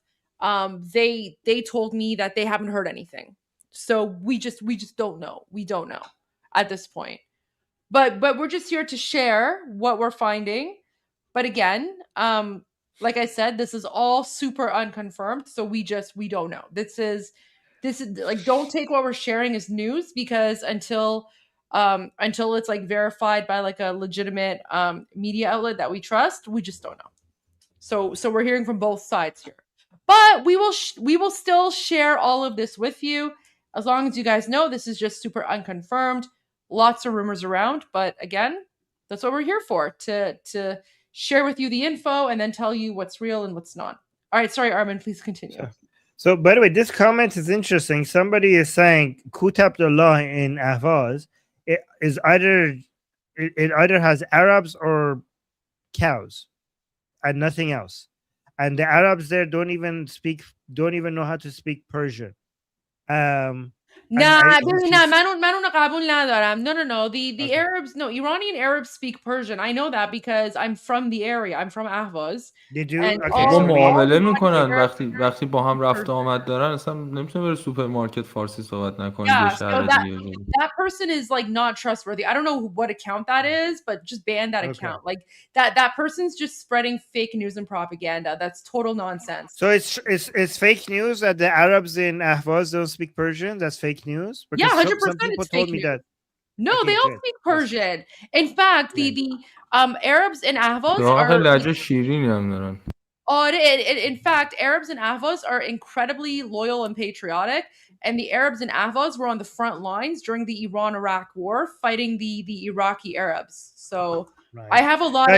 they told me that they haven't heard anything. So we just don't know. We don't know at this point. But we're just here to share what we're finding. But again, like I said, this is all super unconfirmed. So we don't know. This is like, don't take what we're sharing as news because until it's like verified by like a legitimate media outlet that we trust, we just don't know. So we're hearing from both sides here, but we will still share all of this with you as long as you guys know this is just super unconfirmed. Lots of rumors around, but again, that's what we're here for, to share with you the info and then tell you what's real and what's not. All right, sorry, Armin, please continue. So, by the way, this comment is interesting. Somebody is saying Kut Abdullah in Ahvaz, it either has Arabs or cows and nothing else. And the Arabs there don't even know how to speak Persian. نه من اون قبول ندارم. No. The Arabs, no, Iranian Arabs speak Persian. I know that because I'm from the area. I'm from Ahvaz. They do. با معامله میکنن وقتی با هم رفت آمد دارن اصلا نمیتونه بره سوپرمارکت فارسی صحبت نکنه. So that person is like not trustworthy. I don't know what account that is, but just ban that account. Like that person's just spreading fake news and propaganda. That's total nonsense. So it's fake news that the Arabs in Ahvaz don't speak Persian. That's fake news. Because 100% it's fake news. That. No, they all speak Persian. In fact, the Arabs in Ahvaz are لهجه شیرینی هم دارن. In fact, Arabs in Ahvaz are incredibly loyal and patriotic, and the Arabs in Ahvaz were on the front lines during the Iran-Iraq war, fighting the Iraqi Arabs. So I have a lot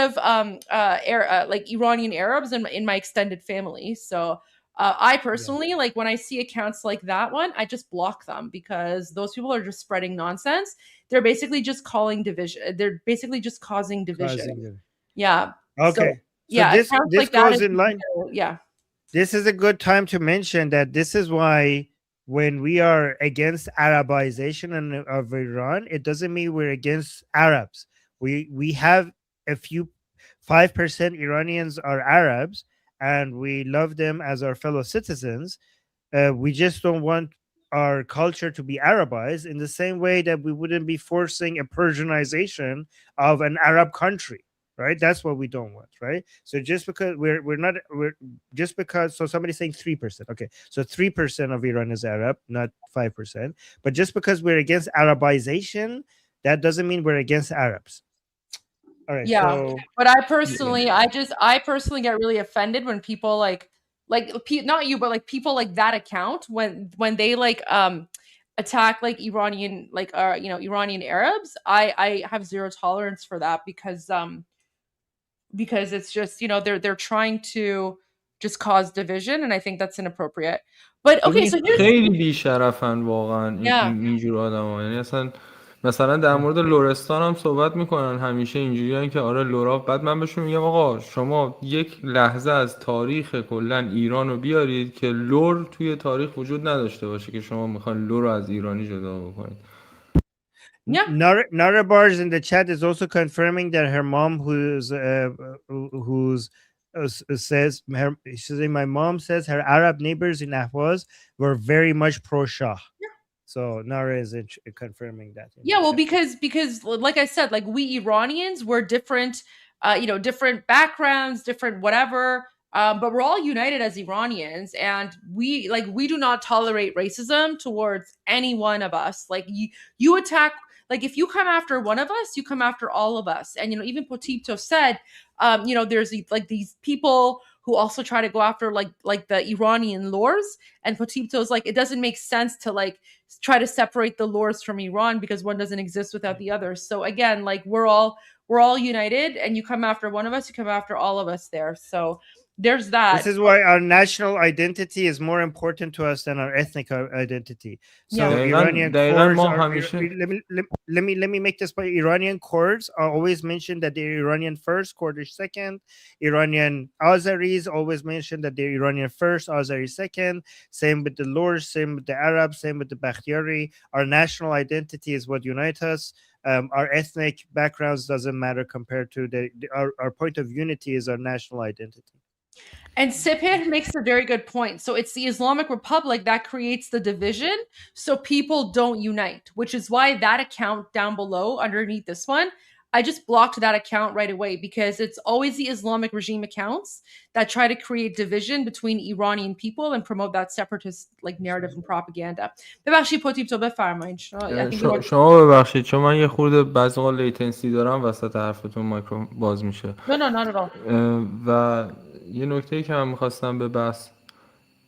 of like Iranian Arabs in my extended family. So I personally, like when I see accounts like that one, I just block them because those people are just spreading nonsense. They're basically just causing division. Yeah. Okay. So this goes in line. Yeah. This is a good time to mention that this is why when we are against Arabization of Iran, it doesn't mean we're against Arabs. We have a few 5% Iranians are Arabs, and we love them as our fellow citizens. We just don't want our culture to be Arabized in the same way that we wouldn't be forcing a Persianization of an Arab country. Right, that's what we don't want, right? So just because so somebody's saying 3%, okay, so 3% of Iran is Arab, not 5%. But just because we're against Arabization, that doesn't mean we're against Arabs. All right. Yeah, so, but I personally get really offended when people like not you, but like people like that account when they like attack like Iranian Iranian Arabs. I have zero tolerance for that because because it's just, they're trying to just cause division, and I think that's inappropriate. But okay, so ببین here's خیلی بی‌شرفن واقعا yeah. اینجور آدم‌ها. یعنی اصلا مثلا در مورد لرستان هم صحبت میکنن همیشه اینجوریان که آره لورا، بعد من بهشون میگم آقا شما یک لحظه از تاریخ کلا ایران رو بیارید که لور توی تاریخ وجود نداشته باشه که شما میخواین لور رو از ایرانی جدا بکنید. Yeah. Nara Bars in the chat is also confirming that her mom, says my mom says her Arab neighbors in Ahvaz were very much pro-Shah. So Nara is confirming that. Yeah, well, because like I said, like we Iranians, we're different, different backgrounds, different whatever, but we're all united as Iranians, and we do not tolerate racism towards any one of us. Like you attack, like if you come after one of us, you come after all of us. And even Potipto said, there's like these people who also try to go after like the Iranian lords, and Potipto's like, it doesn't make sense to like try to separate the lords from Iran because one doesn't exist without the other. So again, like we're all united, and you come after one of us, you come after all of us there. So there's that. This is why our national identity is more important to us than our ethnic identity. So Iranian Kurds are, let me make this point. Iranian Kurds are always mentioned that they're Iranian first, Kurdish second. Iranian Azeris always mentioned that they're Iranian first, Azeri second. Same with the Lurs, same with the Arabs, same with the Bakhtiyari. Our national identity is what unites us. Our ethnic backgrounds doesn't matter compared to our point of unity is our national identity. And Sipir makes a very good point. So it's the Islamic Republic that creates the division, so people don't unite, which is why that account down below underneath this one, I just blocked that account right away, because it's always the Islamic regime accounts that try to create division between Iranian people and promote that separatist like narrative and propaganda. ببخشید پوتیپتو بفرمایید. شما ببخشید چون من یه خورده بعضی وقتا لیتنسی دارم وسط حرفتون مایکرو باز میشه. نه not at all. و یه نکته‌ای که من می‌خواستم به بحث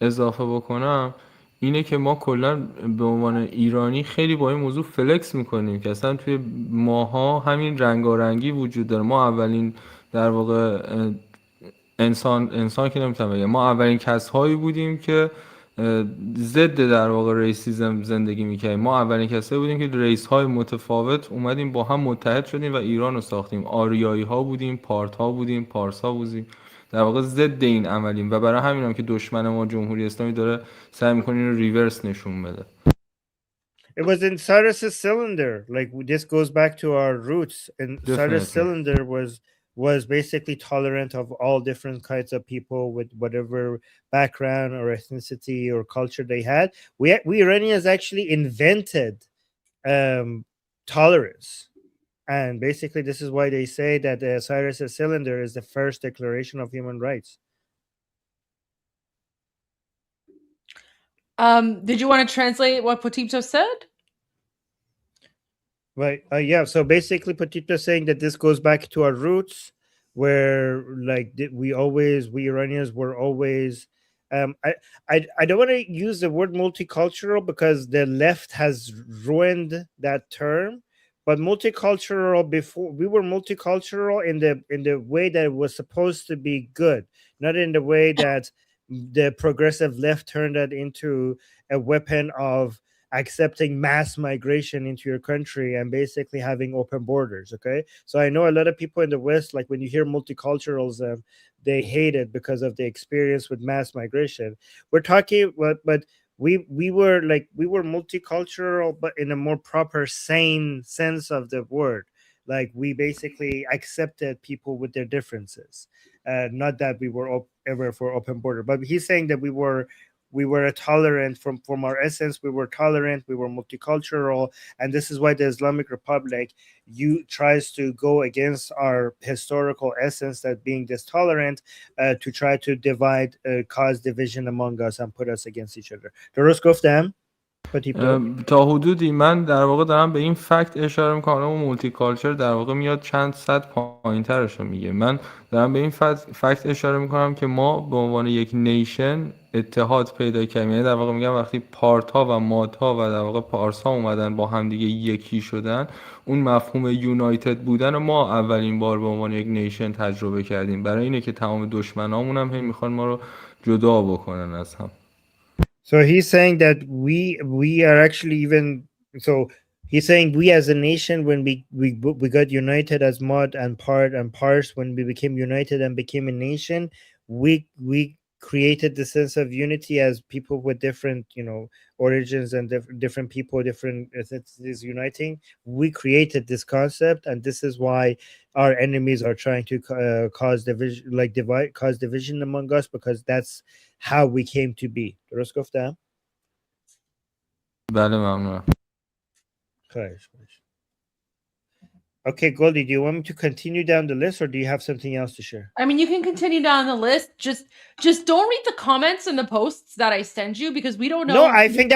اضافه بکنم اینه که ما کلا به عنوان ایرانی خیلی با این موضوع فلکس میکنیم که اصلا توی ماها همین رنگارنگی وجود داره. ما اولین در واقع انسان که نمیتونم بگم، ما اولین کسایی بودیم که ضد در واقع ریسیزم زندگی میکردیم. ما اولین کسایی بودیم که ریس های متفاوت اومدیم با هم متحد شدیم و ایران رو ساختیم. آریایی ها بودیم، پارت ها بودیم، پارس ها بودیم، در واقع ضد این عملیم و برای همین هم که دشمن ما جمهوری اسلامی داره سعی میکنه اینو ریورس نشون بده. It was in Cyrus's cylinder. Like this goes back to our roots. And Cyrus cylinder was basically tolerant of all different kinds of people with whatever background or ethnicity or culture they had. We Iranians actually invented tolerance. And basically, this is why they say that Cyrus's cylinder is the first declaration of human rights. Did you want to translate what Potipto said? Right. Yeah. So basically, Potipto is saying that this goes back to our roots, where like we Iranians were always. I don't want to use the word multicultural because the left has ruined that term. But multicultural, before we were multicultural in the way that it was supposed to be good, not in the way that the progressive left turned that into a weapon of accepting mass migration into your country and basically having open borders. Okay, so I know a lot of people in the West, like when you hear multiculturalism, they hate it because of the experience with mass migration. We're talking, but we were multicultural, but in a more proper, sane sense of the word. Like we basically accepted people with their differences, not that we were ever for open border. But he's saying that we were tolerant from our essence. We were tolerant. We were multicultural, and this is why the Islamic Republic tries to go against our historical essence, that being this tolerant, to try to divide, cause division among us, and put us against each other. درست گفتم؟ تا حدودی من در واقع دارم به این فکت اشاره میکنم. اون مولتی کالچر در واقع میاد چند صد پایین ترش رو میگه. من دارم به این فکت اشاره میکنم که ما به عنوان یک نیشن اتحاد پیدا کردیم. یعنی در واقع میگم وقتی پارت ها و ماد ها و در واقع پارس ها اومدن با هم دیگه یکی شدن، اون مفهوم یونایتد بودن رو ما اولین بار به عنوان یک نیشن تجربه کردیم. برای اینه که تمام دشمنامون هم میخوان ما رو جدا بکنن از هم. So he's saying that we are actually even so he's saying we as a nation, when we got united as mod and parse, when we became united and became a nation, we created the sense of unity as people with different, origins and different people, different ethnicities uniting. We created this concept, and this is why our enemies are trying to cause division, cause division among us, because that's how we came to be. درست گفتم؟ بله ممنونم. خواهش. Okay, Goldie, do you want me to continue down the list, or do you have something else to share? I mean, you can continue down the list. Just don't read the comments and the posts that I send you, because we don't know. No, I think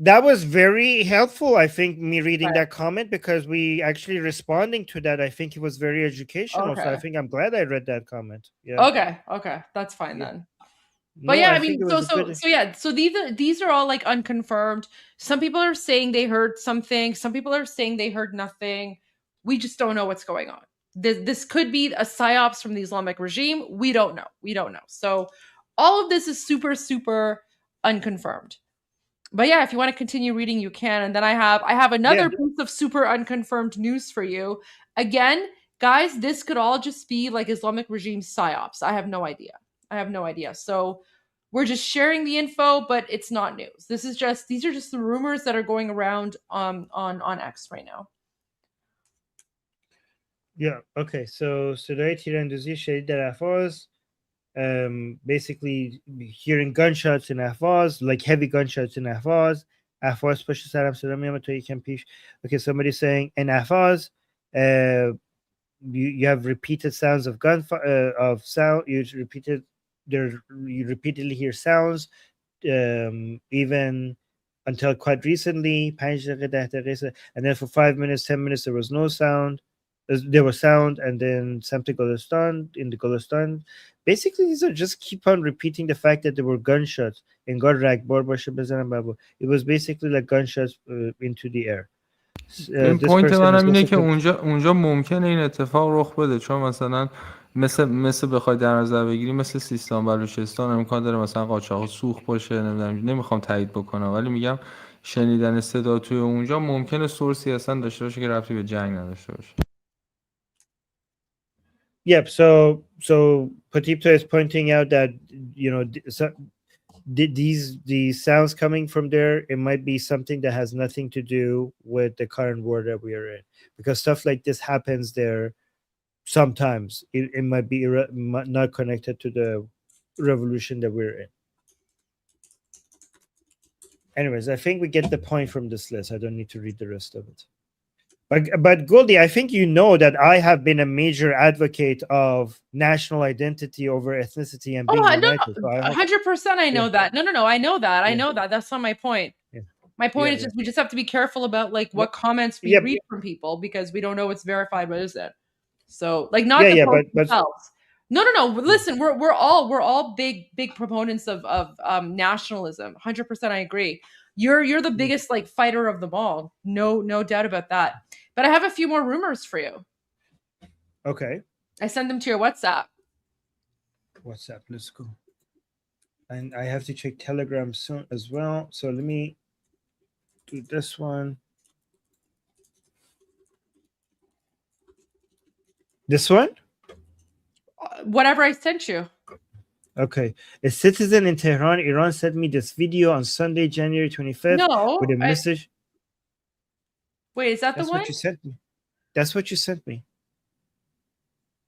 that was very helpful. I think me reading that comment, because we actually responding to that, I think it was very educational. So I think I'm glad I read that comment. Yeah. Okay, that's fine then. No, But yeah, I think mean, it was so these are all like unconfirmed. Some people are saying they heard something. Some people are saying they heard nothing. We just don't know what's going on. This could be a psyops from the Islamic regime. We don't know. So all of this is super, super unconfirmed. But yeah, if you want to continue reading, you can. And then I have another piece of super unconfirmed news for you. Again, guys, this could all just be like Islamic regime psyops. I have no idea. So we're just sharing the info, but it's not news. These are just the rumors that are going around on X right now. Yeah. Okay. So today, تیراندازی شدید در Ahvaz. Basically hearing gunshots in Ahvaz, like heavy gunshots in Ahvaz. Ahvaz پشت سرم صدا میاد تا یکم پیش. Okay, somebody saying in Ahvaz, you have repeated sounds of sound. You repeatedly hear sounds, even until quite recently. 5 دقیقه 10 دقیقه, and then for 5 minutes, 10 minutes, there was no sound. There was sound, and then something in the Golestan. Basically, these are just keep on repeating the fact that there were gunshots. It was basically like gunshots into the air. این پوینت منم اینه که اونجا ممکنه این اتفاق رخ بده، چون مثلا مثل بخوای در نظر بگیری مثل سیستان بلوچستان امکان داره مثلا قاچاق سوخت باشه، نمیخوام تایید بکنم، ولی میگم شنیدن صدا توی اونجا ممکنه سورسی اصلا داشته باشه که ربطی به جنگ نداشته باشه. Yep. So Patipta is pointing out that these sounds coming from there, it might be something that has nothing to do with the current war that we are in, because stuff like this happens there sometimes. It might be not connected to the revolution that we're in. Anyways, I think we get the point from this list. I don't need to read the rest of it. But Goldie, I think you know that I have been a major advocate of national identity over ethnicity and being united. No, 100% I know that. No, I know that. I know that. That's not my point. Yeah. My point is just we just have to be careful about like what comments we read from people, because we don't know what's verified, what isn't. So like not the posts themselves. No. Listen, we're all big proponents of nationalism. 100% I agree. You're the biggest like fighter of them all. No doubt about that. But I have a few more rumors for you. Okay. I send them to your WhatsApp. Let's go. And I have to check Telegram soon as well. So let me do this one. This one? Whatever I sent you. Okay. A citizen in Tehran, Iran sent me this video on Sunday, January 25th with a message. Wait, is that the one? That's what you sent me. That's what you sent me.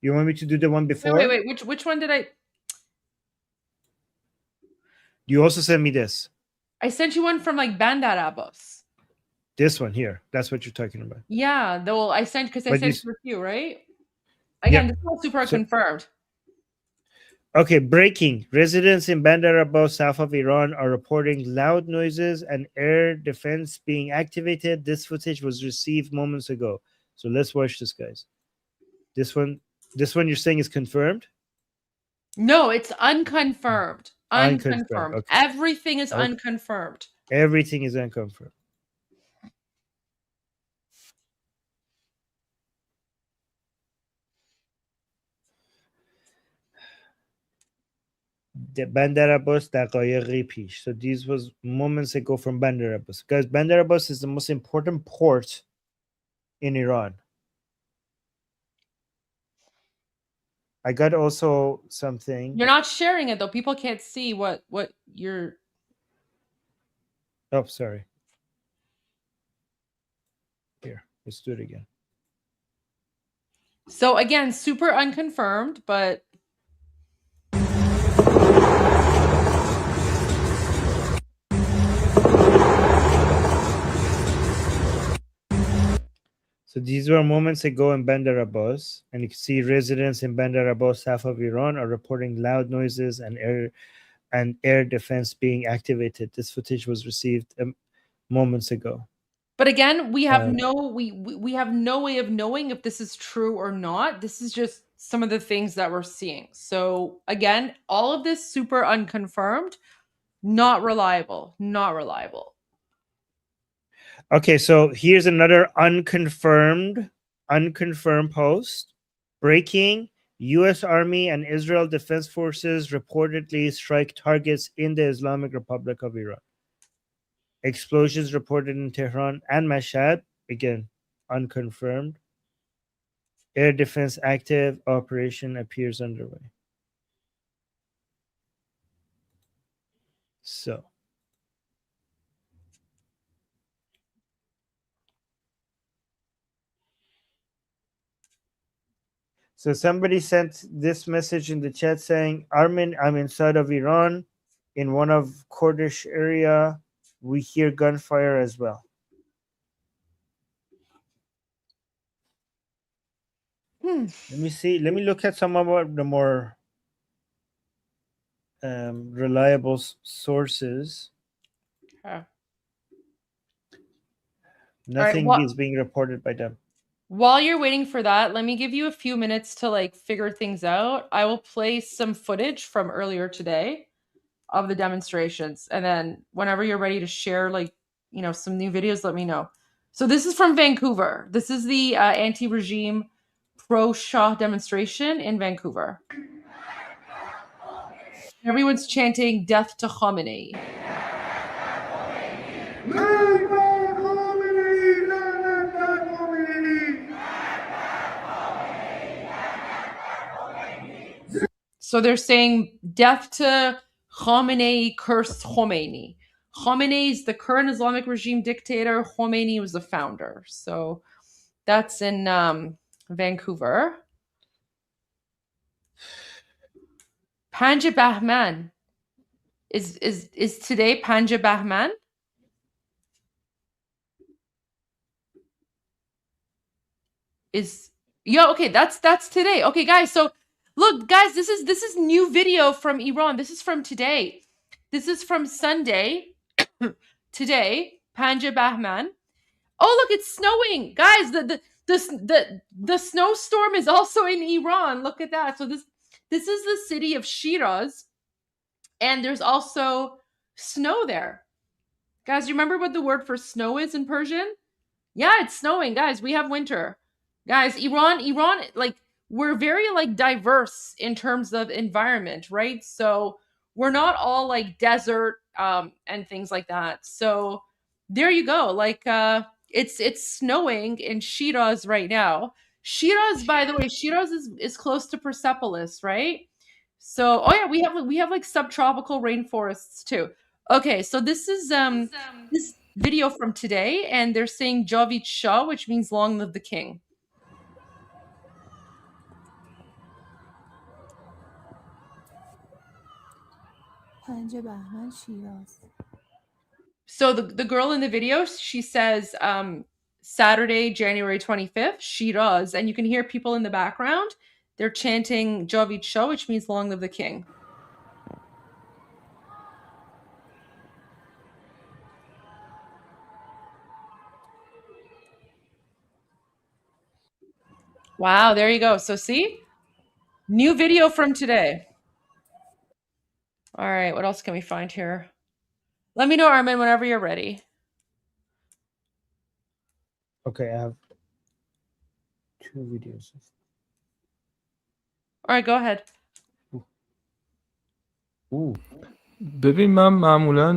You want me to do the one before? Wait. Which one did I? You also sent me this. I sent you one from like Bandar Abbas. This one here. That's what you're talking about. Yeah. Well, I sent because I sent it with you, right? Again, this is all super confirmed. Okay, breaking. Residents in Bandar Abbas, south of Iran, are reporting loud noises and air defense being activated. This footage was received moments ago. So let's watch this, guys. This one you're saying is confirmed? No, it's unconfirmed. Unconfirmed. Okay. Everything is Okay. unconfirmed. Everything is unconfirmed. Bandar Abbas دقایقی پیش. So these was moments ago from Bandar Abbas. Guys, Bandar Abbas is the most important port in Iran. I got also something. You're not sharing it though. People can't see what you're. Oh, sorry. Here, let's do it again. So again, super unconfirmed, but so these were moments ago in Bandar Abbas, and you can see residents in Bandar Abbas, south of Iran, are reporting loud noises and air defense being activated. This footage was received moments ago. But again, we have we have no way of knowing if this is true or not. This is just some of the things that we're seeing. So again, all of this super unconfirmed, not reliable, not reliable. Okay, so here's another unconfirmed post. Breaking: U.S. Army and Israel Defense Forces reportedly strike targets in the Islamic Republic of Iran. Explosions reported in Tehran and Mashhad. Again, unconfirmed. Air defense active. Operation appears underway. So somebody sent this message in the chat saying, Armin, I'm inside of Iran in one of Kurdish area. We hear gunfire as well. Let me see. Let me look at some of the more reliable sources. Okay. Nothing is being reported by them. While you're waiting for that, let me give you a few minutes to like figure things out. I will play some footage from earlier today of the demonstrations, and then whenever you're ready to share like, you know, some new videos, let me know. So this is from Vancouver. This is the anti-regime pro-Shah demonstration in Vancouver. Everyone's chanting death to Khamenei. So they're saying death to Khamenei, curse Khomeini. Khamenei is the current Islamic regime dictator. Khomeini was the founder. So that's in Vancouver. Panja Bahman. Is today Panja Bahman? Okay, that's today. Okay, guys, so look, guys, this is new video from Iran. This is from today. This is from Sunday. Today, Panja Bahman. Oh, look, it's snowing. Guys, the snowstorm is also in Iran. Look at that. So this is the city of Shiraz, and there's also snow there. Guys, you remember what the word for snow is in Persian? Yeah, it's snowing, guys. We have winter. Guys, Iran, like, we're very like diverse in terms of environment, right? So we're not all like desert and things like that. So there you go. Like it's snowing in Shiraz right now. Shiraz, by the way, Shiraz is close to Persepolis, right? So oh yeah, we have like subtropical rainforests too. Okay, so this is this video from today, and they're saying Javid Shah, which means long live the king. So the girl in the video, she says Saturday, January 25th, Shiraz, and you can hear people in the background. they're chanting Javid Shah, which means long live the king. Wow, there you go. So see? New video from today. All right, what else can we find here? Let me know, Armin, whenever you're ready. Okay, I have 2 videos. All right, go ahead. ببین من معمولا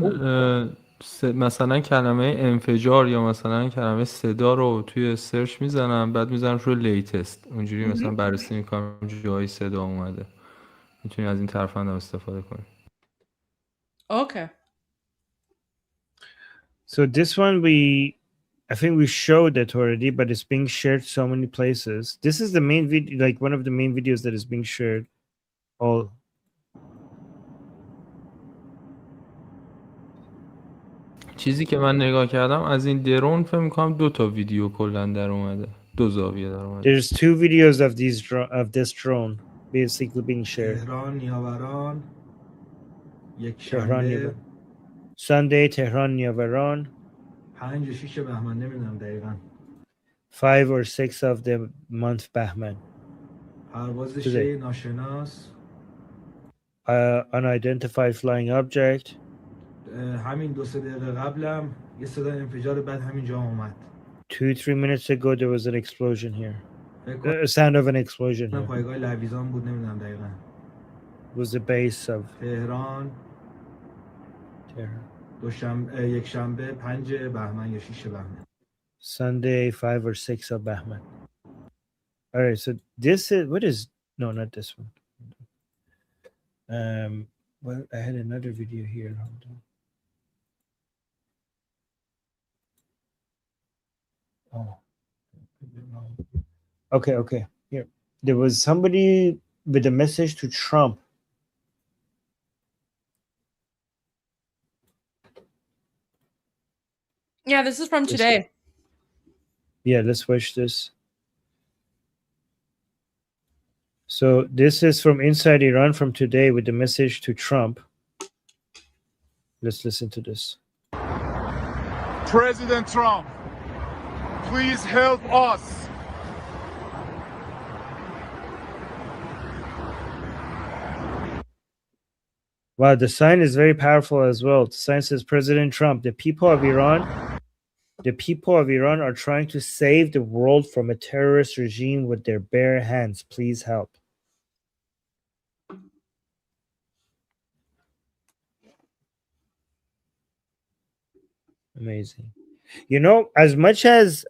مثلا کلمه انفجار یا مثلا کلمه صدا رو توی سرچ میزنم، بعد میزنم روی لیتست، اونجوری مثلا بررسی میکنم جایی صدا اومده. میتونی از این ترفند هم استفاده کنی. Okay. So this one I think we showed it already, but it's being shared so many places. This is the main video, like one of the main videos that is being shared. All چیزی که من نگاه کردم از این درون فکر می‌کنم 2 تا ویدیو کلا در اومده، 2 زاویه در اومده. there's 2 videos of this drone basically being shared. تهران نیاوران یک Tehran, شنبه Sunday, Tehran, Niavaran. 5 و 6 بهمن نمیدونم دقیقاً 5 or 6 of the month Bahman. پرواز Today. شی ناشناس Unidentified flying object. همین 2-3 دقیقه قبلم یه صدا انفجار بعد همینجا اومد 2-3 minutes ago there was an explosion here. فکر کنم A sound of an explosion here. پایگاه لویزان بود نمیدونم دقیقاً It was the base of تهران Tehran. یک شنبه 5 بهمن یا 6 بهمن Sunday 5 or 6 of Bahman. All right, so this is what is no, not this one. Well, I had another video here. Hold on. Oh, okay. Here, there was somebody with a message to Trump. Yeah, this is from today. Yeah, let's watch this. So this is from inside Iran from today with the message to Trump. Let's listen to this. President Trump, please help us. Wow, the sign is very powerful as well. The sign says, President Trump, the people of Iran are trying to save the world from a terrorist regime with their bare hands. Please help. Amazing. You know, as much as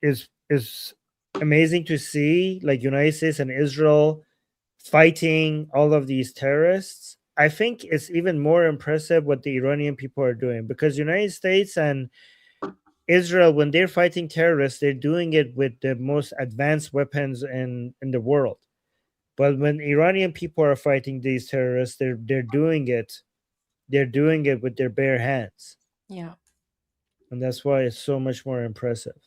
is amazing to see, like United States and Israel fighting all of these terrorists. I think it's even more impressive what the Iranian people are doing, because United States and Israel, when they're fighting terrorists, they're doing it with the most advanced weapons in the world. But when Iranian people are fighting these terrorists, they're doing it with their bare hands. Yeah. And that's why it's so much more impressive.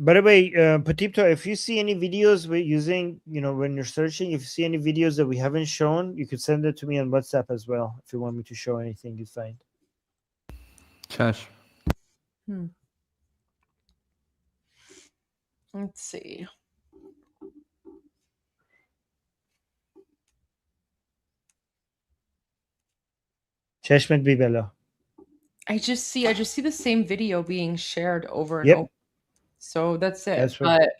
By the way, Patipto, if you see any videos we're using, when you're searching, if you see any videos that we haven't shown, you could send it to me on WhatsApp as well if you want me to show anything you find. چشم. Let's see. Cheshmet Bibela. I just see the same video being shared over and Yep. over. So that's it. That's right.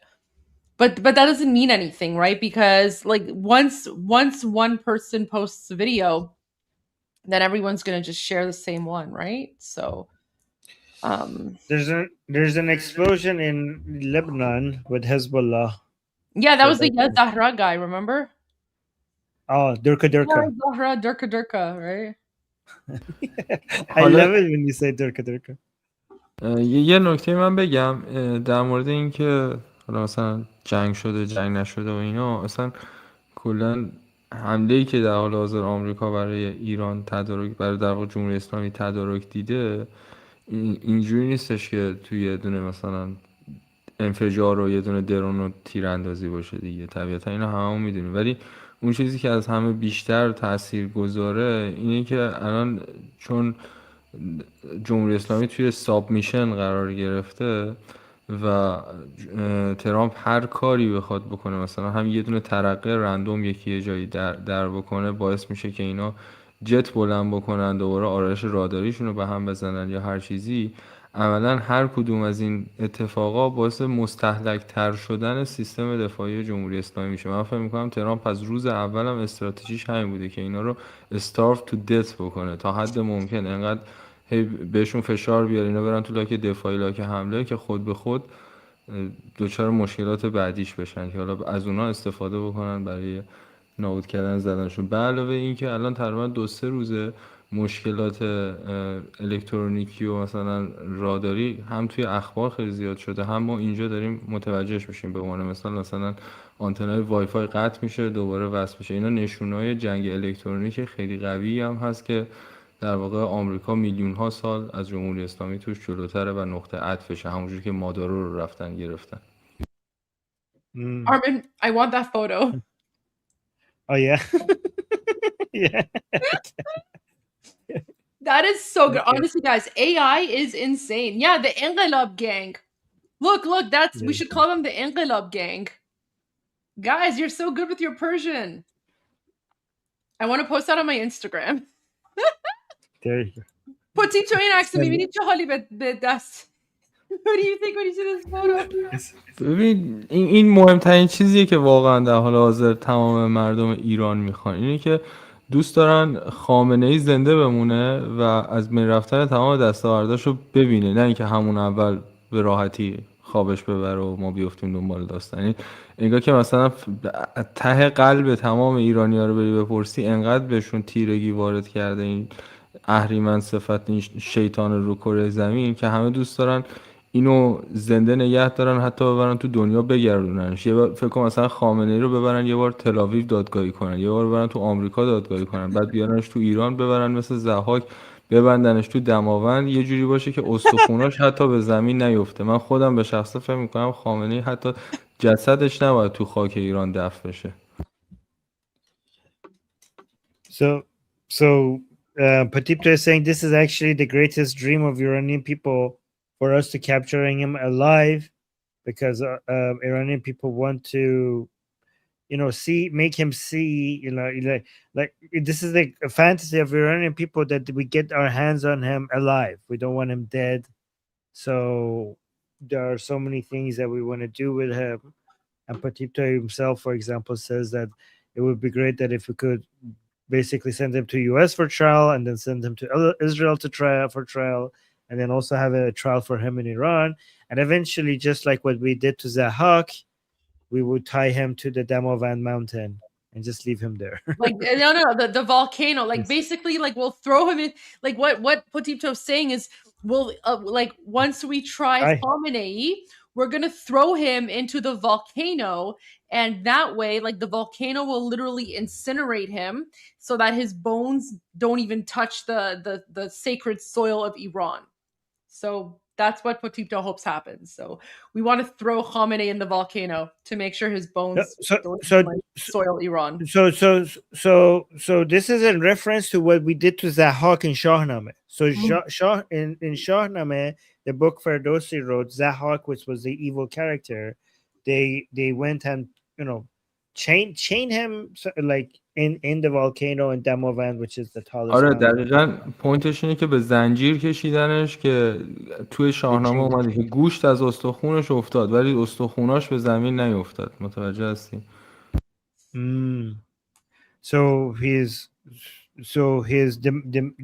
But that doesn't mean anything, right? Because like once one person posts a video, then everyone's gonna just share the same one, right? So there's an explosion in Lebanon with Hezbollah. yeah, that was the Yad Zahra guy, remember? Oh, Durka. Yad Zahra, Durka, right? I love it when you say Durka. یه نکته من بگم در مورد این که حالا مثلا جنگ شده جنگ نشده و اینا، اصلا کلا حمله‌ای که در حال حاضر آمریکا برای ایران تدارک، برای در واقع جمهوری اسلامی تدارک دیده، اینجوری نیستش که توی یه دونه مثلا انفجار و یه دونه درون و تیراندازی باشه دیگه. طبیعتا اینا هممون میدونیم، ولی اون چیزی که از همه بیشتر تأثیر گذاره اینه که الان چون جمهوری اسلامی توی سابمیشن قرار گرفته و ترامپ هر کاری بخواد بکنه، مثلا هم یه دونه ترقه رندوم یکی یه جایی در بکنه، باعث میشه که اینا جت بلند بکنن، دوباره آرایش راداریشون رو به هم بزنن یا هر چیزی. عملا هر کدوم از این اتفاقا باعث مستهلک تر شدن سیستم دفاعی جمهوری اسلامی میشه. من فکر میکنم ترامپ از روز اول هم استراتژیش همین بوده که اینا رو starve to death بکنه تا حد ممکن، انقدر هی بهشون فشار بیاره اینا برن تو لاک دفاعی، لاک حمله، که خود به خود دچار مشکلات بعدیش بشن که حالا از اونا استفاده بکنن برای نابود کردن زدنشون. به علاوه این که الان تقریبا 2-3 روزه مشکلات الکترونیکی و مثلا راداری هم توی اخبار خیلی زیاد شده، هم ما اینجا داریم متوجهش میشیم. به عنوان مثلا آنتنای وای فای قطع میشه دوباره وصل میشه. اینا نشونهای جنگ الکترونیک خیلی قوی هم هست که در واقع آمریکا میلیون ها سال از جمهوری اسلامی توش جلوتره و نقطه عطفشه، همونجوری که مادارو رو رفتن گرفتن. Armin, I want that photo. Oh yeah. Yeah. That is so good. Honestly, guys, AI is insane. Yeah, the Inqilab gang. Look, that's we should call them the Inqilab gang. Guys, you're so good with your Persian. I want to post that on my Instagram. There you go. پوتیتو این عکس می‌بینید چه حالی به دست. What do you think when you see this photo? ببین این مهمترین چیزیه که واقعا در حال حاضر تمام مردم ایران میخوان، اینه که دوست دارن خامنه‌ای زنده بمونه و از بین رفتن تمام دستاورداشو ببینه، نه اینکه همون اول به راحتی خوابش ببره و ما بیفتیم دنبال داستانی. انگار که مثلا ته قلب تمام ایرانی‌ها رو بری بپرسی انقدر بهشون تیرگی وارد کرده این اهریمن صفت، این شیطان رو کره زمین، که همه دوست دارن اینو زنده نگه دارن، حتی ببرن تو دنیا بگردوننش. یه بار فکر کنم مثلا خامنه‌ای رو ببرن یه بار تل آویو دادگاهی کنن، یه بار ببرن تو آمریکا دادگاهی کنن، بعد بیارنش تو ایران ببرن مثل ضحاک ببندنش تو دماوند، یه جوری باشه که استخوناش حتی به زمین نیفته. من خودم به شخصه فکر می‌کنم خامنه‌ای حتی جسدش نباید تو خاک ایران دفن بشه. So Patipta is saying this is actually the greatest dream of Iranian people, for us to capturing him alive, because Iranian people want to, make him see, like this is like a fantasy of Iranian people that we get our hands on him alive. We don't want him dead. So there are so many things that we want to do with him. And Patipta himself, for example, says that it would be great that if we could basically send him to US for trial, and then send him to Israel to trial, and then also have a trial for him in Iran, and eventually, just like what we did to Zahak, we would tie him to the Damavand mountain and just leave him there. Like no, the volcano. Like basically, like we'll throw him in. Like what Potipto's saying is, we'll like once we try Khamenei, we're gonna throw him into the volcano, and that way, like the volcano will literally incinerate him, so that his bones don't even touch the sacred soil of Iran. So that's what Potipto hopes happens. So we want to throw Khamenei in the volcano to make sure his bones don't soil Iran. So this is in reference to what we did to Zahak in Shahnameh. So in Shahnameh, the book Ferdowsi wrote, Zahak, which was the evil character, they went and chain him like in the volcano in Damavand, which is the tallest. آره دقیقاً پوینتش اینه که به زنجیر کشیدنش، که توی شاهنامه اومده که گوشت از استخونش افتاد ولی استخوناش به زمین نیفتاد. متوجه هستی؟ So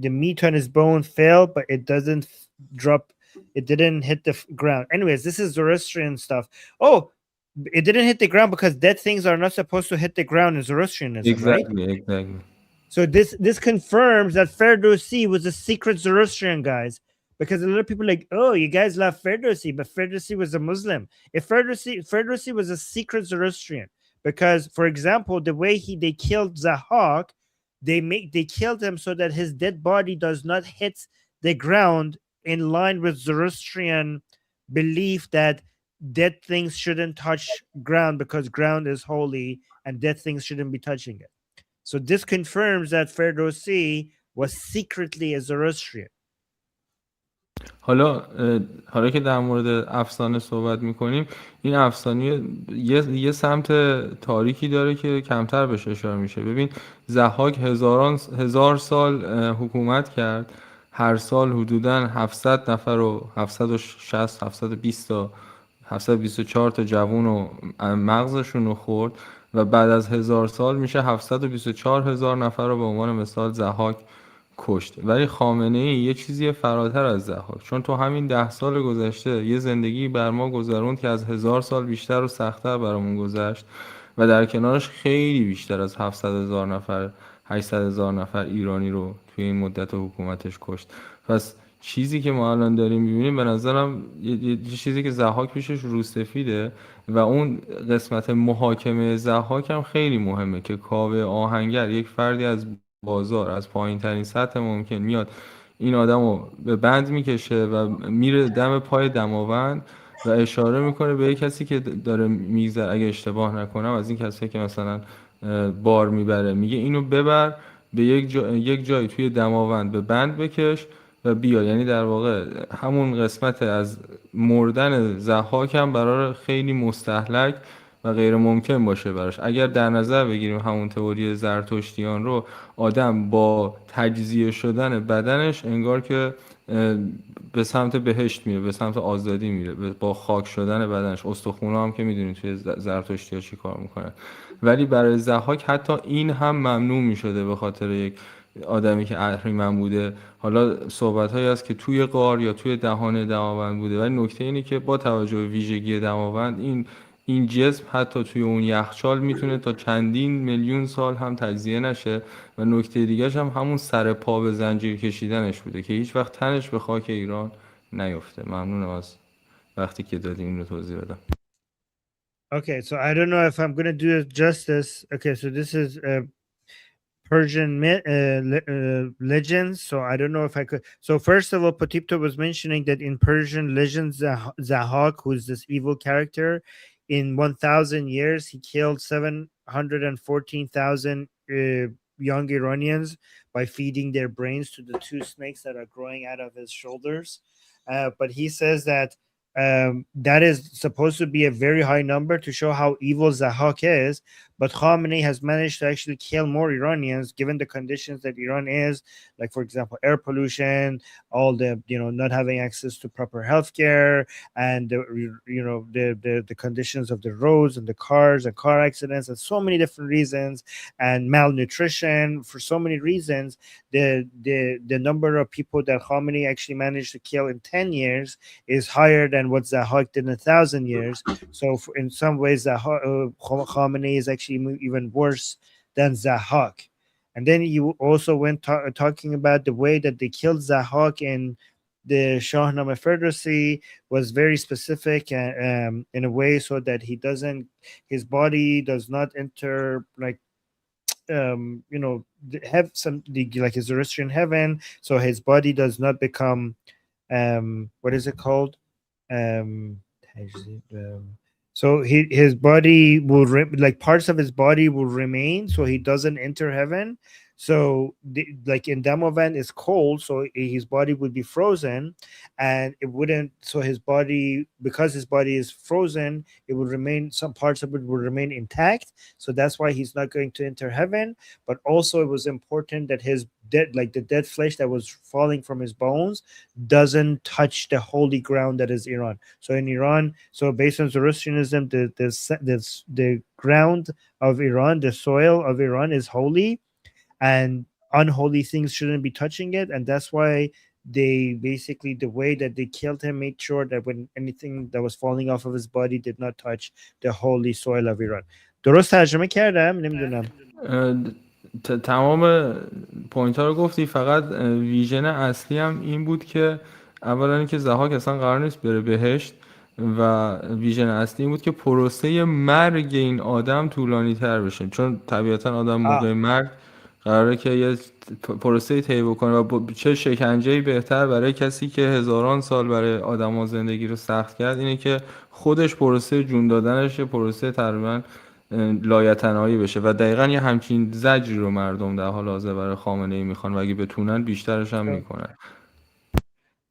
the meat on his bone fell, but it doesn't drop. It didn't hit the ground. Anyways, this is Zoroastrian stuff. Oh, it didn't hit the ground because dead things are not supposed to hit the ground in Zoroastrianism, exactly, right? Exactly. So this confirms that Ferdowsi was a secret Zoroastrian, guys. Because a lot of people are like, oh, you guys love Ferdowsi, but Ferdowsi was a Muslim. If Ferdowsi was a secret Zoroastrian, because, for example, the way they killed Zahak, they killed him so that his dead body does not hit the ground, in line with Zoroastrian belief that dead things shouldn't touch ground because ground is holy and dead things shouldn't be touching it. So this confirms that Ferdowsi was secretly a Zoroastrian. حالا که در مورد افسانه صحبت میکنیم، این افسانه یه سمت تاریکی داره که کمتر بهش اشاره میشه. ببین، ضحاک هزار سال حکومت کرد، هر سال حدوداً 700 نفر و 760 720 تا 724 تا جوون و مغزشون رو خورد و بعد از 1000 سال میشه 724,000 نفر رو به عنوان مثال ضحاک کشت. ولی خامنه ای یه چیزی فراتر از ضحاک، چون تو همین 10 سال گذشته یه زندگی بر ما گذروند که از 1000 سال بیشتر و سخت‌تر برامون گذشت و در کنارش خیلی بیشتر از 700,000 نفر 800,000 نفر ایرانی رو توی این مدت حکومتش کشت. پس چیزی که ما الان داریم می‌بینیم به نظرم یه چیزی که ضحاک پیشش روسفیده و اون قسمت محاکمه ضحاک هم خیلی مهمه که کاوه آهنگر، یک فردی از بازار، از پایین ترین سطح ممکن، میاد این آدم رو به بند میکشه و میره دم پای دماوند و اشاره میکنه به یک کسی که داره میگذره، اگه اشتباه نکنم از این کسی که مثلا بار میبره، میگه اینو ببر به یک جای توی دماوند به بند بکش و بیا. یعنی در واقع همون قسمت از مردن ضحاک هم برای خیلی مستهلک و غیر ممکن باشه براش. اگر در نظر بگیریم همون تئوری زرتشتیان رو، آدم با تجزیه شدن بدنش انگار که به سمت بهشت میره، به سمت آزادی میره، با خاک شدن بدنش. استخونا هم که میدونید توی زرتشتی‌ها چی کار میکنن. ولی برای ضحاک حتی این هم ممنوع میشده به خاطر یک آدمی که اهریمن بوده. حالا صحبت‌هایی هست که توی غار یا توی دهان دماوند بوده، ولی نکته اینه که با توجه به ویژگی دماوند این جسم حتی توی اون یخچال میتونه تا چندین میلیون سال هم تجزیه نشه. و نکته دیگه‌ش هم همون سر پا به زنجیر کشیدنش بوده که هیچ وقت تنش به خاک ایران نیفته. ممنونم از وقتی که دادیم این رو توضیح بدم. Okay, so I don't know if I'm going to do it justice. Okay, so this is Persian legends. So I don't know if I could. So first of all, Potipto was mentioning that in Persian legends, Zahak, who's this evil character, in 1,000 years, he killed 714,000 young Iranians by feeding their brains to the 2 snakes that are growing out of his shoulders. But he says that that is supposed to be a very high number to show how evil Zahak is. But Khamenei has managed to actually kill more Iranians given the conditions that Iran is, like, for example, air pollution, all the, not having access to proper healthcare, and the conditions of the roads and the cars and car accidents, and so many different reasons, and malnutrition. For so many reasons, the number of people that Khamenei actually managed to kill in 10 years is higher than what Zahak did in 1,000 years. So in some ways, Khamenei is actually even worse than Zahak. And then you also went talking about the way that they killed Zahak in the Shahnameh Ferdowsi was very specific in a way so that his body does not enter like have like a Zoroastrian heaven, so his body does not become what is it called? So his body will like parts of his body will remain, so he doesn't enter heaven. So like in Damavand is cold, so his body would be frozen, and it wouldn't. So his body, because his body is frozen, it would remain. Some parts of it will remain intact. So that's why he's not going to enter heaven. But also, it was important that his the dead flesh that was falling from his bones doesn't touch the holy ground that is Iran. So in Iran, so based on Zoroastrianism, the ground of Iran, the soil of Iran is holy, and unholy things shouldn't be touching it. And that's why they basically, the way that they killed him, made sure that when anything that was falling off of his body did not touch the holy soil of Iran. درست ترجمه کردم؟ نمیدونم. تمام پوینت ها رو گفتی. فقط ویژن اصلی هم این بود که اولا اینکه ضحاک اصلا قرار نیست بره بهشت و ویژن اصلی این بود که پروسه مرگ این آدم طولانی تر بشه، چون طبیعتا آدم موقع مرگ قراره که یه پروسه طی بکنه و چه شکنجه‌ای بهتر برای کسی که هزاران سال برای آدم‌ها زندگی رو سخت کرد اینه که خودش پروسه جون دادنش پروسه تقریبا لایتناهی بشه و دقیقا یه همچین زجری رو مردم در حال حاضر برای خامنه‌ای میخوان و اگه بتونن بیشترش هم میکنن.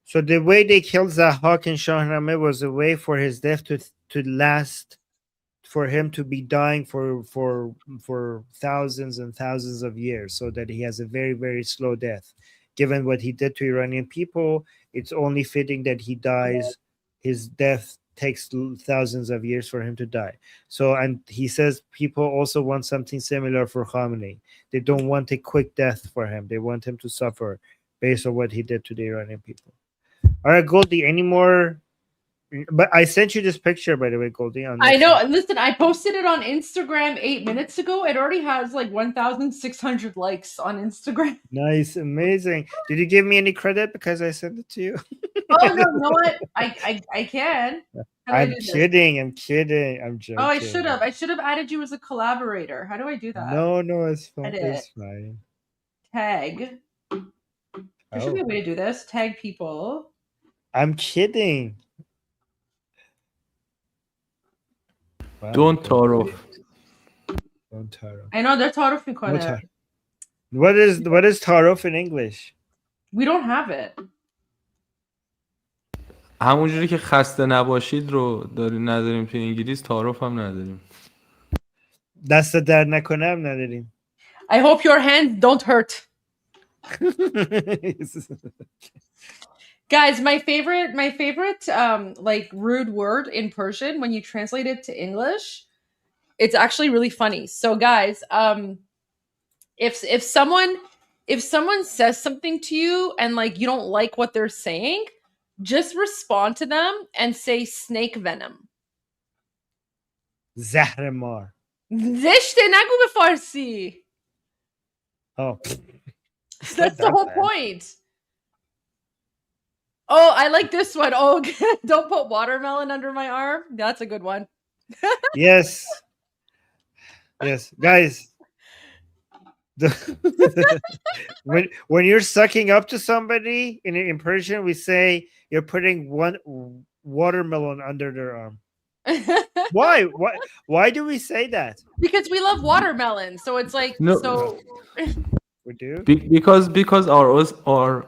So the way they killed Zahak in Shahnameh was a way for his death to last, for him to be dying for thousands and thousands of years, so that he has a very, very slow death. Given what he did to Iranian people, it's only fitting that he dies. His death takes thousands of years for him to die. So, and he says people also want something similar for Khamenei. They don't want a quick death for him. They want him to suffer based on what he did to the Iranian people. All right, Goldie, any more? But I sent you this picture, by the way, Goldie. I know. Listen, I posted it on Instagram 8 minutes ago. It already has like 1,600 likes on Instagram. Nice, amazing. Did you give me any credit because I sent it to you? Oh no, you know what? I can. I'm kidding. I'm kidding. I'm joking. Oh, I should have added you as a collaborator. How do I do that? No, it's fine. It's fine. Tag. There should be a way to do this. Tag people. I'm kidding. Wow. Don't تعارف. Don't تعارف. I know they're تعارف میکنه. What is تعارف in English? We don't have it. همونجوری که خسته نباشید رو نداریم توی انگلیس، تعارف هم نداریم. دست درد نکنه هم نداریم. I hope your hands don't hurt. Guys, my favorite like rude word in Persian, when you translate it to English, it's actually really funny. So guys, if someone says something to you and like you don't like what they're saying, just respond to them and say snake venom. زهر مار. زشته نگو به فارسی. Oh. That's the whole point. Oh, I like this one. Oh, don't put watermelon under my arm. That's a good one. Yes. Yes, guys. when you're sucking up to somebody in Persian, we say you're putting one watermelon under their arm. Why do we say that? Because we love watermelon, so it's like no. So we do because our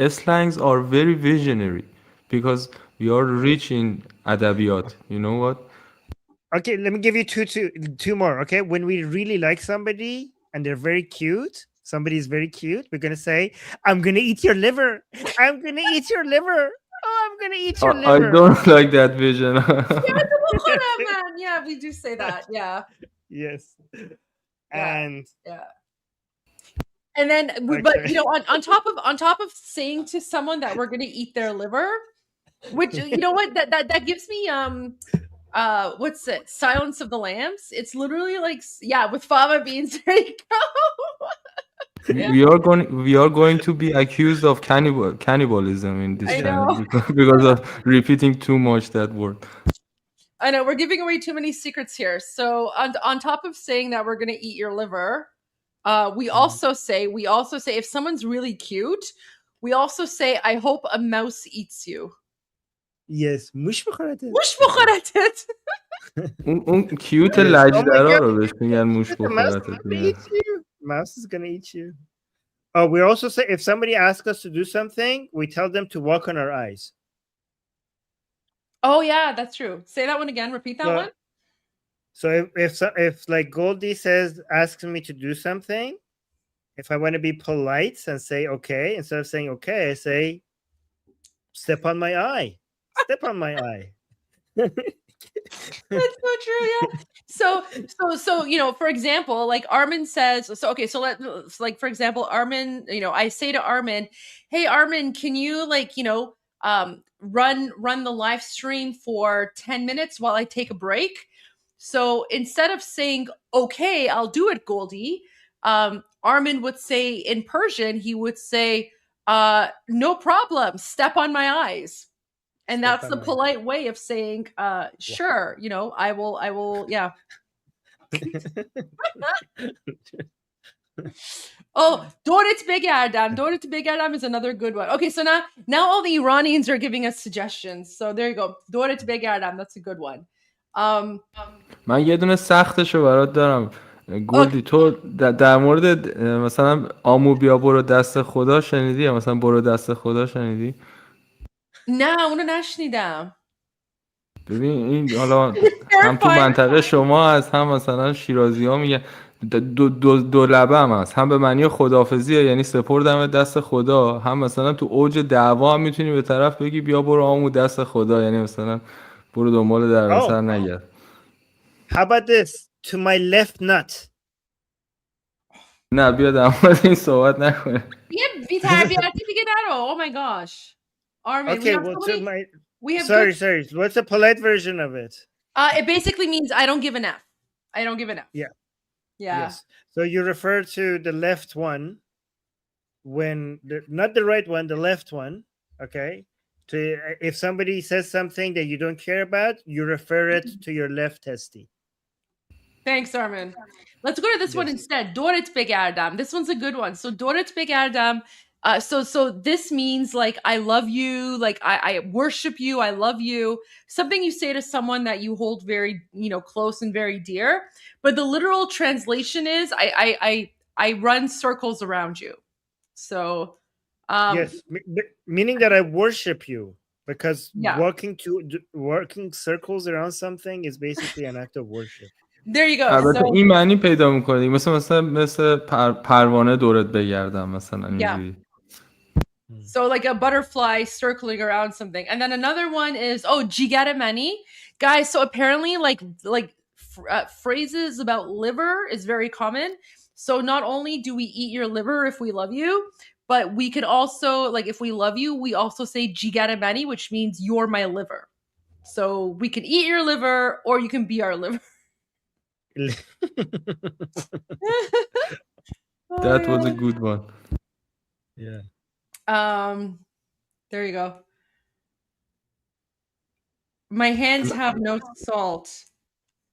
slangs are very visionary, because we are rich in adabiyat. You know what? Okay, let me give you two more. Okay, when we really like somebody and they're very cute, somebody is very cute, we're gonna say, "I'm gonna eat your liver. I'm gonna eat your liver. Oh, I'm gonna eat your liver." I don't like that vision. Yeah, we do say that. Yeah. Yes. And then, okay. But you know, on top of saying to someone that we're gonna eat their liver, which you know what that gives me what's it? Silence of the Lambs. It's literally like with fava beans. There you go. We are going to be accused of cannibalism in this channel because of repeating too much that word. I know we're giving away too many secrets here. So on top of saying that we're going to eat your liver, we also say if someone's really cute, we also say I hope a mouse eats you. Yes, mush بخورتت. mush بخورتت. اون کیوت لجدرا رو بهش میگن موش بخورتت. Mouse is gonna eat you. Oh, we also say if somebody asks us to do something, we tell them to walk on our eyes. Oh yeah, that's true. Say that one again. Repeat that one. So if like Goldie asks me to do something, if I want to be polite and say okay, instead of saying okay, I say step on my eye. Step on my eye. That's so true, yeah. So you know, for example, like Armin says, let's like for example, Armin, you know, I say to Armin, hey Armin, can you like, you know, run the live stream for 10 minutes while I take a break? So instead of saying, okay, I'll do it, Goldie, Armin would say in Persian, he would say, no problem, step on my eyes. And that's the polite way of saying, sure, you know, I will, yeah. Oh, Dorit Begerdam. Dorit Begerdam is another good one. Okay, so now all the Iranians are giving us suggestions. So there you go. Dorit Begerdam, that's a good one. من یه دونه سختشو برات دارم. گلدی تو در مورد مثلا آمو بیا برو دست خدا شنیدی؟ یا مثلا برو دست خدا شنیدی؟ نه اونو نشنیدم. ببین این حالا هم تو منطقه شما هست، هم مثلا شیرازی ها میگن دو لبه هم هست، هم به معنی خداحافظیه یعنی سپردم دست خدا، هم مثلا تو اوج دعوا هم میتونی به طرف بگی بیا برو آمو دست خدا، یعنی مثلا برو دنبال دردسر نگرد. How about this? To my left nut. نه بیا در مورد این صحبت نکنه. یه بی‌تربیتی دیگه نرو. Oh my gosh. Armin, Okay, sorry. What's the polite version of it? It basically means I don't give an F. I don't give an F. Yeah. Yeah. Yes. So you refer to the left one when not the right one, the left one. Okay. If somebody says something that you don't care about, you refer it to your left testy. Thanks, Armin. Let's go to this one instead. Dorit Begerdam. This one's a good one. So Dorit Begerdam. So this means like I love you, like I worship you, I love you. Something you say to someone that you hold very, you know, close and very dear. But the literal translation is I run circles around you. So yes, meaning that I worship you, because working circles around something is basically an act of worship. There you go. البته این معنی پیدا میکنه مثل پروانه دورت بگردم مثلا اینجوری. So like a butterfly circling around something. And then another one is jigara mani. Guys, so apparently like phrases about liver is very common. So not only do we eat your liver if we love you, but we could also, like, if we love you, we also say jigara mani, which means you're my liver. So we can eat your liver or you can be our liver. That was a good one. Yeah. There you go. My hands have no salt.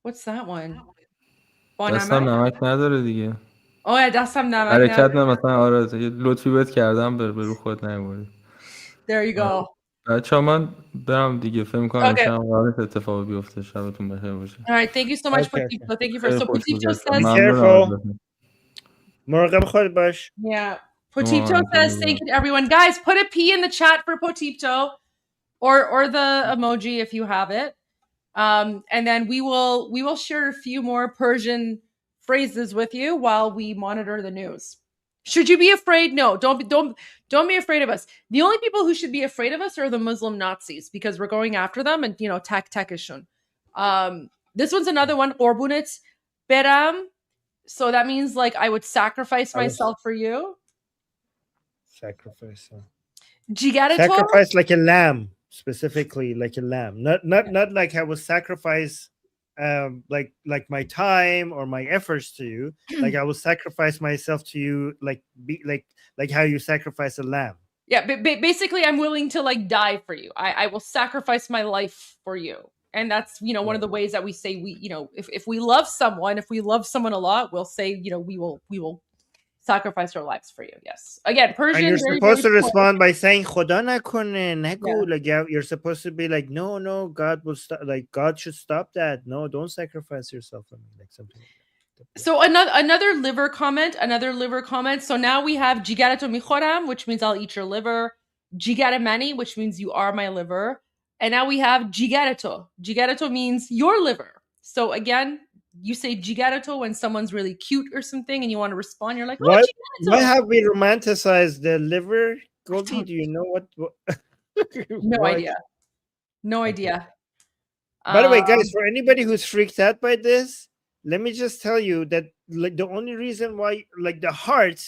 What's that one? دستم نمک نداره دیگه. دستم نمک حرکت نه مثلا آره لطفی بهت کردم به رو خود نمیبری. There you go. بچه‌ها من برم دیگه، فکر می‌کنم امشب قراره اتفاقی بیفته. شبتون بخیر باشه. All right, thank you so much Potipto. Thank you for Potipto says. Be careful. مراقب خود باش. Yeah. Potipto says thank you to everyone. Guys, put a P in the chat for Potipto or the emoji if you have it. And then we will share a few more Persian phrases with you while we monitor the news. Should you be afraid? No, don't be afraid of us. The only people who should be afraid of us are the Muslim Nazis, because we're going after them and, you know, takishun. This one's another one. Orbunit beram. So that means like I would sacrifice myself for you. Sacrifice. Sacrifice like a lamb, specifically like a lamb. Not like I would sacrifice like my time or my efforts to you. Like I will sacrifice myself to you, like how you sacrifice a lamb. Yeah, basically I'm willing to like die for you. I will sacrifice my life for you. And that's, you know, one of the ways that we say we, you know, if we love someone a lot, we'll say, you know, we will sacrifice our lives for you. Yes. Again, Persian. And you're supposed to respond by saying "Khoda nakone nagu." Like you're supposed to be like, no, God will stop. Like God should stop that. No, don't sacrifice yourself for me. Like something like that. So another liver comment. So now we have jigarato mikhoram, which means I'll eat your liver. Jigara mani, which means you are my liver. And now we have jigarato. Jigarato means your liver. So again, you say jigarato when someone's really cute or something and you want to respond. You're like, why have we romanticized the liver? Goldie, do you know what? No idea. No idea. By the way, guys, for anybody who's freaked out by this, let me just tell you that like the only reason why like the heart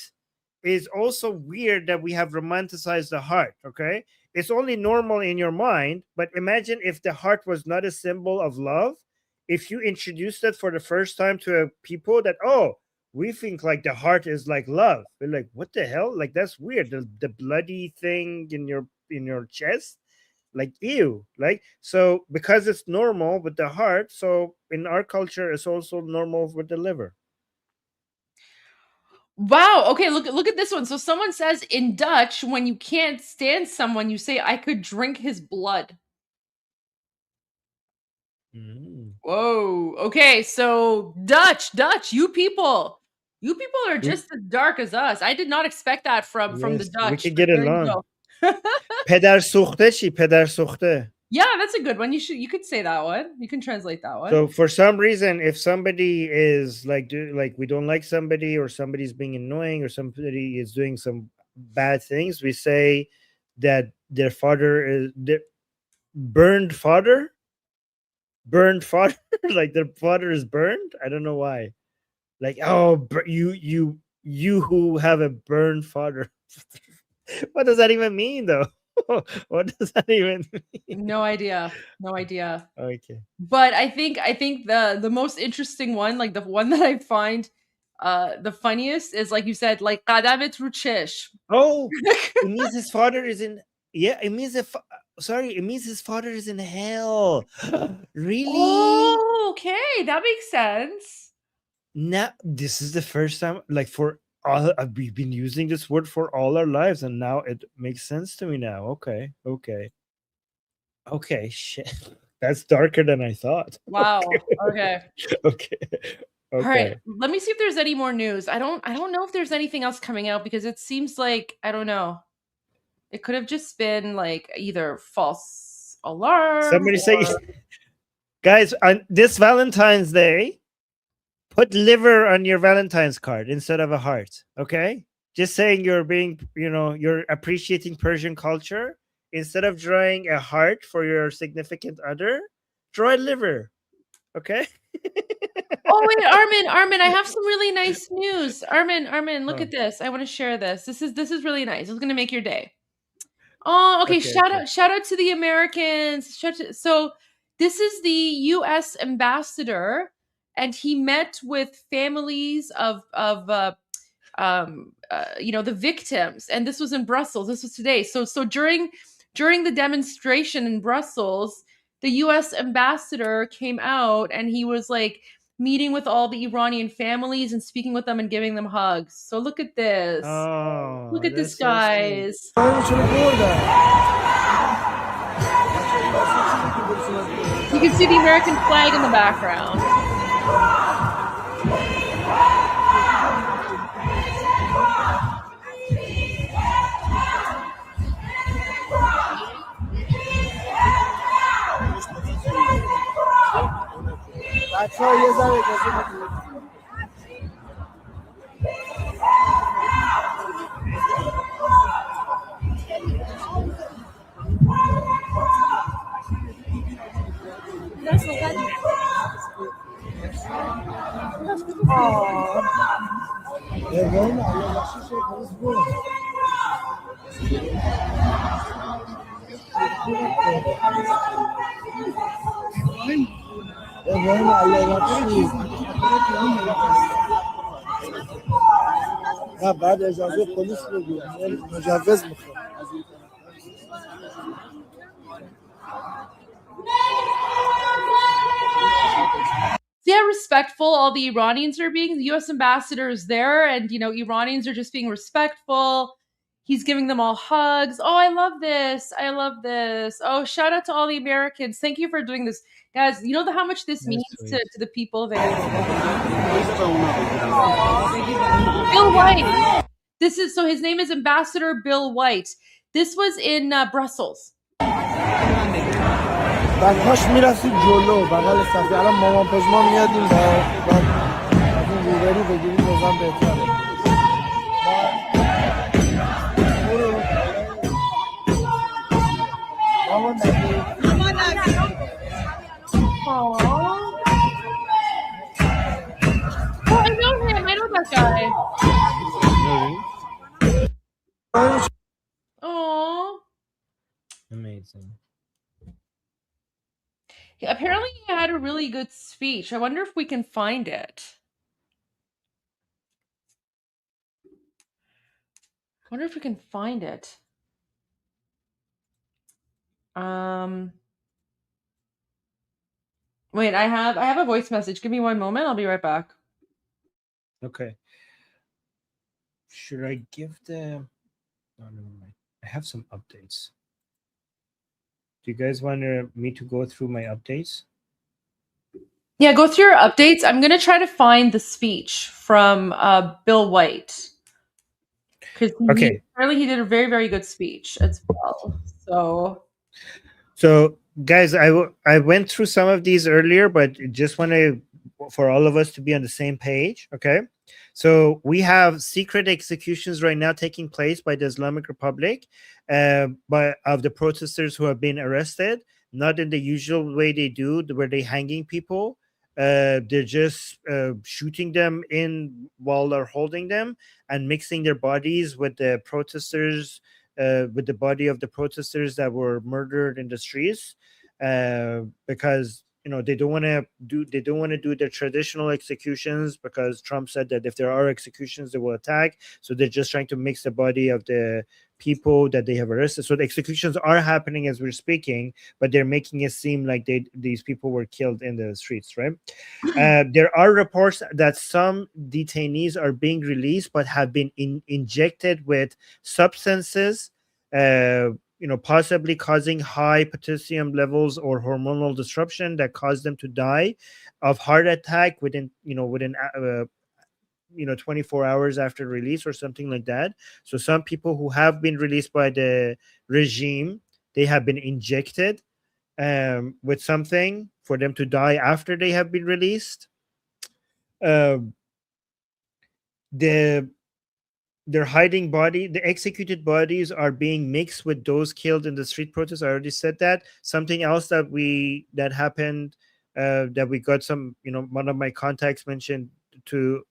is also weird that we have romanticized the heart. Okay, it's only normal in your mind, but imagine if the heart was not a symbol of love. If you introduced it for the first time to people that, we think like the heart is like love. We're like, what the hell? Like that's weird. The bloody thing in your chest. like ew, like, so because it's normal with the heart, so in our culture it's also normal with the liver. Wow. Okay, look at this one. So someone says in Dutch, when you can't stand someone, you say, I could drink his blood. Whoa. Okay, so Dutch, you people are just as dark as us. I did not expect that from the Yes, we Dutch, could but get there you along. go. پدر سوخته چی؟ پدر سوخته. Yeah, that's a good one. You could say that one. You can translate that one. So for some reason, if somebody is like we don't like somebody, or somebody's being annoying, or somebody is doing some bad things, we say that their father is burned father, like their father is burned. I don't know why. Like, oh, you who have a burned father. What does that even mean, though? What does that even mean? No idea. Okay. But I think the most interesting one, like the one that I find the funniest, is like you said, like قدمت رو چشم. Oh, it means his father is in. Yeah, it means sorry, it means his father is in hell. Really? Oh, okay, that makes sense. Now, this is the first time, like, for all we've been using this word for all our lives, and now it makes sense to me now. Okay. Shit. That's darker than I thought. Wow. Okay. Okay. All right. Okay. Let me see if there's any more news. I don't know if there's anything else coming out, because it seems like, I don't know. It could have just been like either false alarm Somebody say, or guys, on this Valentine's Day, put liver on your Valentine's card instead of a heart. Okay, just saying you're being, you're appreciating Persian culture. Instead of drawing a heart for your significant other, draw a liver. Okay. Oh wait, Armin, I have some really nice news. Armin, look Oh, at this. I want to share this. This is really nice. It's gonna make your day. Oh, okay. okay. Shout out to the Americans. So this is the U.S. ambassador, and he met with families of the victims, and this was in Brussels. This was today. So during the demonstration in Brussels, the US ambassador came out, and he was like meeting with all the Iranian families and speaking with them and giving them hugs. So look at this. Look Oh, at this, that's so sweet. guys. You can see the American flag in the background. نه بعد اجازه پلیس بگیر مجوز میخواد See how respectful all the Iranians are being? The US ambassador is there, and Iranians are just being respectful. He's giving them all hugs. Oh, I love this. Oh, shout out to all the Americans. Thank you for doing this. Guys, you know how much this means to the people there. Bill White. So his name is Ambassador Bill White. This was in Brussels. بعدش میرسید جلو بغل صفحه الان مامان پژمان میاد این بعد از این روبرو بگیریم بازم بهتره مامان Oh, I know him. I know that guy. Oh. Amazing. Apparently he had a really good speech. I wonder if we can find it. Wait, I have a voice message. Give me one moment. I'll be right back. Okay. Should I give the? No, never mind. I have some updates. Do you guys want me to go through my updates? Yeah, go through your updates. I'm gonna try to find the speech from Bill White because Okay. apparently he did a very, very good speech as well. So, guys, I went through some of these earlier, but just want to for all of us to be on the same page. Okay. So we have secret executions right now taking place by the Islamic Republic, of the protesters who have been arrested. Not in the usual way they do, where they hanging people. They're just shooting them in while they're holding them and mixing their bodies with the protesters, with the body of the protesters that were murdered in the streets, because they don't want to do their traditional executions, because Trump said that if there are executions they will attack. So they're just trying to mix the body of the people that they have arrested. So the executions are happening as we're speaking, but they're making it seem like these people were killed in the streets, right? There are reports that some detainees are being released but have been injected with substances, possibly causing high potassium levels or hormonal disruption that cause them to die of heart attack within 24 hours after release or something like that. So some people who have been released by the regime, they have been injected with something for them to die after they have been released. Their hiding body, the executed bodies are being mixed with those killed in the street protests. I already said that. Something else that happened, that we got some, one of my contacts mentioned to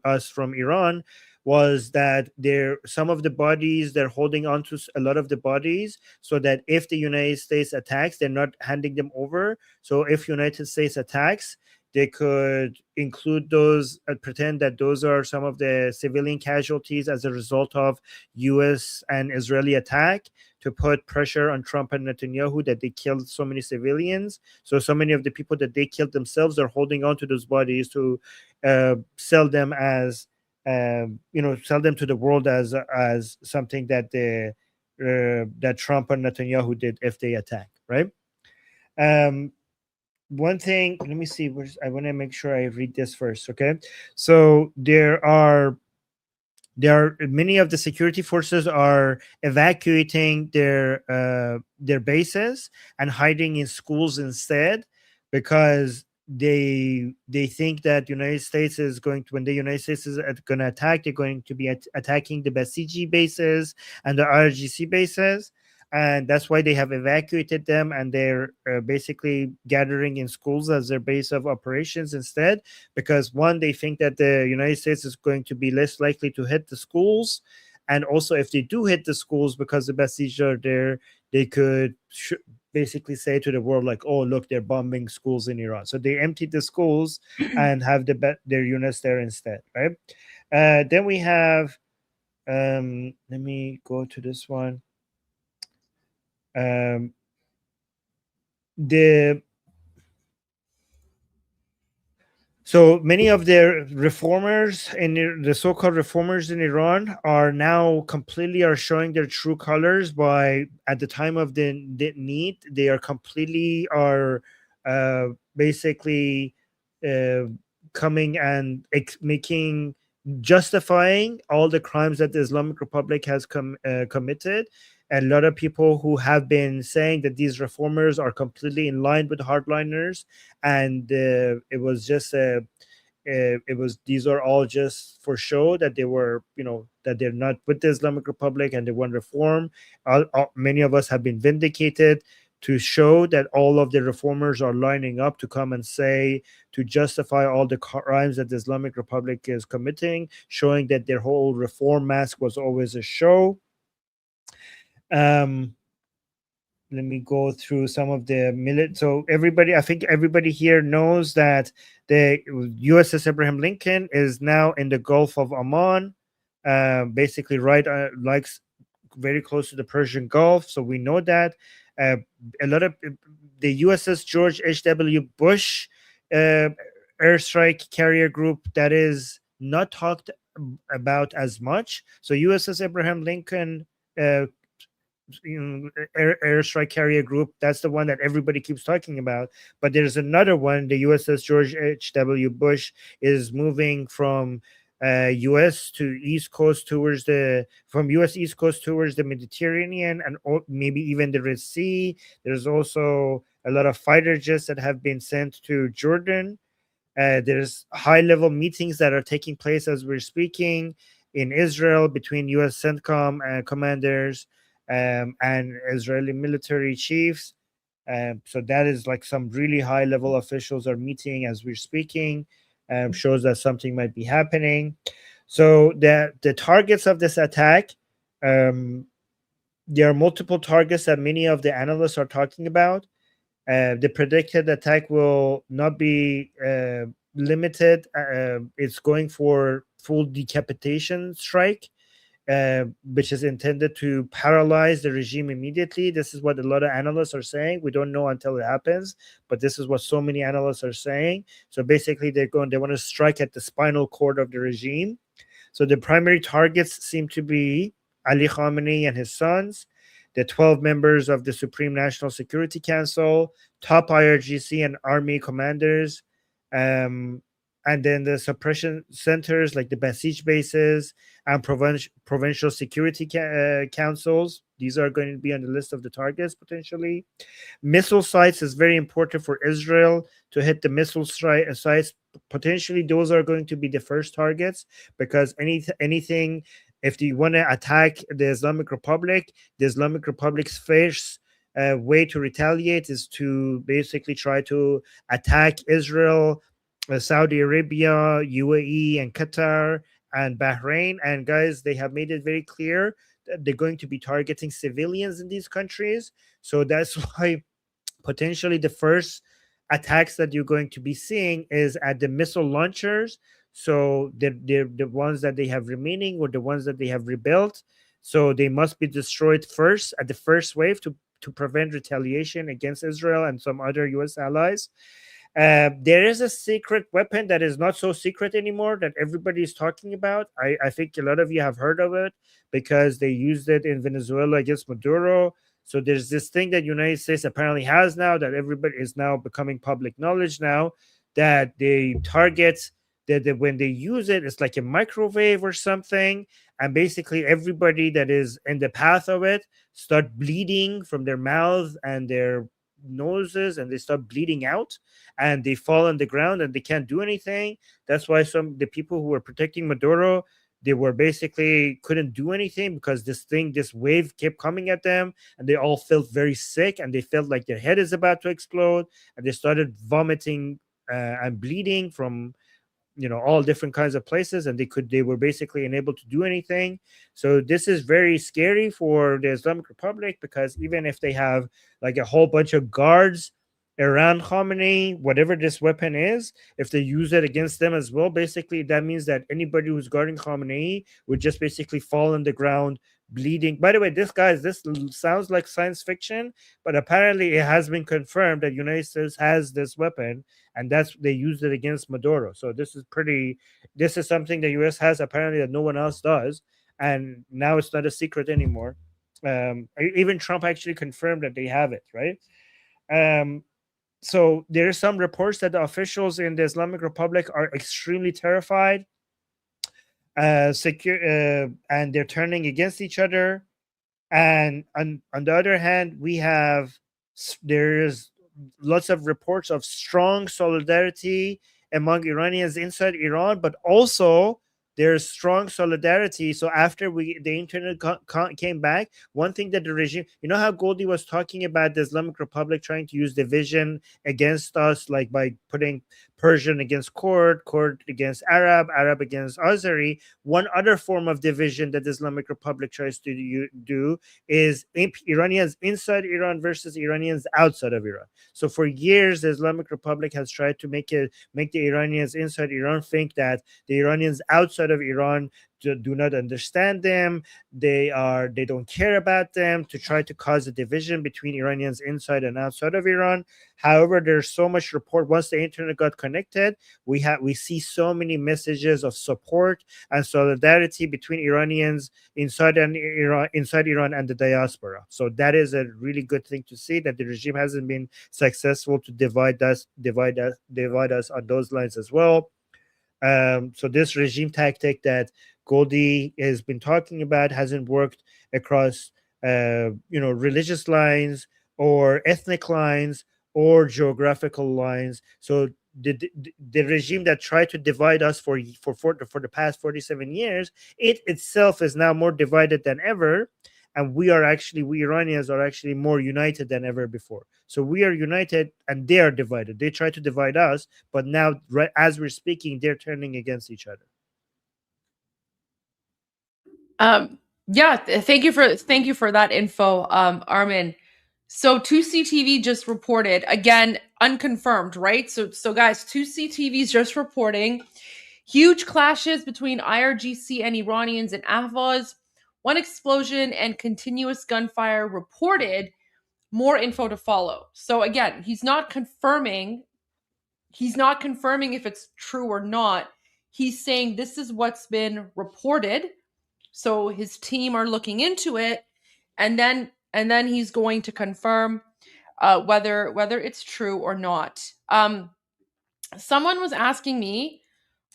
us from Iran, was that some of the bodies, they're holding on to a lot of the bodies so that if the United States attacks, they're not handing them over. So if United States attacks, they could include those, pretend that those are some of the civilian casualties as a result of U.S. and Israeli attack, to put pressure on Trump and Netanyahu that they killed so many civilians. So many of the people that they killed themselves are holding on to those bodies to sell them as, sell them to the world as something that that Trump and Netanyahu did if they attack, right? One thing, let me see, I want to make sure I read this first. Okay, so there are many of the security forces are evacuating their bases and hiding in schools instead, because they think that United States is going to, when the United States is going to attack, they're going to be attacking the Basiji bases and the IRGC bases. And that's why they have evacuated them, and they're basically gathering in schools as their base of operations instead, because one, they think that the United States is going to be less likely to hit the schools, and also if they do hit the schools, because the Basij are there, they could basically say to the world like, oh look, they're bombing schools in Iran. So they emptied the schools and have their units there instead, right? Then we have, let me go to this one. So many of their reformers and the so-called reformers in Iran are now completely showing their true colors by, at the time of the need, they are completely basically coming and justifying all the crimes that the Islamic Republic has committed. A lot of people who have been saying that these reformers are completely in line with hardliners, and it was just these are all just for show, that they were, that they're not with the Islamic Republic and they want reform. Many of us have been vindicated to show that all of the reformers are lining up to come and say, to justify all the crimes that the Islamic Republic is committing, showing that their whole reform mask was always a show. Let me go through some of the so I think everybody here knows that the USS Abraham Lincoln is now in the Gulf of Oman, basically right, like very close to the Persian Gulf. So we know that. A lot of the USS George H.W. Bush airstrike carrier group that is not talked about as much. So USS Abraham Lincoln airstrike carrier group, that's the one that everybody keeps talking about. But there's another one, the USS George H.W. Bush is moving from US to East Coast towards from US East Coast towards the Mediterranean and maybe even the Red Sea. There's also a lot of fighter jets that have been sent to Jordan. There's high-level meetings that are taking place as we're speaking in Israel between U.S. CENTCOM commanders and Israeli military chiefs. So that is like some really high-level officials are meeting as we're speaking. Shows that something might be happening. So the targets of this attack, there are multiple targets that many of the analysts are talking about. The predicted attack will not be limited. It's going for full decapitation strike, which is intended to paralyze the regime immediately. This is what a lot of analysts are saying. We don't know until it happens, but this is what so many analysts are saying. So basically, they want to strike at the spinal cord of the regime. So the primary targets seem to be Ali Khamenei and his sons, the 12 members of the Supreme National Security Council, top IRGC and army commanders, and then the suppression centers like the Basij bases and provincial security councils. These are going to be on the list of the targets potentially. Missile sites is very important for Israel to hit the missile sites. Potentially, those are going to be the first targets because anything. If you want to attack the Islamic Republic, the Islamic Republic's first way to retaliate is to basically try to attack Israel, Saudi Arabia, UAE, and Qatar, and Bahrain. And guys, they have made it very clear that they're going to be targeting civilians in these countries. So that's why potentially the first attacks that you're going to be seeing is at the missile launchers. So the ones that they have remaining or the ones that they have rebuilt. So they must be destroyed first at the first wave to prevent retaliation against Israel and some other U.S. allies. There is a secret weapon that is not so secret anymore that everybody is talking about. I think a lot of you have heard of it because they used it in Venezuela against Maduro. So there's this thing that United States apparently has now that everybody is now becoming public knowledge now that they target that when they use it, it's like a microwave or something. And basically everybody that is in the path of it start bleeding from their mouths and their noses, and they start bleeding out and they fall on the ground and they can't do anything. That's why the people who were protecting Maduro, they were basically couldn't do anything because this wave kept coming at them and they all felt very sick and they felt like their head is about to explode and they started vomiting and bleeding from all different kinds of places, and they were basically unable to do anything. So this is very scary for the Islamic Republic because even if they have like a whole bunch of guards around Khamenei, whatever this weapon is, if they use it against them as well, basically that means that anybody who's guarding Khamenei would just basically fall on the ground bleeding. By the way, this sounds like science fiction, but apparently it has been confirmed that United States has this weapon, and they used it against Maduro. So this is something the US has apparently that no one else does, and now it's not a secret anymore. Even Trump actually confirmed that they have it, right? So there are some reports that the officials in the Islamic Republic are extremely terrified, and they're turning against each other. And on the other hand, there's lots of reports of strong solidarity among Iranians inside Iran, but also there's strong solidarity. So after the internet came back, one thing that the regime, how Goldie was talking about the Islamic Republic trying to use division against us, like by putting Persian against Kurd, Kurd against Arab, Arab against Azeri. One other form of division that the Islamic Republic tries to do is Iranians inside Iran versus Iranians outside of Iran. So for years, the Islamic Republic has tried to make the Iranians inside Iran think that the Iranians outside of Iran do not understand them. They don't care about them, to try to cause a division between Iranians inside and outside of Iran. However, there's so much report. Once the internet got connected, we see so many messages of support and solidarity between Iranians inside Iran and the diaspora. So that is a really good thing to see, that the regime hasn't been successful to divide us on those lines as well. So this regime tactic that Goldie has been talking about hasn't worked across religious lines or ethnic lines or geographical lines. So the regime that tried to divide us for the past 47 years, it itself is now more divided than ever. And we Iranians are actually more united than ever before. So we are united and they are divided. They try to divide us, but now, right as we're speaking, they're turning against each other. Thank you for that info, Armin. So 2CTV just reported, again, unconfirmed, right? So guys, 2CTV's just reporting huge clashes between IRGC and Iranians in Ahvaz. One explosion and continuous gunfire reported. More info to follow. So again, he's not confirming if it's true or not. He's saying this is what's been reported. So his team are looking into it, and then he's going to confirm whether it's true or not. Someone was asking me,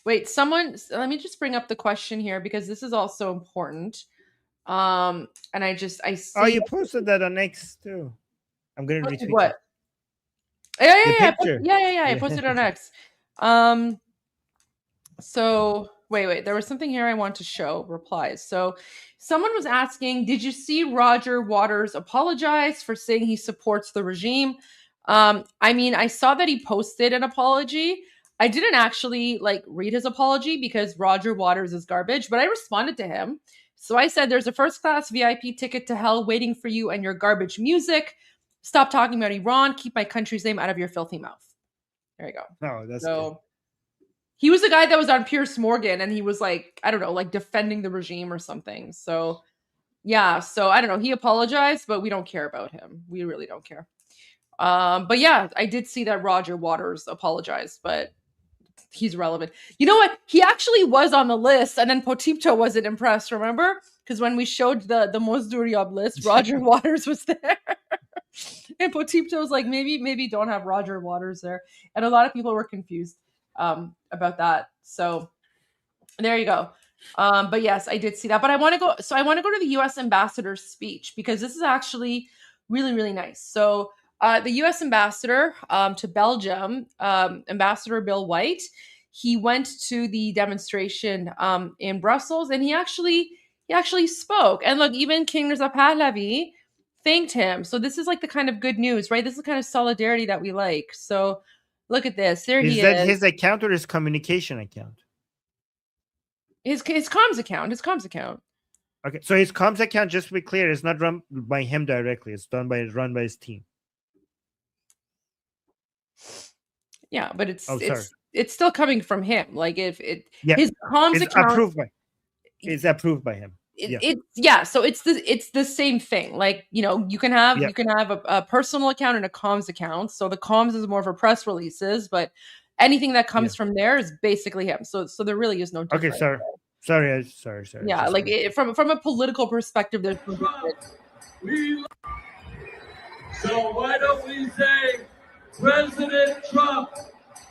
let me just bring up the question here because this is also important. And I see. Oh, you posted that on X too. I'm gonna retweet what? Yeah. I posted it on X. So wait. There was something here I want to show. Replies. So someone was asking, did you see Roger Waters apologize for saying he supports the regime? I mean, I saw that he posted an apology. I didn't actually read his apology because Roger Waters is garbage, but I responded to him. So I said, there's a first class VIP ticket to hell waiting for you and your garbage music. Stop talking about Iran. Keep my country's name out of your filthy mouth. There you go. Oh, that's so good. He was the guy that was on Piers Morgan and he was I don't know, defending the regime or something. So yeah, so I don't know. He apologized, but we don't care about him. We really don't care. But yeah, I did see that Roger Waters apologized, but he's relevant. You know what? He actually was on the list, and then Potipto wasn't impressed, remember? Because when we showed the Mozduriab list, Roger Waters was there. And Potipto was like, maybe don't have Roger Waters there. And a lot of people were confused about that. So there you go. But yes, I did see that. But I want to go to the U.S. ambassador's speech because this is actually really, really nice. So the U.S. ambassador to Belgium, Ambassador Bill White, he went to the demonstration in Brussels, and he actually spoke. And look, even King Reza Pahlavi thanked him. So this is the kind of good news, right? This is the kind of solidarity that we like. So look at this. There he is. Is that his account or his communication account? His comms account. His comms account. Okay, so his comms account, just to be clear, is not run by him directly. It's run by his team. Yeah, but it's still coming from him. His comms it's account is approved by him. So it's the same thing. You can have a personal account and a comms account. So the comms is more for press releases, but anything that comes from there is basically him. So there really is no difference. Okay, sorry. Yeah, from a political perspective, there's no difference. So why don't we say, President Trump,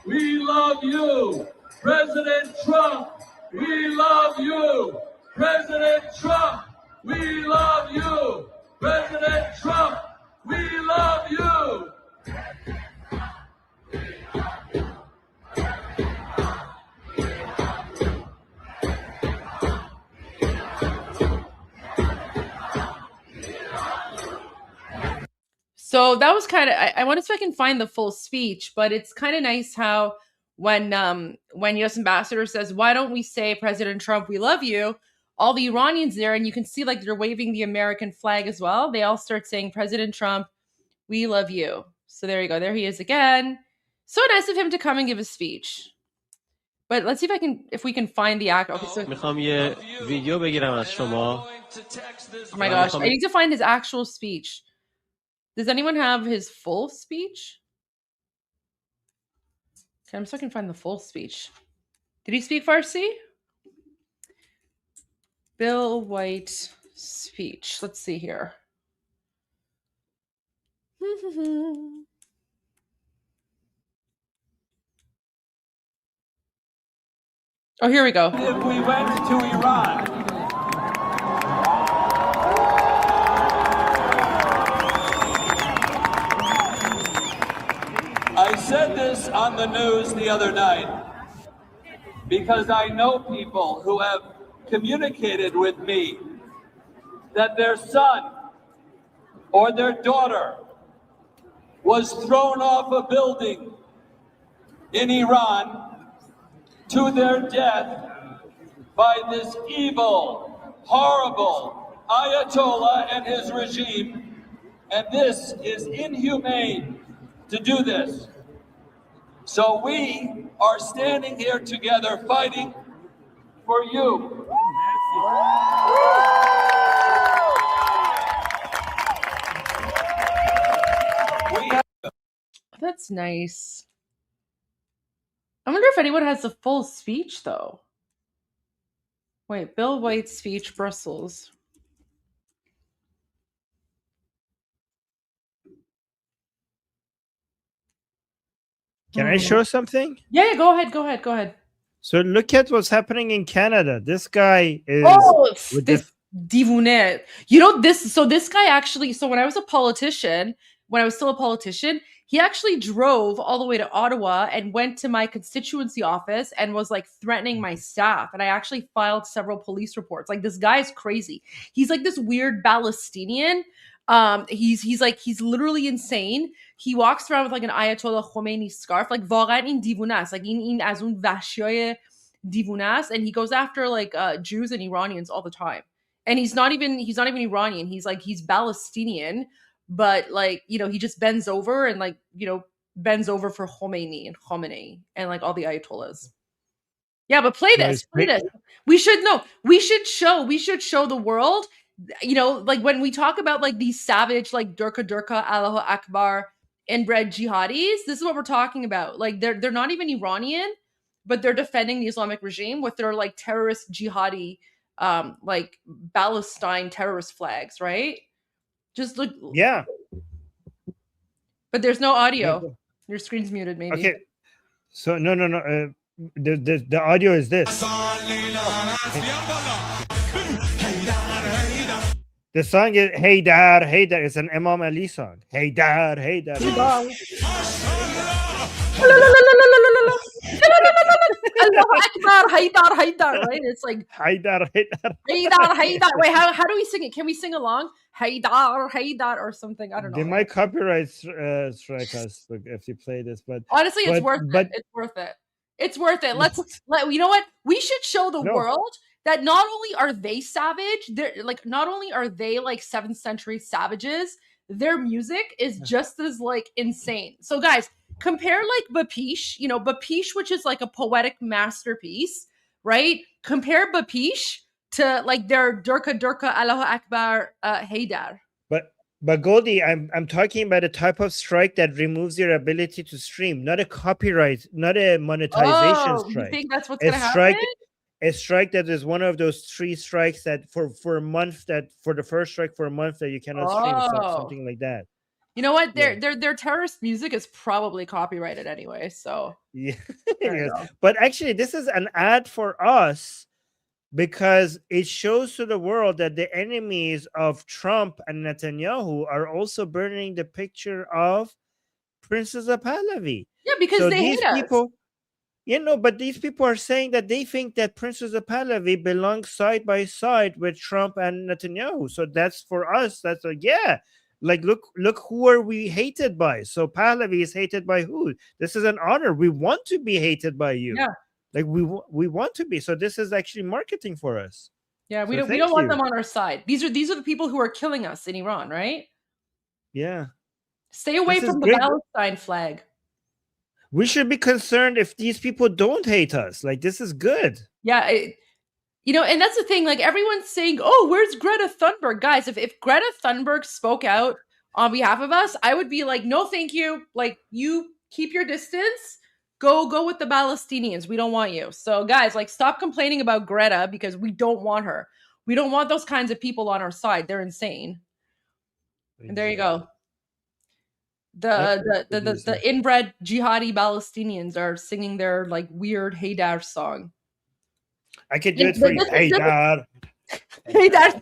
we love you. President Trump, we love you. President Trump, we love you. President Trump, we love you. So that was kind of, I want to see if I can find the full speech, but it's kind of nice how when U.S. ambassador says, why don't we say, President Trump, we love you, all the Iranians there, and you can see they're waving the American flag as well. They all start saying, President Trump, we love you. So there you go. There he is again. So nice of him to come and give a speech. But let's see if we can find the act. Okay, so میخوام یه ویدیو بگیرم از شما. Oh my gosh, I need to find his actual speech. Does anyone have his full speech? Okay, I'm so I can find the full speech. Did he speak Farsi? Bill White speech. Let's see here. Oh, here we go. If we went to Iran, I said this on the news the other night because I know people who have communicated with me that their son or their daughter was thrown off a building in Iran to their death by this evil, horrible Ayatollah and his regime, and this is inhumane to do this. So we are standing here together fighting for you. That's nice. I wonder if anyone has the full speech, though. Wait, Bill White's speech, Brussels. Can I show something? Yeah, go ahead. So look at what's happening in Canada. This guy is this Divounet. You know this. So this guy actually. So when I was still a politician, he actually drove all the way to Ottawa and went to my constituency office and was like threatening my staff. And I actually filed several police reports. Like, this guy is crazy. He's like this weird Palestinian. He's literally insane. He walks around with like an Ayatollah Khomeini scarf. Like, واقعا این دیوونه است. Like, این از اون وحشیای دیوونه است. And he goes after like Jews and Iranians all the time. And he's not even Iranian. He's Palestinian, but like, you know, he just bends over and like, you know, bends over for Khomeini and like all the Ayatollahs. Yeah, but play this. We should show the world, you know, like when we talk about like these savage, like Durka, Allahu Akbar, inbred jihadis, this is what we're talking about. Like they're not even Iranian, but they're defending the Islamic regime with their like terrorist jihadi, like Palestine terrorist flags, right? Just look. Yeah. But there's no audio. Your screen's muted, maybe. Okay. So no. The audio is this. The song is Hey Dar. It's an Imam Ali song. Hey Dar. Allahu Akbar, Haydar, right? It's like Haydar. Wait, how do we sing it? Can we sing along? Haydar or something. I don't know. They might copyright strike us if you play this, but honestly, it's worth it. It's worth it. You know what? We should show the world that not only are they savage, not only are they like 7th century savages, their music is just as like insane. So guys, compare like Bapish, which is like a poetic masterpiece, right? Compare Bapish to like their Durka, Allahu Akbar, Haydar. But Goldie, I'm talking about a type of strike that removes your ability to stream, not a copyright, not a monetization strike. You think that's what's going to happen? A strike that is one of those 3 strikes that for a month, that for the first strike for a month that you cannot stream, something like that. You know what? Their terrorist music is probably copyrighted anyway. So yeah, yes. But actually, this is an ad for us because it shows to the world that the enemies of Trump and Netanyahu are also burning the picture of Princess Pahlavi. Yeah, because they hate us. But these people are saying that they think that Princess Pahlavi belongs side by side with Trump and Netanyahu. So that's for us. That's like, yeah. Like, look who are we hated by? So Pahlavi is hated by who? This is an honor. We want to be hated by you. Yeah. Like we want to be. So this is actually marketing for us. Yeah, we don't want them on our side. These are the people who are killing us in Iran, right? Yeah. Stay away from the Palestine flag. We should be concerned if these people don't hate us. Like, this is good. Yeah, and that's the thing. Like, everyone's saying, "Oh, where's Greta Thunberg?" Guys, if Greta Thunberg spoke out on behalf of us, I would be like, "No, thank you. Like, you keep your distance. Go with the Palestinians. We don't want you." So, guys, like, stop complaining about Greta because we don't want her. We don't want those kinds of people on our side. They're insane. And there you go. The inbred jihadi Palestinians are singing their like weird Haydar song. I could do it for you. Haydar. Haydar.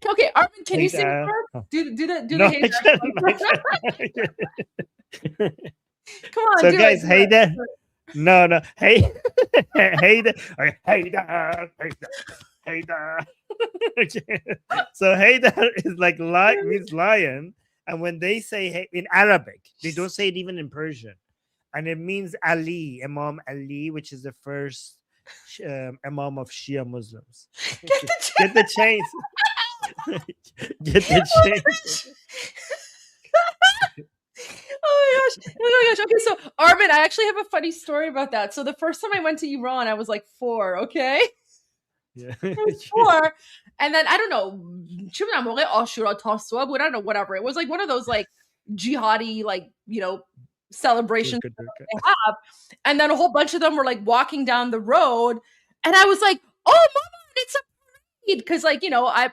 Okay, Armin, can you sing for us? Do the Haydar. Come on, so do guys, it. Haydar. No. Hey, Haydar. Haydar. So Haydar is like means lion, and when they say in Arabic, they don't say it even in Persian, and it means Ali, Imam Ali, which is the first Imam of Shia Muslims. Get the chains. Get the chains. Oh my gosh. Okay, so Armin, I actually have a funny story about that. So the first time I went to Iran, I was like 4, okay? Yeah. I was 4. And then I don't know, I don't know, whatever. It was like one of those like jihadi, like, celebrations Good. they have. And then a whole bunch of them were like walking down the road. And I was like, oh, mama, it's a parade. Because like, I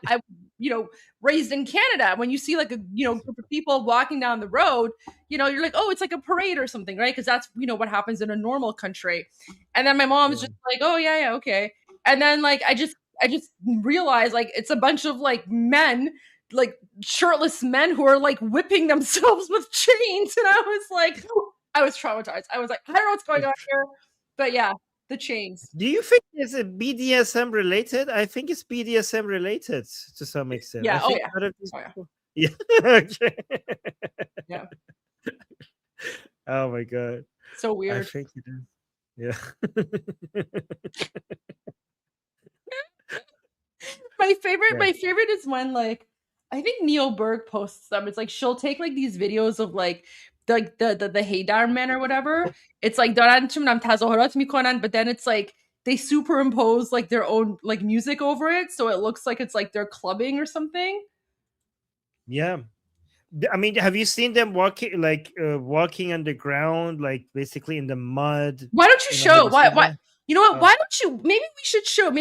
raised in Canada. When you see like a, group of people walking down the road, you're like, oh, it's like a parade or something, right? Because that's, what happens in a normal country. And then my mom's just like, oh, yeah, okay. And then like, I just realized like it's a bunch of like men, like shirtless men who are like whipping themselves with chains. And I was like, I was traumatized. I was like, I don't know what's going on here. But yeah, the chains. Do you think it's a BDSM related? I think it's BDSM related to some extent. Yeah. Yeah. Okay. Yeah. Oh my god. So weird. I think it is. Yeah. My favorite is when like I think Neil Berg posts them. It's like she'll take like these videos of like the Haydar men or whatever. It's like but then it's like they superimpose like their own like music over it, so it looks like it's like they're clubbing or something. Yeah. I mean, have you seen them walking on the ground, like basically in the mud? Why don't you show? Why? You know what? Why don't you? Maybe we should show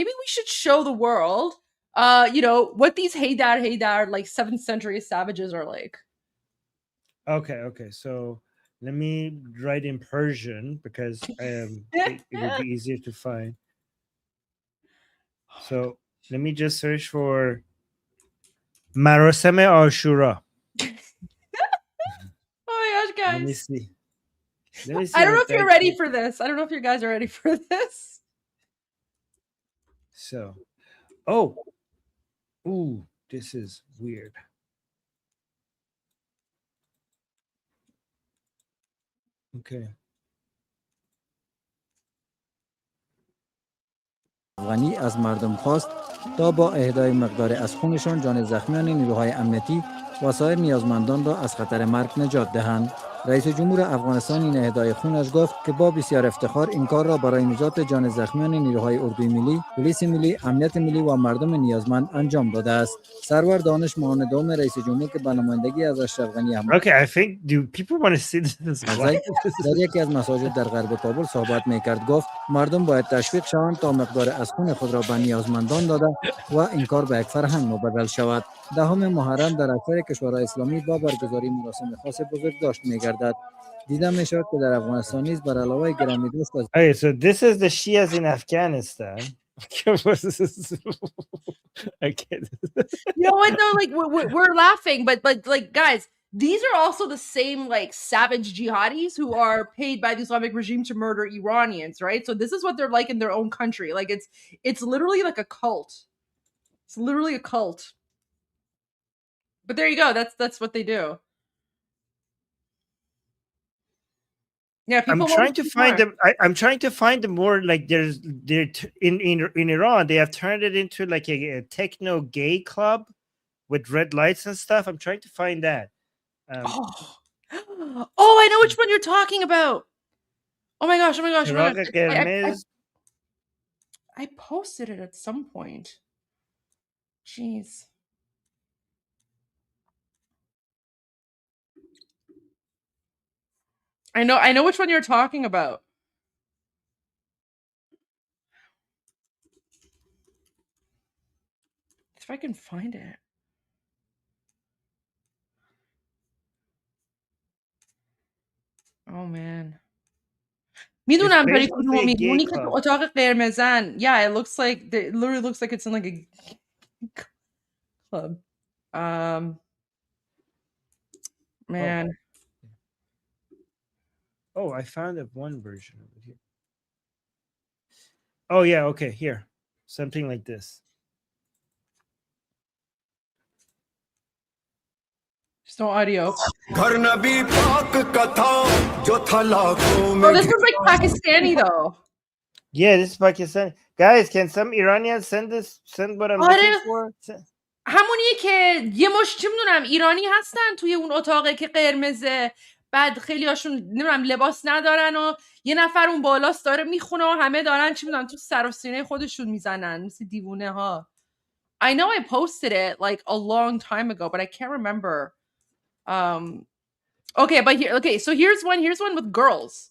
the world, what these Haydar like 7th century savages are like. Okay. So let me write in Persian because it would be easier to find. So let me just search for Marasem Ashura. Oh my gosh, guys! Let me see. I don't know if you're ready for this. I don't know if you guys are ready for this. So, this is weird. Okay. غنی از مردم خواست تا با اهدای مقدار از خونشان جان زخمیان نیروهای امنیتی و سایر نیازمندان را از خطر مرگ نجات دهند. رئیس جمهور افغانستان این اهدای خونش گفت که با بسیار افتخار این کار را برای نجات جان زخمیان نیروهای اردوی ملی، پلیس ملی، امنیت ملی و مردم نیازمند انجام داده است. سرور دانش معاون دوم رئیس جمهور که به نمایندگی از اشرف غنی احمد Okay, I think do people want to see this? در یکی از مساجد در غرب کابل صحبت می‌کرد. گفت مردم باید تشویق شوند تا مقدار از خون خود را به نیازمندان داده و این کار به یک فرهنگ مبدل شود. 10 محرم در اکثر کشورهای اسلامی با برگزاری مراسم خاص بزرگ داشت می‌گردد. دیده می‌شود که در افغانستان نیز بر علاوه گرامی دوست از Okay, so this is the Shias in Afghanistan. Okay. You know what though? Like we're laughing, but like guys, these are also the same like savage jihadis who are paid by the Islamic regime to murder Iranians, right? So this is what they're like in their own country. Like it's literally like a cult. It's literally a cult. But there you go. That's what they do. Yeah, I'm trying to find them. I'm trying to find them more like they're in Iran. They have turned it into like a techno gay club with red lights and stuff. I'm trying to find that. Oh, I know which one you're talking about. Oh my gosh, oh my gosh, oh my چراغ gosh. قرمز. I posted it at some point. Jeez. I know which one you're talking about. If I can find it. Oh man. میدونم داری کدومو میگی که تو اتاق قرمزن. Yeah, it looks like it literally looks like it's in like a club. Man. Oh, I found one version of it here. Oh yeah, okay, here. Something like this. There's no audio. Oh, this one's like Pakistani though. Yeah, this is Pakistani. Guys, can some Iranians send what I'm looking for? همونیه که یه مش چه میدونم ایرانی هستن توی اون اتاقه که قرمزه، بعد خیلی هاشون نمیدونم لباس ندارن و یه نفر اون بالاست داره میخونه و همه دارن چی میدونم تو سر و سینه خودشون میزنن مثل دیوونه ها. I know I posted it like a long time ago, but I can't remember. Okay, but so here's one with girls.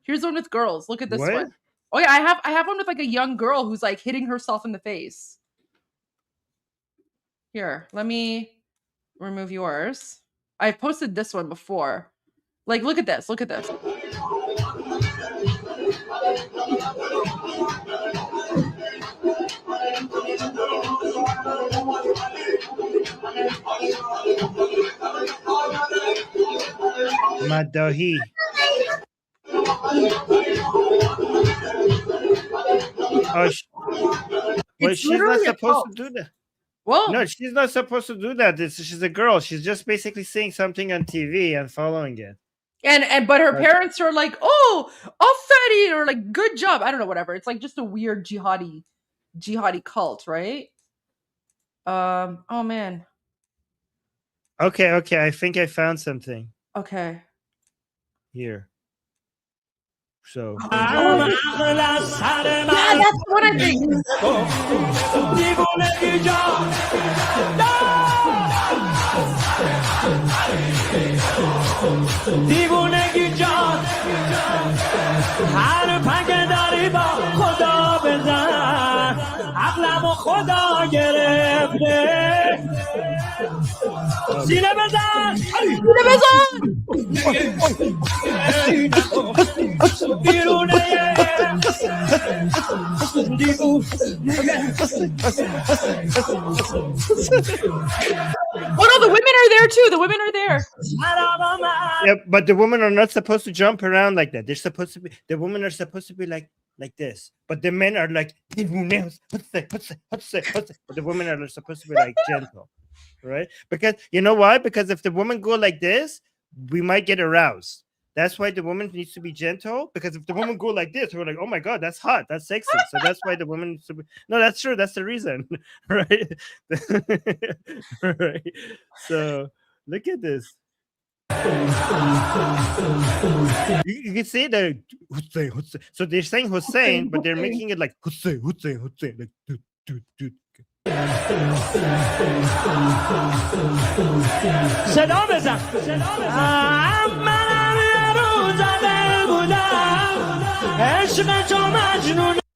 Here's one with girls. Look at this one. Oh yeah, I have one with like a young girl who's like hitting herself in the face. Here, let me remove yours. I've posted this one before. Like, look at this. Look at this. Madahi. Well, she's not supposed to do that. Whoa. No, she's not supposed to do that. She's a girl. She's just basically saying something on TV and following it. But her parents are like, oh, Afari, or like, good job. I don't know, whatever. It's like just a weird jihadi cult, right? Oh man. Okay. I think I found something. Okay. Here. So. Yeah, that's what I think. سینه بزن Oh no, the women are there too. The women are there. Yeah, but the women are not supposed to jump around like that. They're supposed to be. The women are supposed to be like this. But the men are like. But the women are supposed to be like gentle, right? Because you know why? Because if the women go like this, we might get aroused. That's why the woman needs to be gentle. Because if the woman go like this, we're like, oh my god, that's hot, that's sexy. So that's why the woman needs to be. No, that's true. That's the reason, right? Right. So look at this. You can see that Hussein. So they're saying Hussein, but they're making it like Hussein. Like,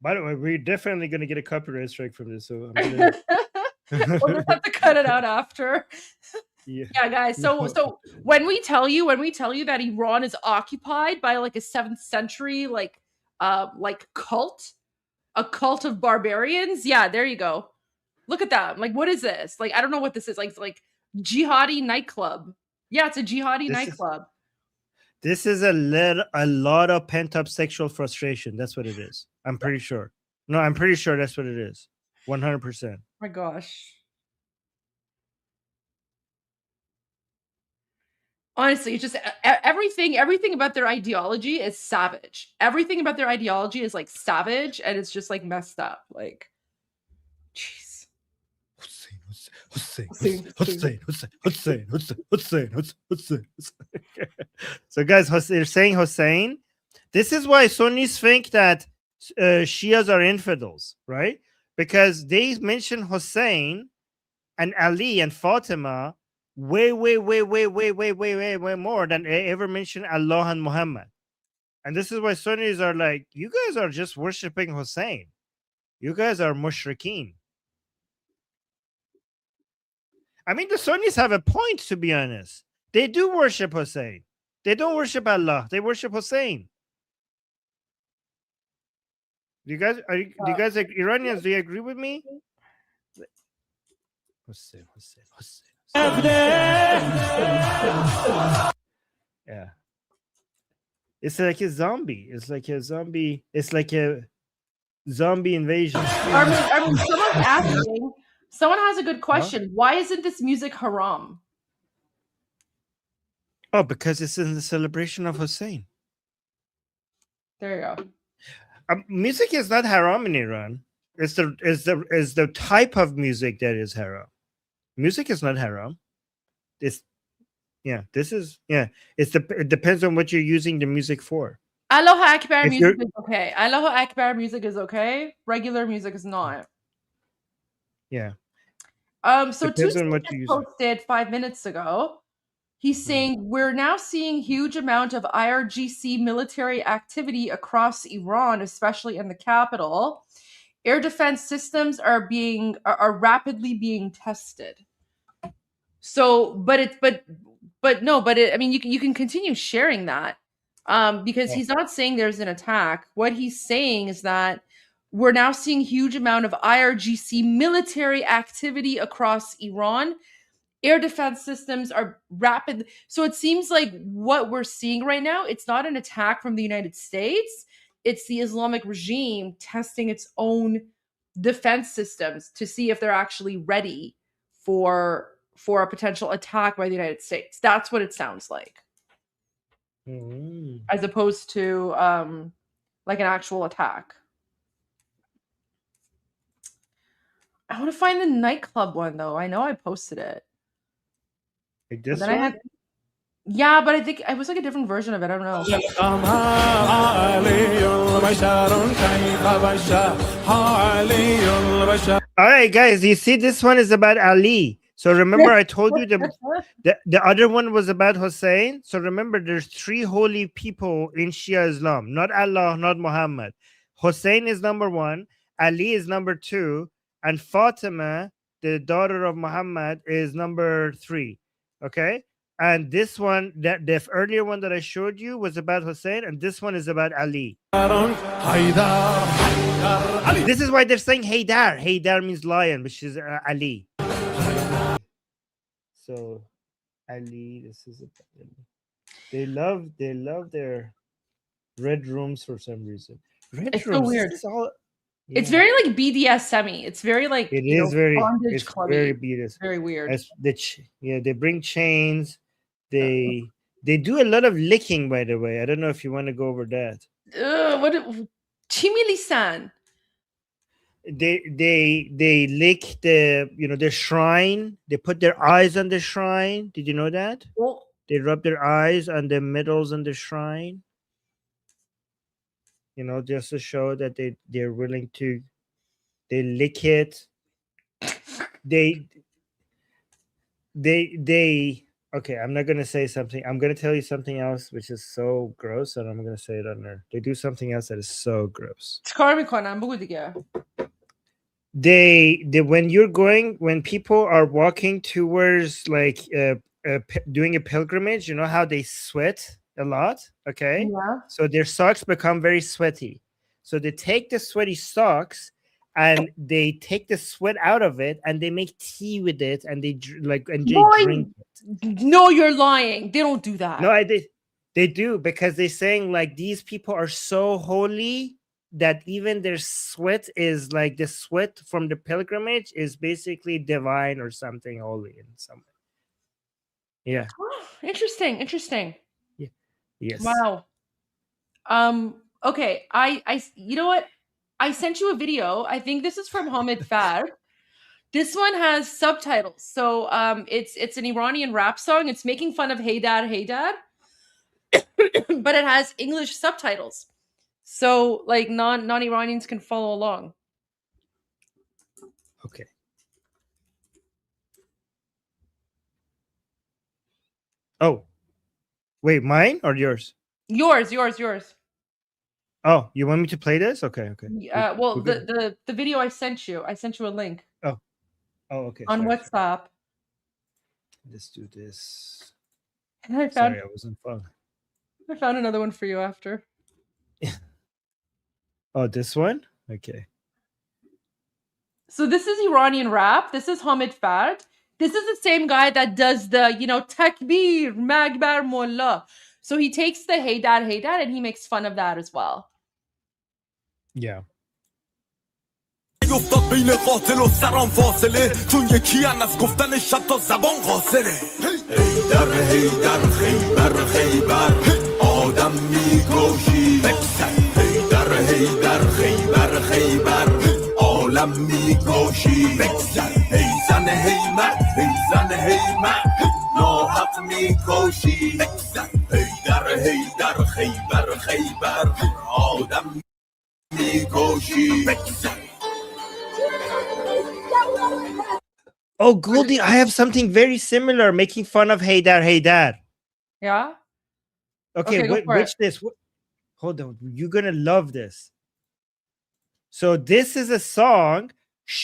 By the way, we're definitely going to get a copyright strike from this. So I'm gonna... We'll just have to cut it out after. Yeah, guys. So when we tell you that Iran is occupied by like a 7th century like cult, a cult of barbarians, yeah, there you go. Look at that. Like, what is this? Like, I don't know what this is. Like jihadi nightclub. Yeah, it's a jihadi nightclub. This is a lot of pent-up sexual frustration. That's what it is. I'm pretty sure. No, I'm pretty sure that's what it is. 100%. Oh my gosh. Honestly, it's just everything about their ideology is savage. Everything about their ideology is like savage, and it's just like messed up. Like, jeez. So guys, they're saying Hussein. This is why Sunnis think that Shias are infidels, right? Because they mention Hussein and Ali and Fatima way more than they ever mention Allah and Muhammad. And this is why Sunnis are like, you guys are just worshiping Hussein. You guys are mushrikeen. I mean, the Sunnis have a point, to be honest. They do worship Hussein. They don't worship Allah. They worship Hussein. Do you guys Iranians? Do you agree with me? Hussein. Yeah. It's like a zombie. It's like a zombie. It's like a zombie invasion. I mean, someone's asking. Someone has a good question. Huh? Why isn't this music haram? Oh, because it's in the celebration of Hussein. There you go. Music is not haram in Iran. It's the type of music that is haram. Music is not haram. It depends on what you're using the music for. Allahu Akbar music is okay. Allahu Akbar music is okay. Regular music is not. Yeah. So Tuesday posted 5 minutes ago. He's saying we're now seeing huge amount of IRGC military activity across Iran, especially in the capital. Air defense systems are rapidly being tested. So, I mean, you can continue sharing that because he's not saying there's an attack. What he's saying is that we're now seeing huge amount of IRGC military activity across Iran. Air defense systems are rapid. So it seems like what we're seeing right now, it's not an attack from the United States. It's the Islamic regime testing its own defense systems to see if they're actually ready for a potential attack by the United States. That's what it sounds like. As opposed to like an actual attack. I want to find the nightclub one though. I know I posted it. Like this one? Yeah, but I think it was like a different version of it. I don't know. All right, guys, you see this one is about Ali. So remember I told you the other one was about Hussein. So remember there's 3 holy people in Shia Islam. Not Allah, not Muhammad. Hussein is number 1. Ali is number 2. And Fatima, the daughter of Muhammad, is number 3. Okay, and this one, the earlier one that I showed you was about Hussein, and this one is about Ali. This is why they're saying Haydar. Haydar means lion, which is Ali. So Ali, this is they love their red rooms for some reason. It's so weird. It's very like BDSM-y. It's very like it's very BDSM. It's very weird. They bring chains. They do a lot of licking, by the way. I don't know if you want to go over that. What Chimili-san. They lick the shrine. They put their eyes on the shrine. Did you know that? Well, they rub their eyes on the medals on the shrine. Just to show that they're willing to, they lick it. Okay, I'm not going to say something. I'm going to tell you something else, which is so gross, and I'm going to say it on there. They do something else that is so gross. When people are walking towards like doing a pilgrimage, you know how they sweat a lot, okay? Yeah. So their socks become very sweaty. So they take the sweaty socks and they take the sweat out of it and they make tea with it and they drink it. No, you're lying. They don't do that. No, they do, because they're saying like these people are so holy that even their sweat is like the sweat from the pilgrimage is basically divine or something holy in some way. Yeah. Oh, interesting. Yes. Wow. Okay. I you know what? I sent you a video. I think this is from Hamid Fad. This one has subtitles. So it's an Iranian rap song. It's making fun of Hey Dad, Hey Dad. But it has English subtitles. So like non-Iranians can follow along. Okay. Oh. Wait, mine or yours? Yours. Oh, you want me to play this? Okay. Well, the video I sent you a link. Oh, okay. On WhatsApp. Let's do this. And Sorry, I wasn't phone. I found another one for you after. Oh, this one? Okay. So this is Iranian rap. This is Hamid Fard. This is the same guy that does the, takbir, magbar, mullah. So he takes the hey dad, and he makes fun of that as well. Yeah. افتاد بین قاتل و سران فاصله چون یکی از گفتن شب تا زبان قاصره هیدر هیدر خیبر خیبر آدم میکشی هیدر هیدر خیبر خیبر عالم میکشی هیزن هیمت هیزن هیمت ناحق میکشی هیدر هیدر خیبر خیبر آدم میکشی Oh, Goldie, I have something very similar, making fun of Hey Dad, Hey Dad. Yeah? Okay, which this? Hold on, you're gonna love this. So this is a song.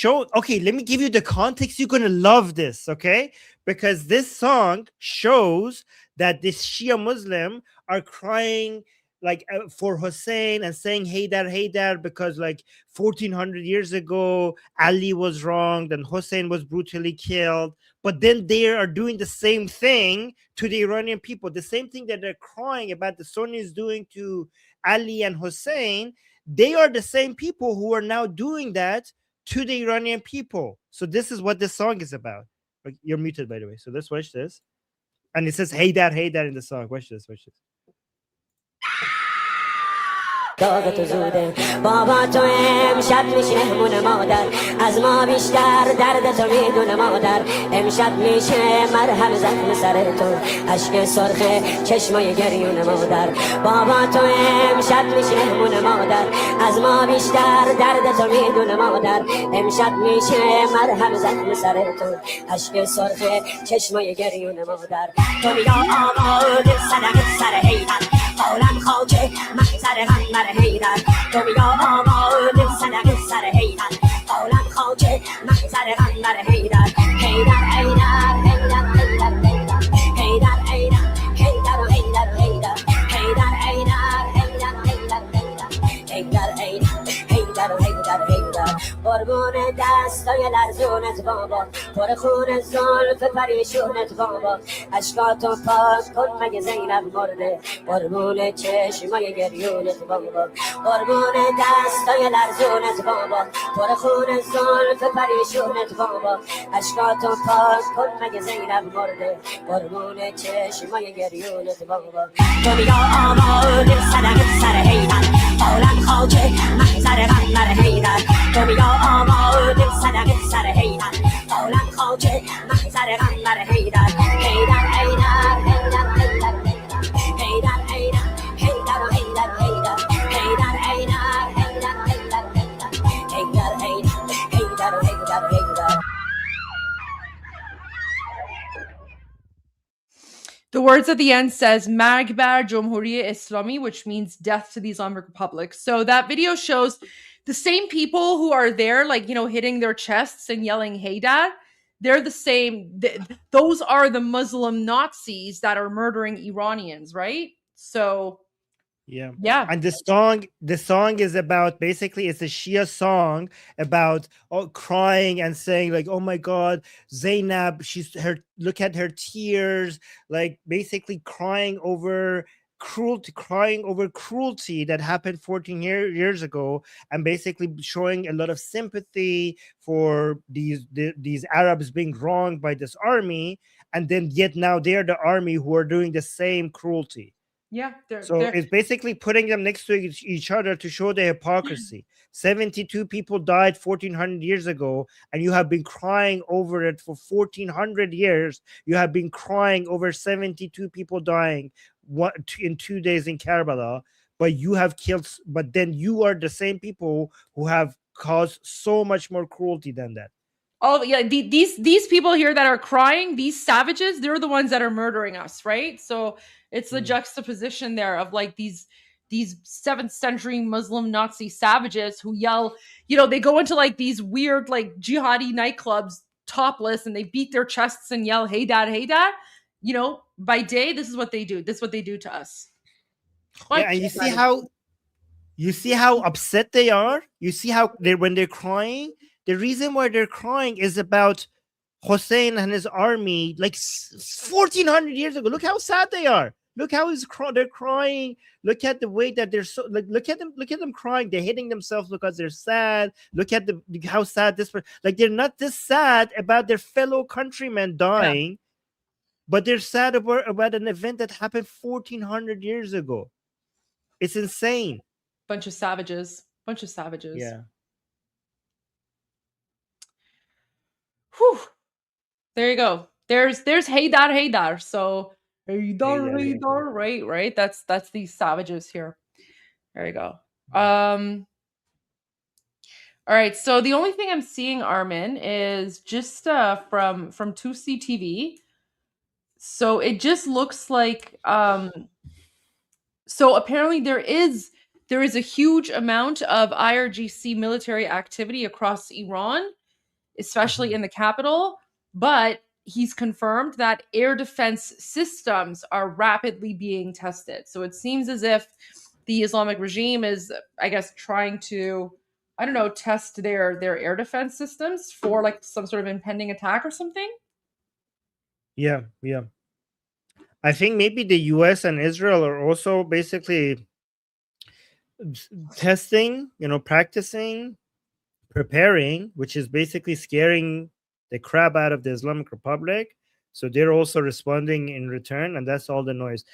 Okay, let me give you the context. You're gonna love this, okay? Because this song shows that this Shia Muslim are crying like for Hussein and saying hey dad, because like 1400 years ago Ali was wronged and Hussein was brutally killed. But then they are doing the same thing to the Iranian people, the same thing that they're crying about the Sunnis doing to Ali and Hussein. They are the same people who are now doing that to the Iranian people. So this is what this song is about. You're muted, by the way, so let's watch this. And it says hey dad in the song. Watch this. داغ تو زوده بابا تو امشب میشه مون مادر از ما بیشتر درد تو میدونه مادر امشب میشه مرهم زخم سر تو اشک سرخ چشمای گریون مادر بابا تو امشب میشه مون مادر از ما بیشتر درد تو میدونه مادر امشب میشه مرهم زخم سر تو اشک سرخ چشمای گریون مادر تو بیا آباد صدق سر حیدر عالم خاکه محضر غم هیدر تو بیا آباد صدق سر حیدر عالم خاکه محضر غم هیدر هیدر هیدر هیدر هیدر هیدر هیدر هیدر هیدر هیدر هیدر هیدر هیدر هیدر هیدر قربون دستای لرزونت بابا پر خون زلف پریشونت بابا اشکاتو پاک کن مگه زینب مرده قربون چشمای گریونت بابا قربون دستای لرزونت بابا پر خون زلف پریشونت بابا اشکاتو پاک کن مگه زینب مرده قربون چشمای گریونت بابا تو بیا آباد صدق سر حیدر عالم خاکه محضر غم هیدر تو بیا آباد صدق سر حیدر عالم خاکه محضر غم هیدر هیدر هیدر هیدر هیدر هیدر هیدر هیدر هیدر هیدر هیدر هیدر هیدر هیدر هیدر. The words at the end says Magbar Jumhuriye Islami, which means death to the Islamic Republic. So that video shows the same people who are there, like, hitting their chests and yelling, hey, dad. They're the same. Those are the Muslim Nazis that are murdering Iranians, right? So, yeah. And the song is about, basically, it's a Shia song about crying and saying like, oh my God, Zainab, look at her tears, like basically crying over cruelty that happened 14 years ago, and basically showing a lot of sympathy for these Arabs being wronged by this army, and then yet now they're the army who are doing the same cruelty. Yeah, So it's basically putting them next to each other to show the hypocrisy. 72 people died 1400 years ago, and you have been crying over it for 1400 years. You have been crying over 72 people dying in 2 days in Karbala, but you have killed, but then you are the same people who have caused so much more cruelty than that. Oh yeah, these people here that are crying, these savages, they're the ones that are murdering us, right? So it's the juxtaposition there of like these 7th century Muslim Nazi savages who yell, they go into like these weird like jihadi nightclubs topless and they beat their chests and yell, "Hey dad, hey dad." By day, this is what they do. This is what they do to us. Yeah, and you see how upset they are. You see how when they're crying. The reason why they're crying is about Hussein and his army, like 1400 years ago. Look how sad they are. Look how they're crying. Look at the way that they're so like. Look at them crying. They're hitting themselves because they're sad. Look at how sad this. Like they're not this sad about their fellow countrymen dying, but they're sad about an event that happened 1400 years ago. It's insane. Bunch of savages. Yeah. Whew. There you go. There's Haydar. So Haydar, right? That's these savages here. There you go. All right. So the only thing I'm seeing, Armin, is just from Tusi TV. So it just looks like so apparently there is a huge amount of IRGC military activity across Iran, especially in the capital, but he's confirmed that air defense systems are rapidly being tested. So it seems as if the Islamic regime is, I guess, trying to, test their air defense systems for like some sort of impending attack or something. Yeah. I think maybe the US and Israel are also basically testing, practicing, preparing, which is basically scaring the crap out of the Islamic Republic. So they're also responding in return, and that's all the noise.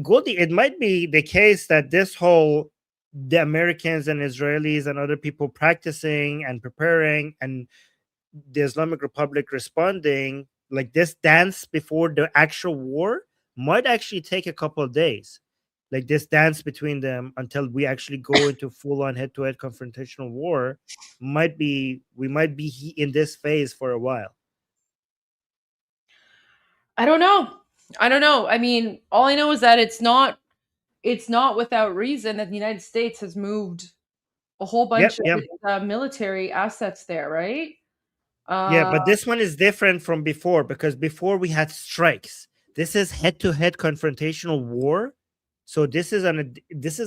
Goldie, it might be the case that the Americans and Israelis and other people practicing and preparing, and the Islamic Republic responding, like this dance before the actual war might actually take a couple of days. Like this dance between them until we actually go into full-on head-to-head confrontational war we might be in this phase for a while. I don't know. I mean, all I know is that it's not without reason that the United States has moved a whole bunch of military assets there, right? But this one is different from before, because before we had strikes. This is head-to-head confrontational war. So this is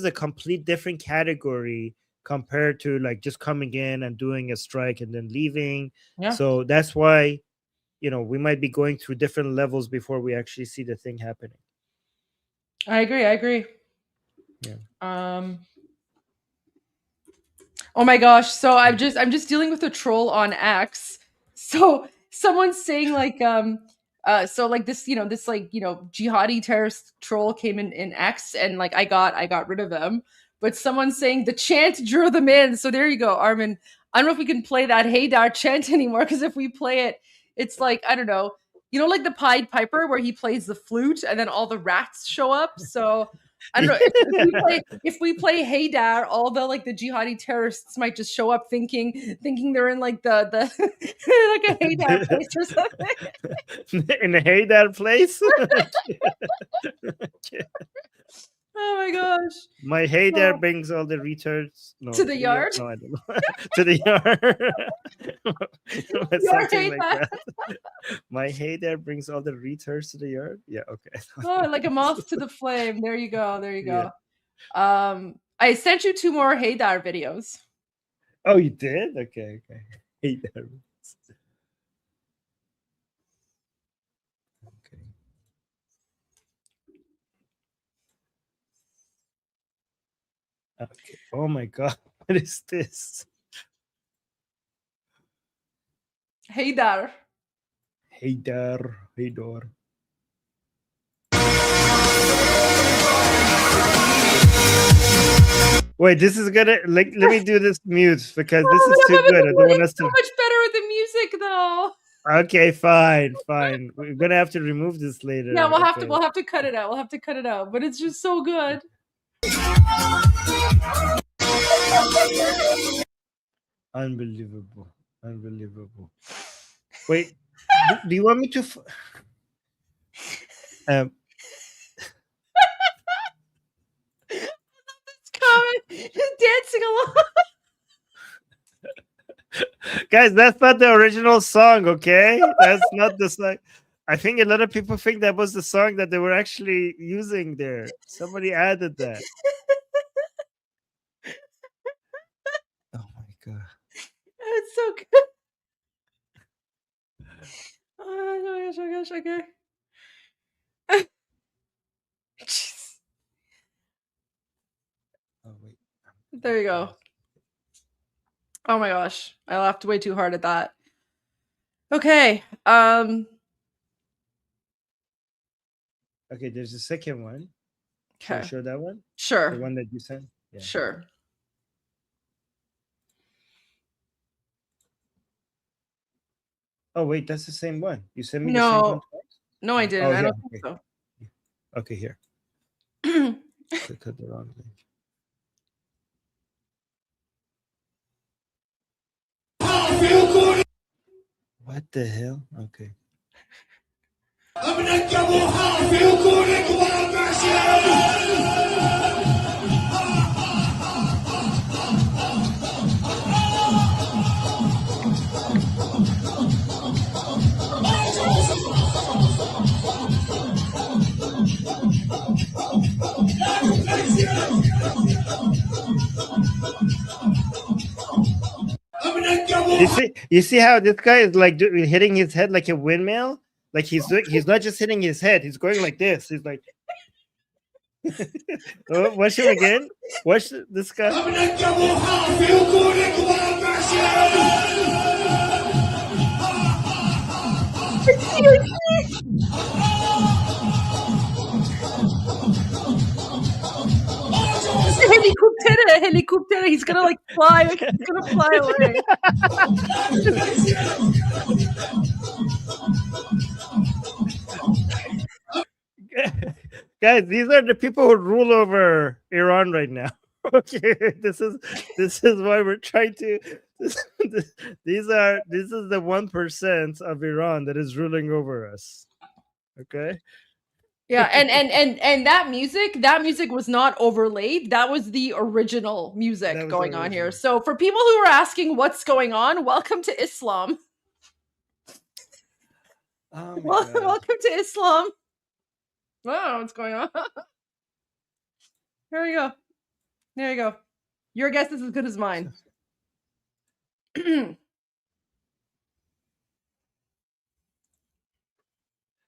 a complete different category compared to like just coming in and doing a strike and then leaving. Yeah. So that's why, we might be going through different levels before we actually see the thing happening. I agree. Yeah. Oh my gosh. So I'm just dealing with a troll on X. So someone's saying like, so like this, this like, jihadi terrorist troll came in X, and like I got rid of them. But someone's saying the chant drew them in. So there you go, Armin. I don't know if we can play that Haydar chant anymore, because if we play it, it's like, I don't know, like the Pied Piper where he plays the flute and then all the rats show up. So I don't know if we play Haydar, all the like the jihadi terrorists might just show up thinking they're in like the like a Haydar place or something. In a Haydar place. Oh my gosh! My Haydar brings all the returns to the yard. No, I don't know. To the yard. Something like that. My Haydar brings all the returns to the yard. Yeah. Okay. Oh, like a moth to the flame. There you go. Yeah. I sent you 2 more Haydar videos. Oh, you did? Okay. Haydar. Okay. Oh my God. What is this? Haydar. Haydar. Wait, this is gonna like. Let me do this mute because this is too good. I don't want us It's so to. much better with the music, though. Okay, fine. We're gonna have to remove this later. Yeah, we'll have okay. to cut it out. We'll have to cut it out. But it's just so good. Unbelievable. Wait, do you want me to? It's coming. Just dancing along. Guys, that's not the original song, okay? That's not the song. I think a lot of people think that was the song that they were actually using there. Somebody added that. Oh my god. It's so good. Oh my gosh, okay. Jeez. Oh wait. There you go. Oh my gosh. I laughed way too hard at that. Okay. Okay, there's a second one. Should I Okay. show that one? Sure. The one that you sent? Yeah. Sure. Oh wait, that's the same one. You sent me the same one twice? No, I didn't. Oh, I yeah, don't think so. Okay, here. Click the wrong link. What the hell? Okay. You see how this guy is like hitting his head like a windmill? Like he's not just hitting his head, he's going like this. He's like watch him again. Watch this guy. Helicopter. He's gonna like fly. He's gonna fly away. Guys, these are the people who rule over Iran right now. Okay, this is why we're trying to. This is the 1% of Iran that is ruling over us. Okay. Yeah, and that music was not overlaid. That was the original music going on here. So for people who are asking what's going on, welcome to Islam. Oh welcome to Islam. Wow, what's going on? Here we go. There you go. Your guess is as good as mine.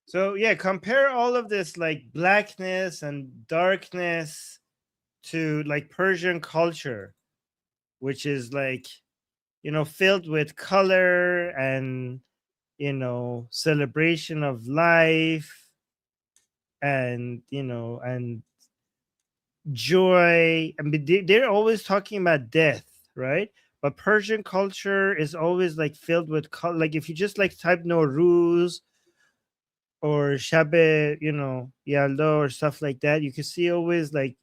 So yeah, compare all of this like blackness and darkness to like Persian culture, which is like, filled with color and, celebration of life and, and joy. I mean, they're always talking about death, right? But Persian culture is always like filled with color. Like if you just like type Nowruz or Shabe, Yaldo or stuff like that, you can see always like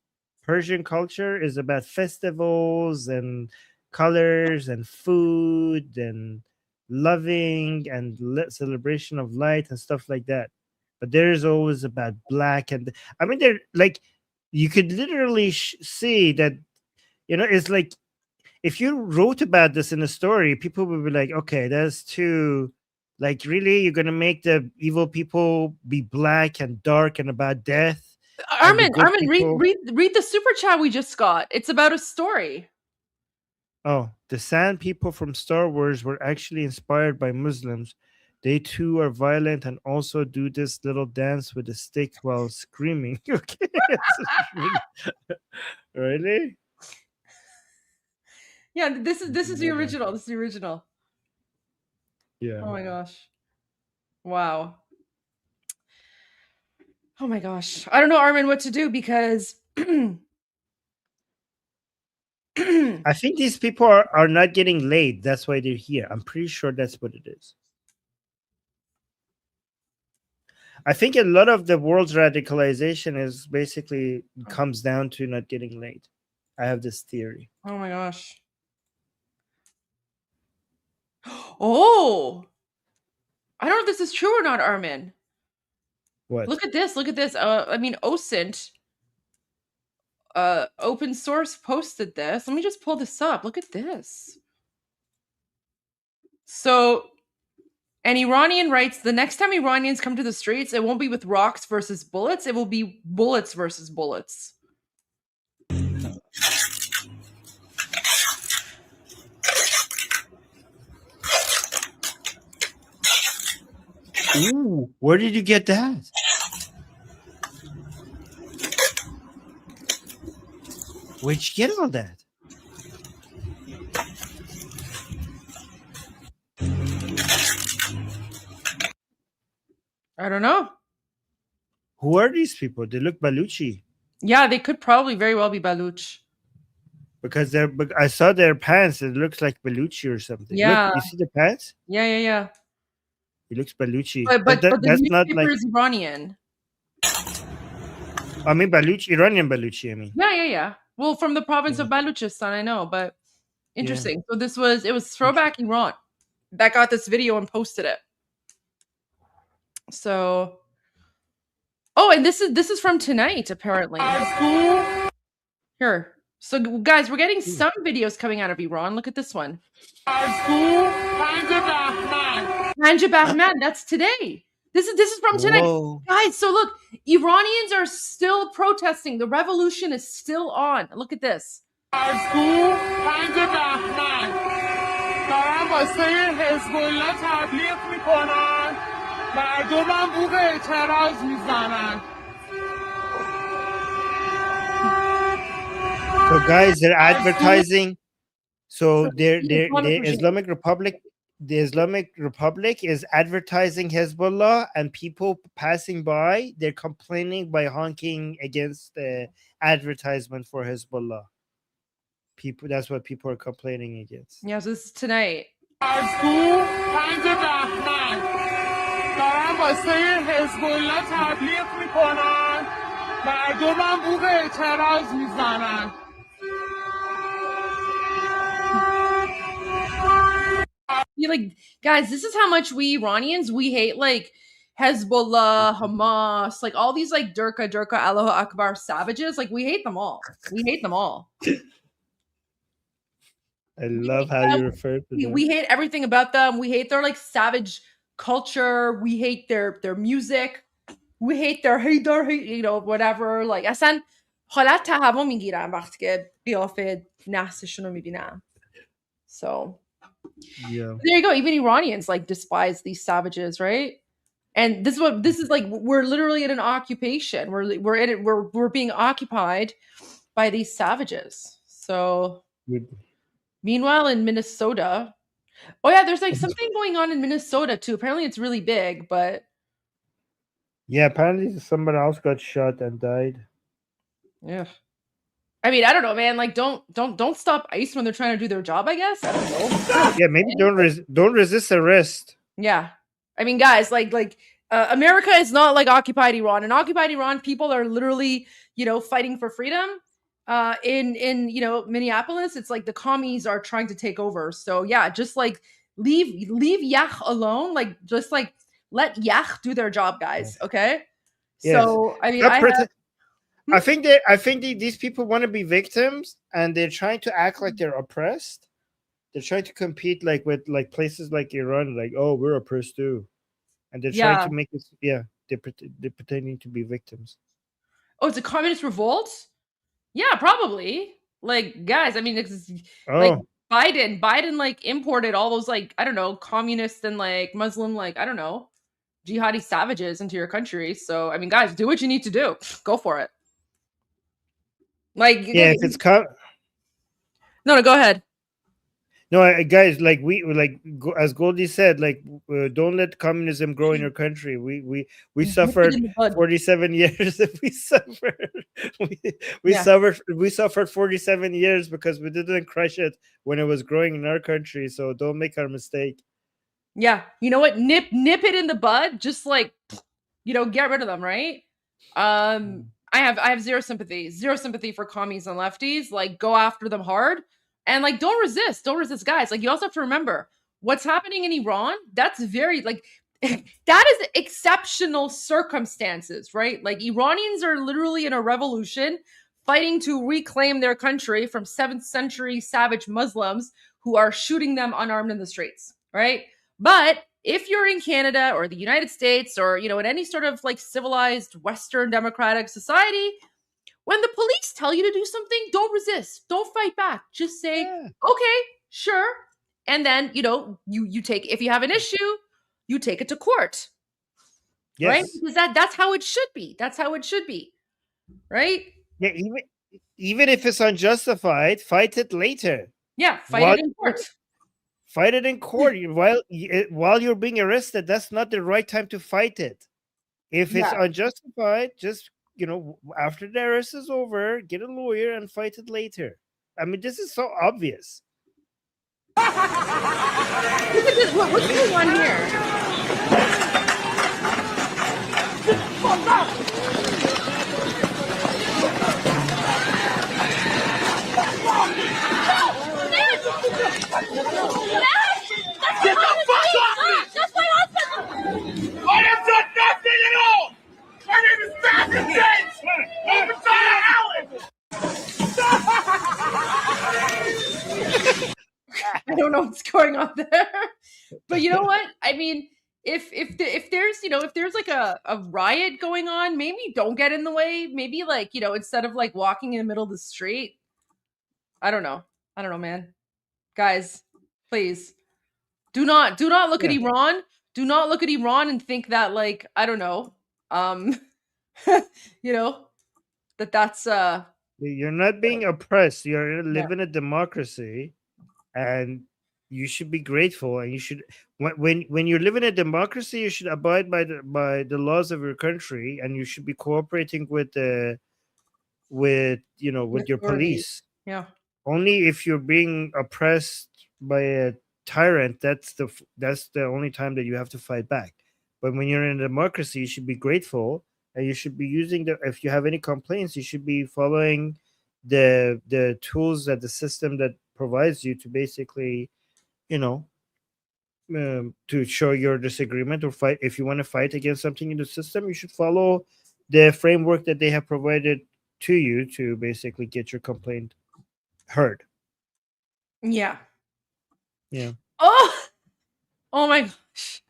Persian culture is about festivals and colors and food and loving and celebration of light and stuff like that. But there's always about black and I mean, they're like, you could literally see that, it's like if you wrote about this in a story, people would be like, okay, that's too. Like, really, you're gonna make the evil people be black and dark and about death? Armin, read the super chat we just got. It's about a story. Oh, the sand people from Star Wars were actually inspired by Muslims. They too are violent and also do this little dance with a stick while screaming. Okay, really? Yeah, this is the original. This is the original. Yeah. Oh my gosh. Wow. Oh my gosh. I don't know, Armin, what to do because I think these people are not getting laid. That's why they're here. I'm pretty sure that's what it is. I think a lot of the world's radicalization is basically comes down to not getting laid. I have this theory. Oh my gosh. Oh, I don't know if this is true or not, Armin. What? Look at this. Look at this. I mean, OSINT, open source posted this. Let me just pull this up. Look at this. So, an Iranian writes, the next time Iranians come to the streets, it won't be with rocks versus bullets. It will be bullets versus bullets. Ooh, where did you get that? Where'd you get all that? I don't know. Who are these people? They look Baluchi. Yeah, they could probably very well be Baluch. Because I saw their pants. It looks like Baluchi or something. Yeah. Look, you see the pants? Yeah. It looks Baluchi. But the that's not newspaper like is Iranian. I mean Baluchi, Iranian Baluchi, I mean. Yeah. Well, from the province of Baluchistan, I know, but interesting. So it was Throwback Iran that got this video and posted it. So, and this is from tonight, apparently. Here. So, guys, we're getting some videos coming out of Iran. Look at this one. Panjab Ahmad, that's today. This is from tonight. Whoa. Guys, so look, Iranians are still protesting. The revolution is still on. Look at this. So guys, they're advertising. So the Islamic Republic, is advertising Hezbollah, and people passing by, they're complaining by honking against the advertisement for Hezbollah. People, that's what people are complaining against. Yeah, so this is tonight. Like, guys, this is how much we Iranians, we hate like Hezbollah, Hamas, like all these like Durka, Allahu Akbar savages. Like, we hate them all. I love how you refer to them. We hate everything about them. We hate their like savage culture. We hate their music. We hate their whatever. Like, اصلا حالت تهوع میگیرم وقتی که قیافه نحسشون رو میبینم. So yeah, there you go. Even Iranians like despise these savages, right? And this is like, we're literally in an occupation. We're being occupied by these savages. So meanwhile, in Minnesota, there's like something going on in Minnesota too. Apparently, it's really big, but yeah, apparently someone else got shot and died. Yeah. I mean, I don't know, man. Like, don't stop ICE when they're trying to do their job, I guess. I don't know. Yeah, maybe don't resist arrest. Yeah. I mean, guys, like America is not like occupied Iran. In occupied Iran, people are literally, fighting for freedom. In Minneapolis, it's like the commies are trying to take over. So yeah, just like leave Yach alone. Like, just like let Yach do their job, guys. Okay. Yes. So I mean, I think these people want to be victims, and they're trying to act like they're oppressed. They're trying to compete like with like places like Iran, like, oh, we're oppressed too, and they're trying to make it. Yeah, they're pretending to be victims. Oh, it's a communist revolt. Yeah, probably. Like, guys, I mean, like Biden like imported all those like, I don't know, communist and like Muslim, like, I don't know, jihadi savages into your country. So I mean, guys, do what you need to do. Go for it. Like, yeah, if it's no, go ahead. No, guys, like as Goldie said, like don't let communism grow in your country. We suffered 47 years. we suffered. We suffered 47 years because we didn't crush it when it was growing in our country. So don't make our mistake. Yeah, you know what? Nip it in the bud. Just like, get rid of them, right? I have zero sympathy for commies and lefties. Like, go after them hard, and like, don't resist, guys. Like, you also have to remember what's happening in Iran. That's very like that is exceptional circumstances, right? Like, Iranians are literally in a revolution, fighting to reclaim their country from 7th century savage Muslims who are shooting them unarmed in the streets, right? But if you're in Canada or the United States or, in any sort of like civilized Western democratic society, when the police tell you to do something, don't resist. Don't fight back. Just say, okay, sure. And then, you take, if you have an issue, you take it to court. Yes. Right? Because that's how it should be. That's how it should be. Right? Yeah, even if it's unjustified, fight it later. Yeah, fight it in court. Fight it in court while you're being arrested. That's not the right time to fight it. If it's unjustified, just after the arrest is over, get a lawyer and fight it later. I mean, this is so obvious. Look at this. What's going on here? Get the fuck off me! That's my husband! I have done nothing at all! My name is Matthew James! I'm I don't know what's going on there. But you know what? I mean, if there's like a riot going on, maybe don't get in the way. Maybe like, instead of like walking in the middle of the street. I don't know, man. Guys, please. Do not look at Iran. Do not look at Iran and think that, like, I don't know, that's you're not being oppressed. You're living a democracy, and you should be grateful. And you should, when you live in a democracy, you should abide by the laws of your country, and you should be cooperating with your police. Yeah. Only if you're being oppressed by a tyrant, that's the only time that you have to fight back. But when you're in a democracy, you should be grateful, and you should be using if you have any complaints, you should be following the tools that the system that provides you to basically, to show your disagreement or fight. If you want to fight against something in the system, you should follow the framework that they have provided to you to basically get your complaint heard. Yeah. Oh my gosh.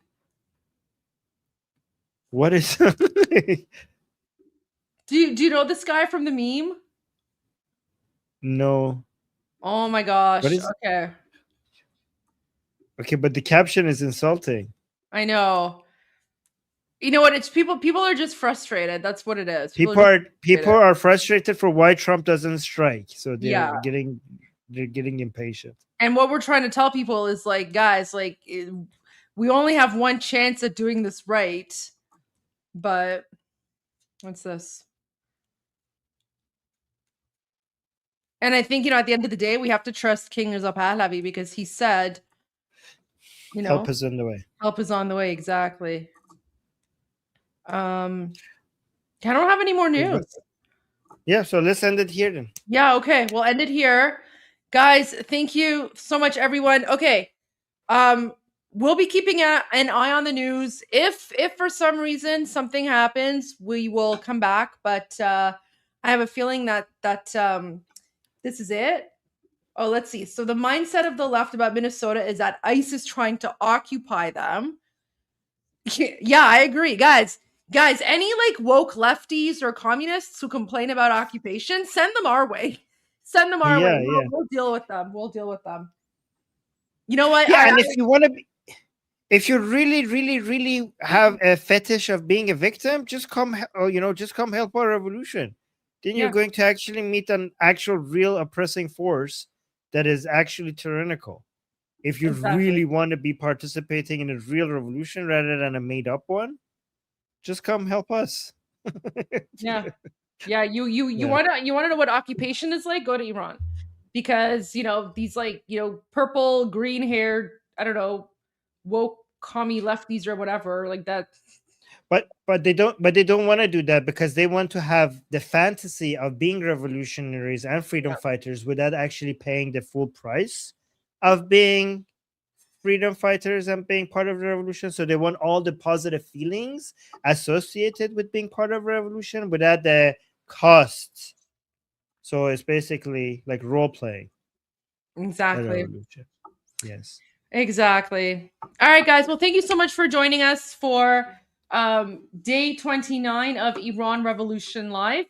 What is Do you know this guy from the meme? No. Oh my gosh. Okay, but the caption is insulting. I know. You know what? It's people are just frustrated. That's what it is. People are frustrated for why Trump doesn't strike. So they're getting impatient. And what we're trying to tell people is like, guys, like we only have one chance at doing this right. But what's this? And I think, at the end of the day, we have to trust King Reza Pahlavi because he said, help is on the way. Help is on the way, exactly. I don't have any more news. Yeah, so let's end it here then. Yeah, okay. We'll end it here. Guys, thank you so much, everyone. Okay. We'll be keeping an eye on the news. If for some reason something happens, we will come back. But I have a feeling that this is it. Oh, let's see. So the mindset of the left about Minnesota is that ICE is trying to occupy them. Yeah, I agree. Guys, any like woke lefties or communists who complain about occupation, send them our way. Send them our way. We'll deal with them. You know what? Yeah, and if you want to be, if you really, really, really have a fetish of being a victim, just come help our revolution. Then you're going to actually meet an actual real oppressing force that is actually tyrannical. if you really want to be participating in a real revolution rather than a made up one, just come help us. Yeah. You want to know what occupation is like? Go to Iran, because these purple green haired, I don't know, woke commie lefties or whatever like that. But they don't want to do that because they want to have the fantasy of being revolutionaries and freedom fighters without actually paying the full price of being freedom fighters and being part of the revolution. So they want all the positive feelings associated with being part of a revolution without the costs. So it's basically like role playing. Exactly. Yes. Exactly. All right, guys. Well, thank you so much for joining us for day 29 of Iran Revolution Live.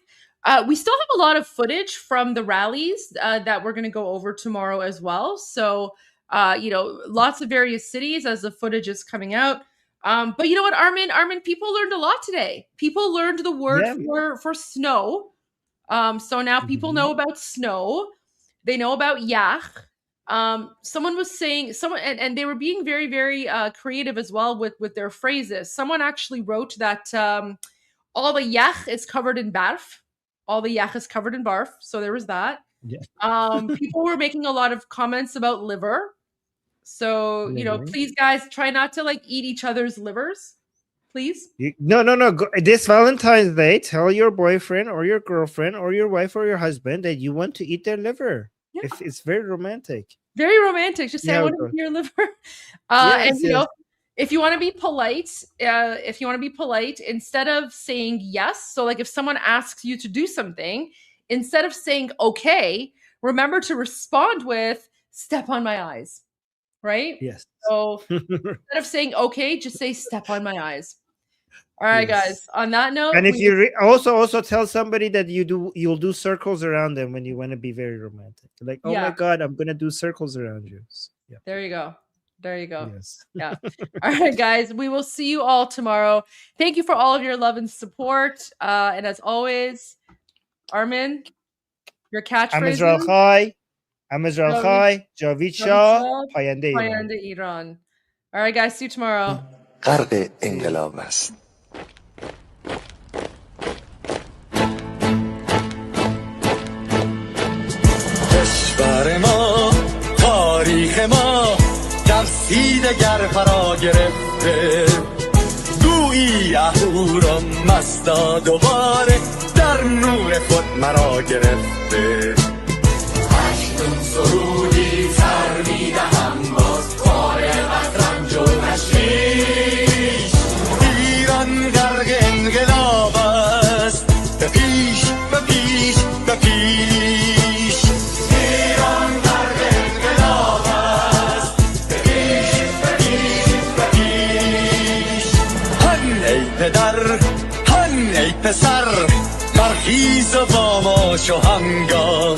We still have a lot of footage from the rallies that we're going to go over tomorrow as well. So, lots of various cities as the footage is coming out. But you know what, Armin, people learned a lot today. People learned the word for snow. So now people know about snow. They know about yach. Someone was saying and they were being very, very creative as well with their phrases. Someone actually wrote that all the yach is covered in barf. All the yach is covered in barf. So there was that. Yeah. People were making a lot of comments about liver. So, please guys, try not to eat each other's livers. Please. No. This Valentine's Day, tell your boyfriend or your girlfriend or your wife or your husband that you want to eat their liver. Yeah. It's very romantic. Very romantic. Just say, I want to eat your liver. If you want to be polite, instead of saying yes, so if someone asks you to do something, instead of saying okay, remember to respond with step on my eyes. Right? Yes. So instead of saying okay, just say step on my eyes. All right, guys. On that note, and if you also tell somebody that you'll do circles around them when you want to be very romantic. Like, oh my God, I'm gonna do circles around you. Yeah. There you go. Yes. Yeah. All right, guys. We will see you all tomorrow. Thank you for all of your love and support. And as always, Armin, your catchphrase. I'm Israel Chai, Javid Shah, Payande Iran. All right, guys. See you tomorrow. غرق انقلاب است. کشور ما، تاریخ ما در سینگر فرا گرفته، گویی اهورا مستا دوباره در نور خود مرا گرفته. اکنون سرودی سر میدهم باز فارغ از رنج و تشویش. ایران غرق انقلاب است، به پیش به پیش به پیش. ایران غرق انقلاب است، به پیش به پیش به پیش. هن ای پدر، هن ای پسر، برخیز و با ما شو همگام.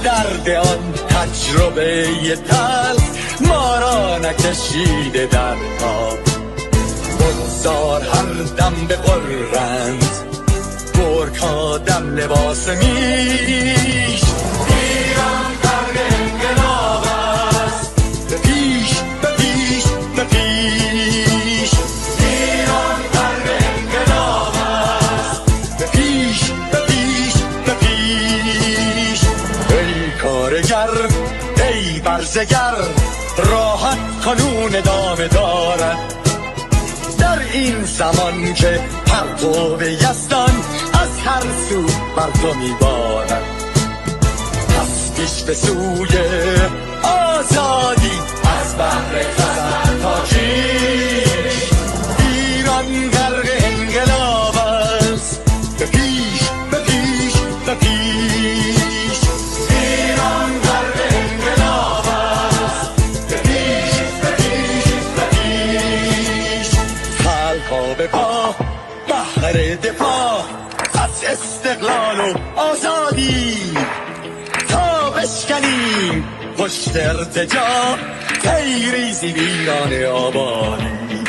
درد آن تجربه تلخ ما را نکشیده در خواب. بگذار هر دم بغرند گرگ‌ها در لباس میش. ایران غرق انقلاب است، به پیش به پیش به پیش. ایران غرق انقلاب است، به پیش به پیش به پیش. ای کارگر، ای برزگر، راحت کنون ادامه دارد در این زمان که پرتو یزدان از هر سو بر تو میبارد. پس پیش به سوی آزادی از بحر خزر تا کیش. ایران غرق انقلاب است، به پیش به پیش به پیش. ایران غرق انقلاب است، به پیش به پیش به پیش. خلق‌ها به پا، بهر دفاع از استقلال و آزادی، تا بشکنیم پشت ارتجاع تیریزی ویران آبادی.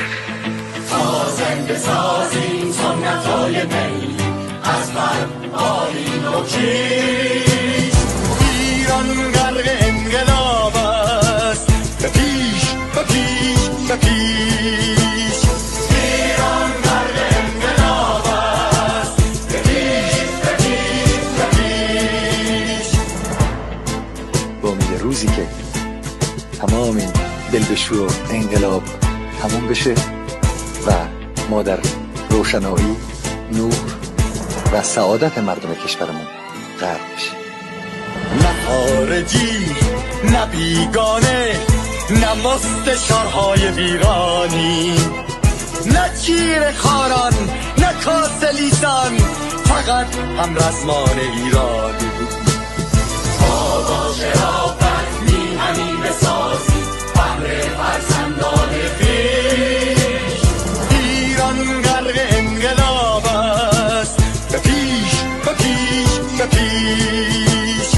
تا زنده سازیم سنت‌های می از بر بالین و کیش. ایران غرق انقلاب است، دل بشور انقلاب تموم بشه و ما در روشنایی، نور و سعادت مردم کشورمون غرق بشیم. نه خارجی نه بیگانه، نه مستشارهای ویرانی، نه چیر خاران نه کاسه لیسان، فقط هم رزمان ایرانی. آقا شرافت می همین بسازی بهر فرزندان خویش. ایران غرق انقلاب است، به پیش به پیش به پیش.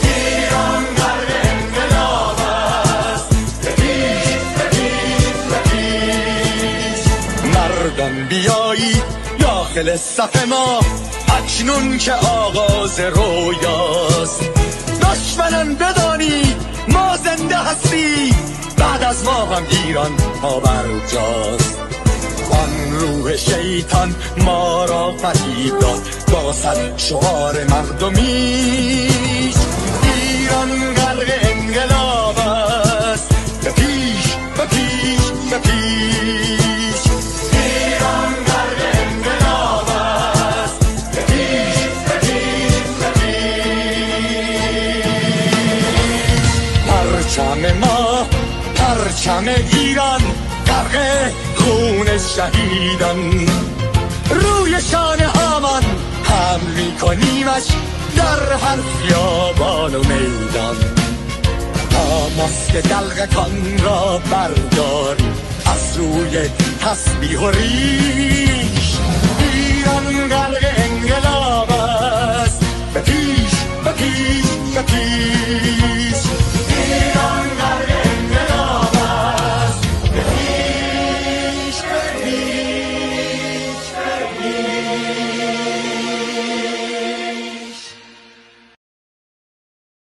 ایران غرق انقلاب است، به پیش به پیش به پیش. مردم بیایید داخل صف ما، اکنون که آغاز رویاست. دشمنان بدانید ما زنده هستی، بعد از ما هم ایران پابرجاست. آن روح شیطان ما را فریب داد با صد شعار مردمیش. ایران غرق انقلاب است، به پیش به پیش به پیش. ایران غرق انقلاب است، به پیش به پیش به پیش. پرچم ما، پرچم ایران غرق خون شهیدان. روی شانه هامان حمل می‌کنیمش در هر خیابان و میدان. تا ماسک دلقکان را برداریم از روی تسبیح و ریش. ایران غرق انقلاب است، به پیش به پیش به پیش.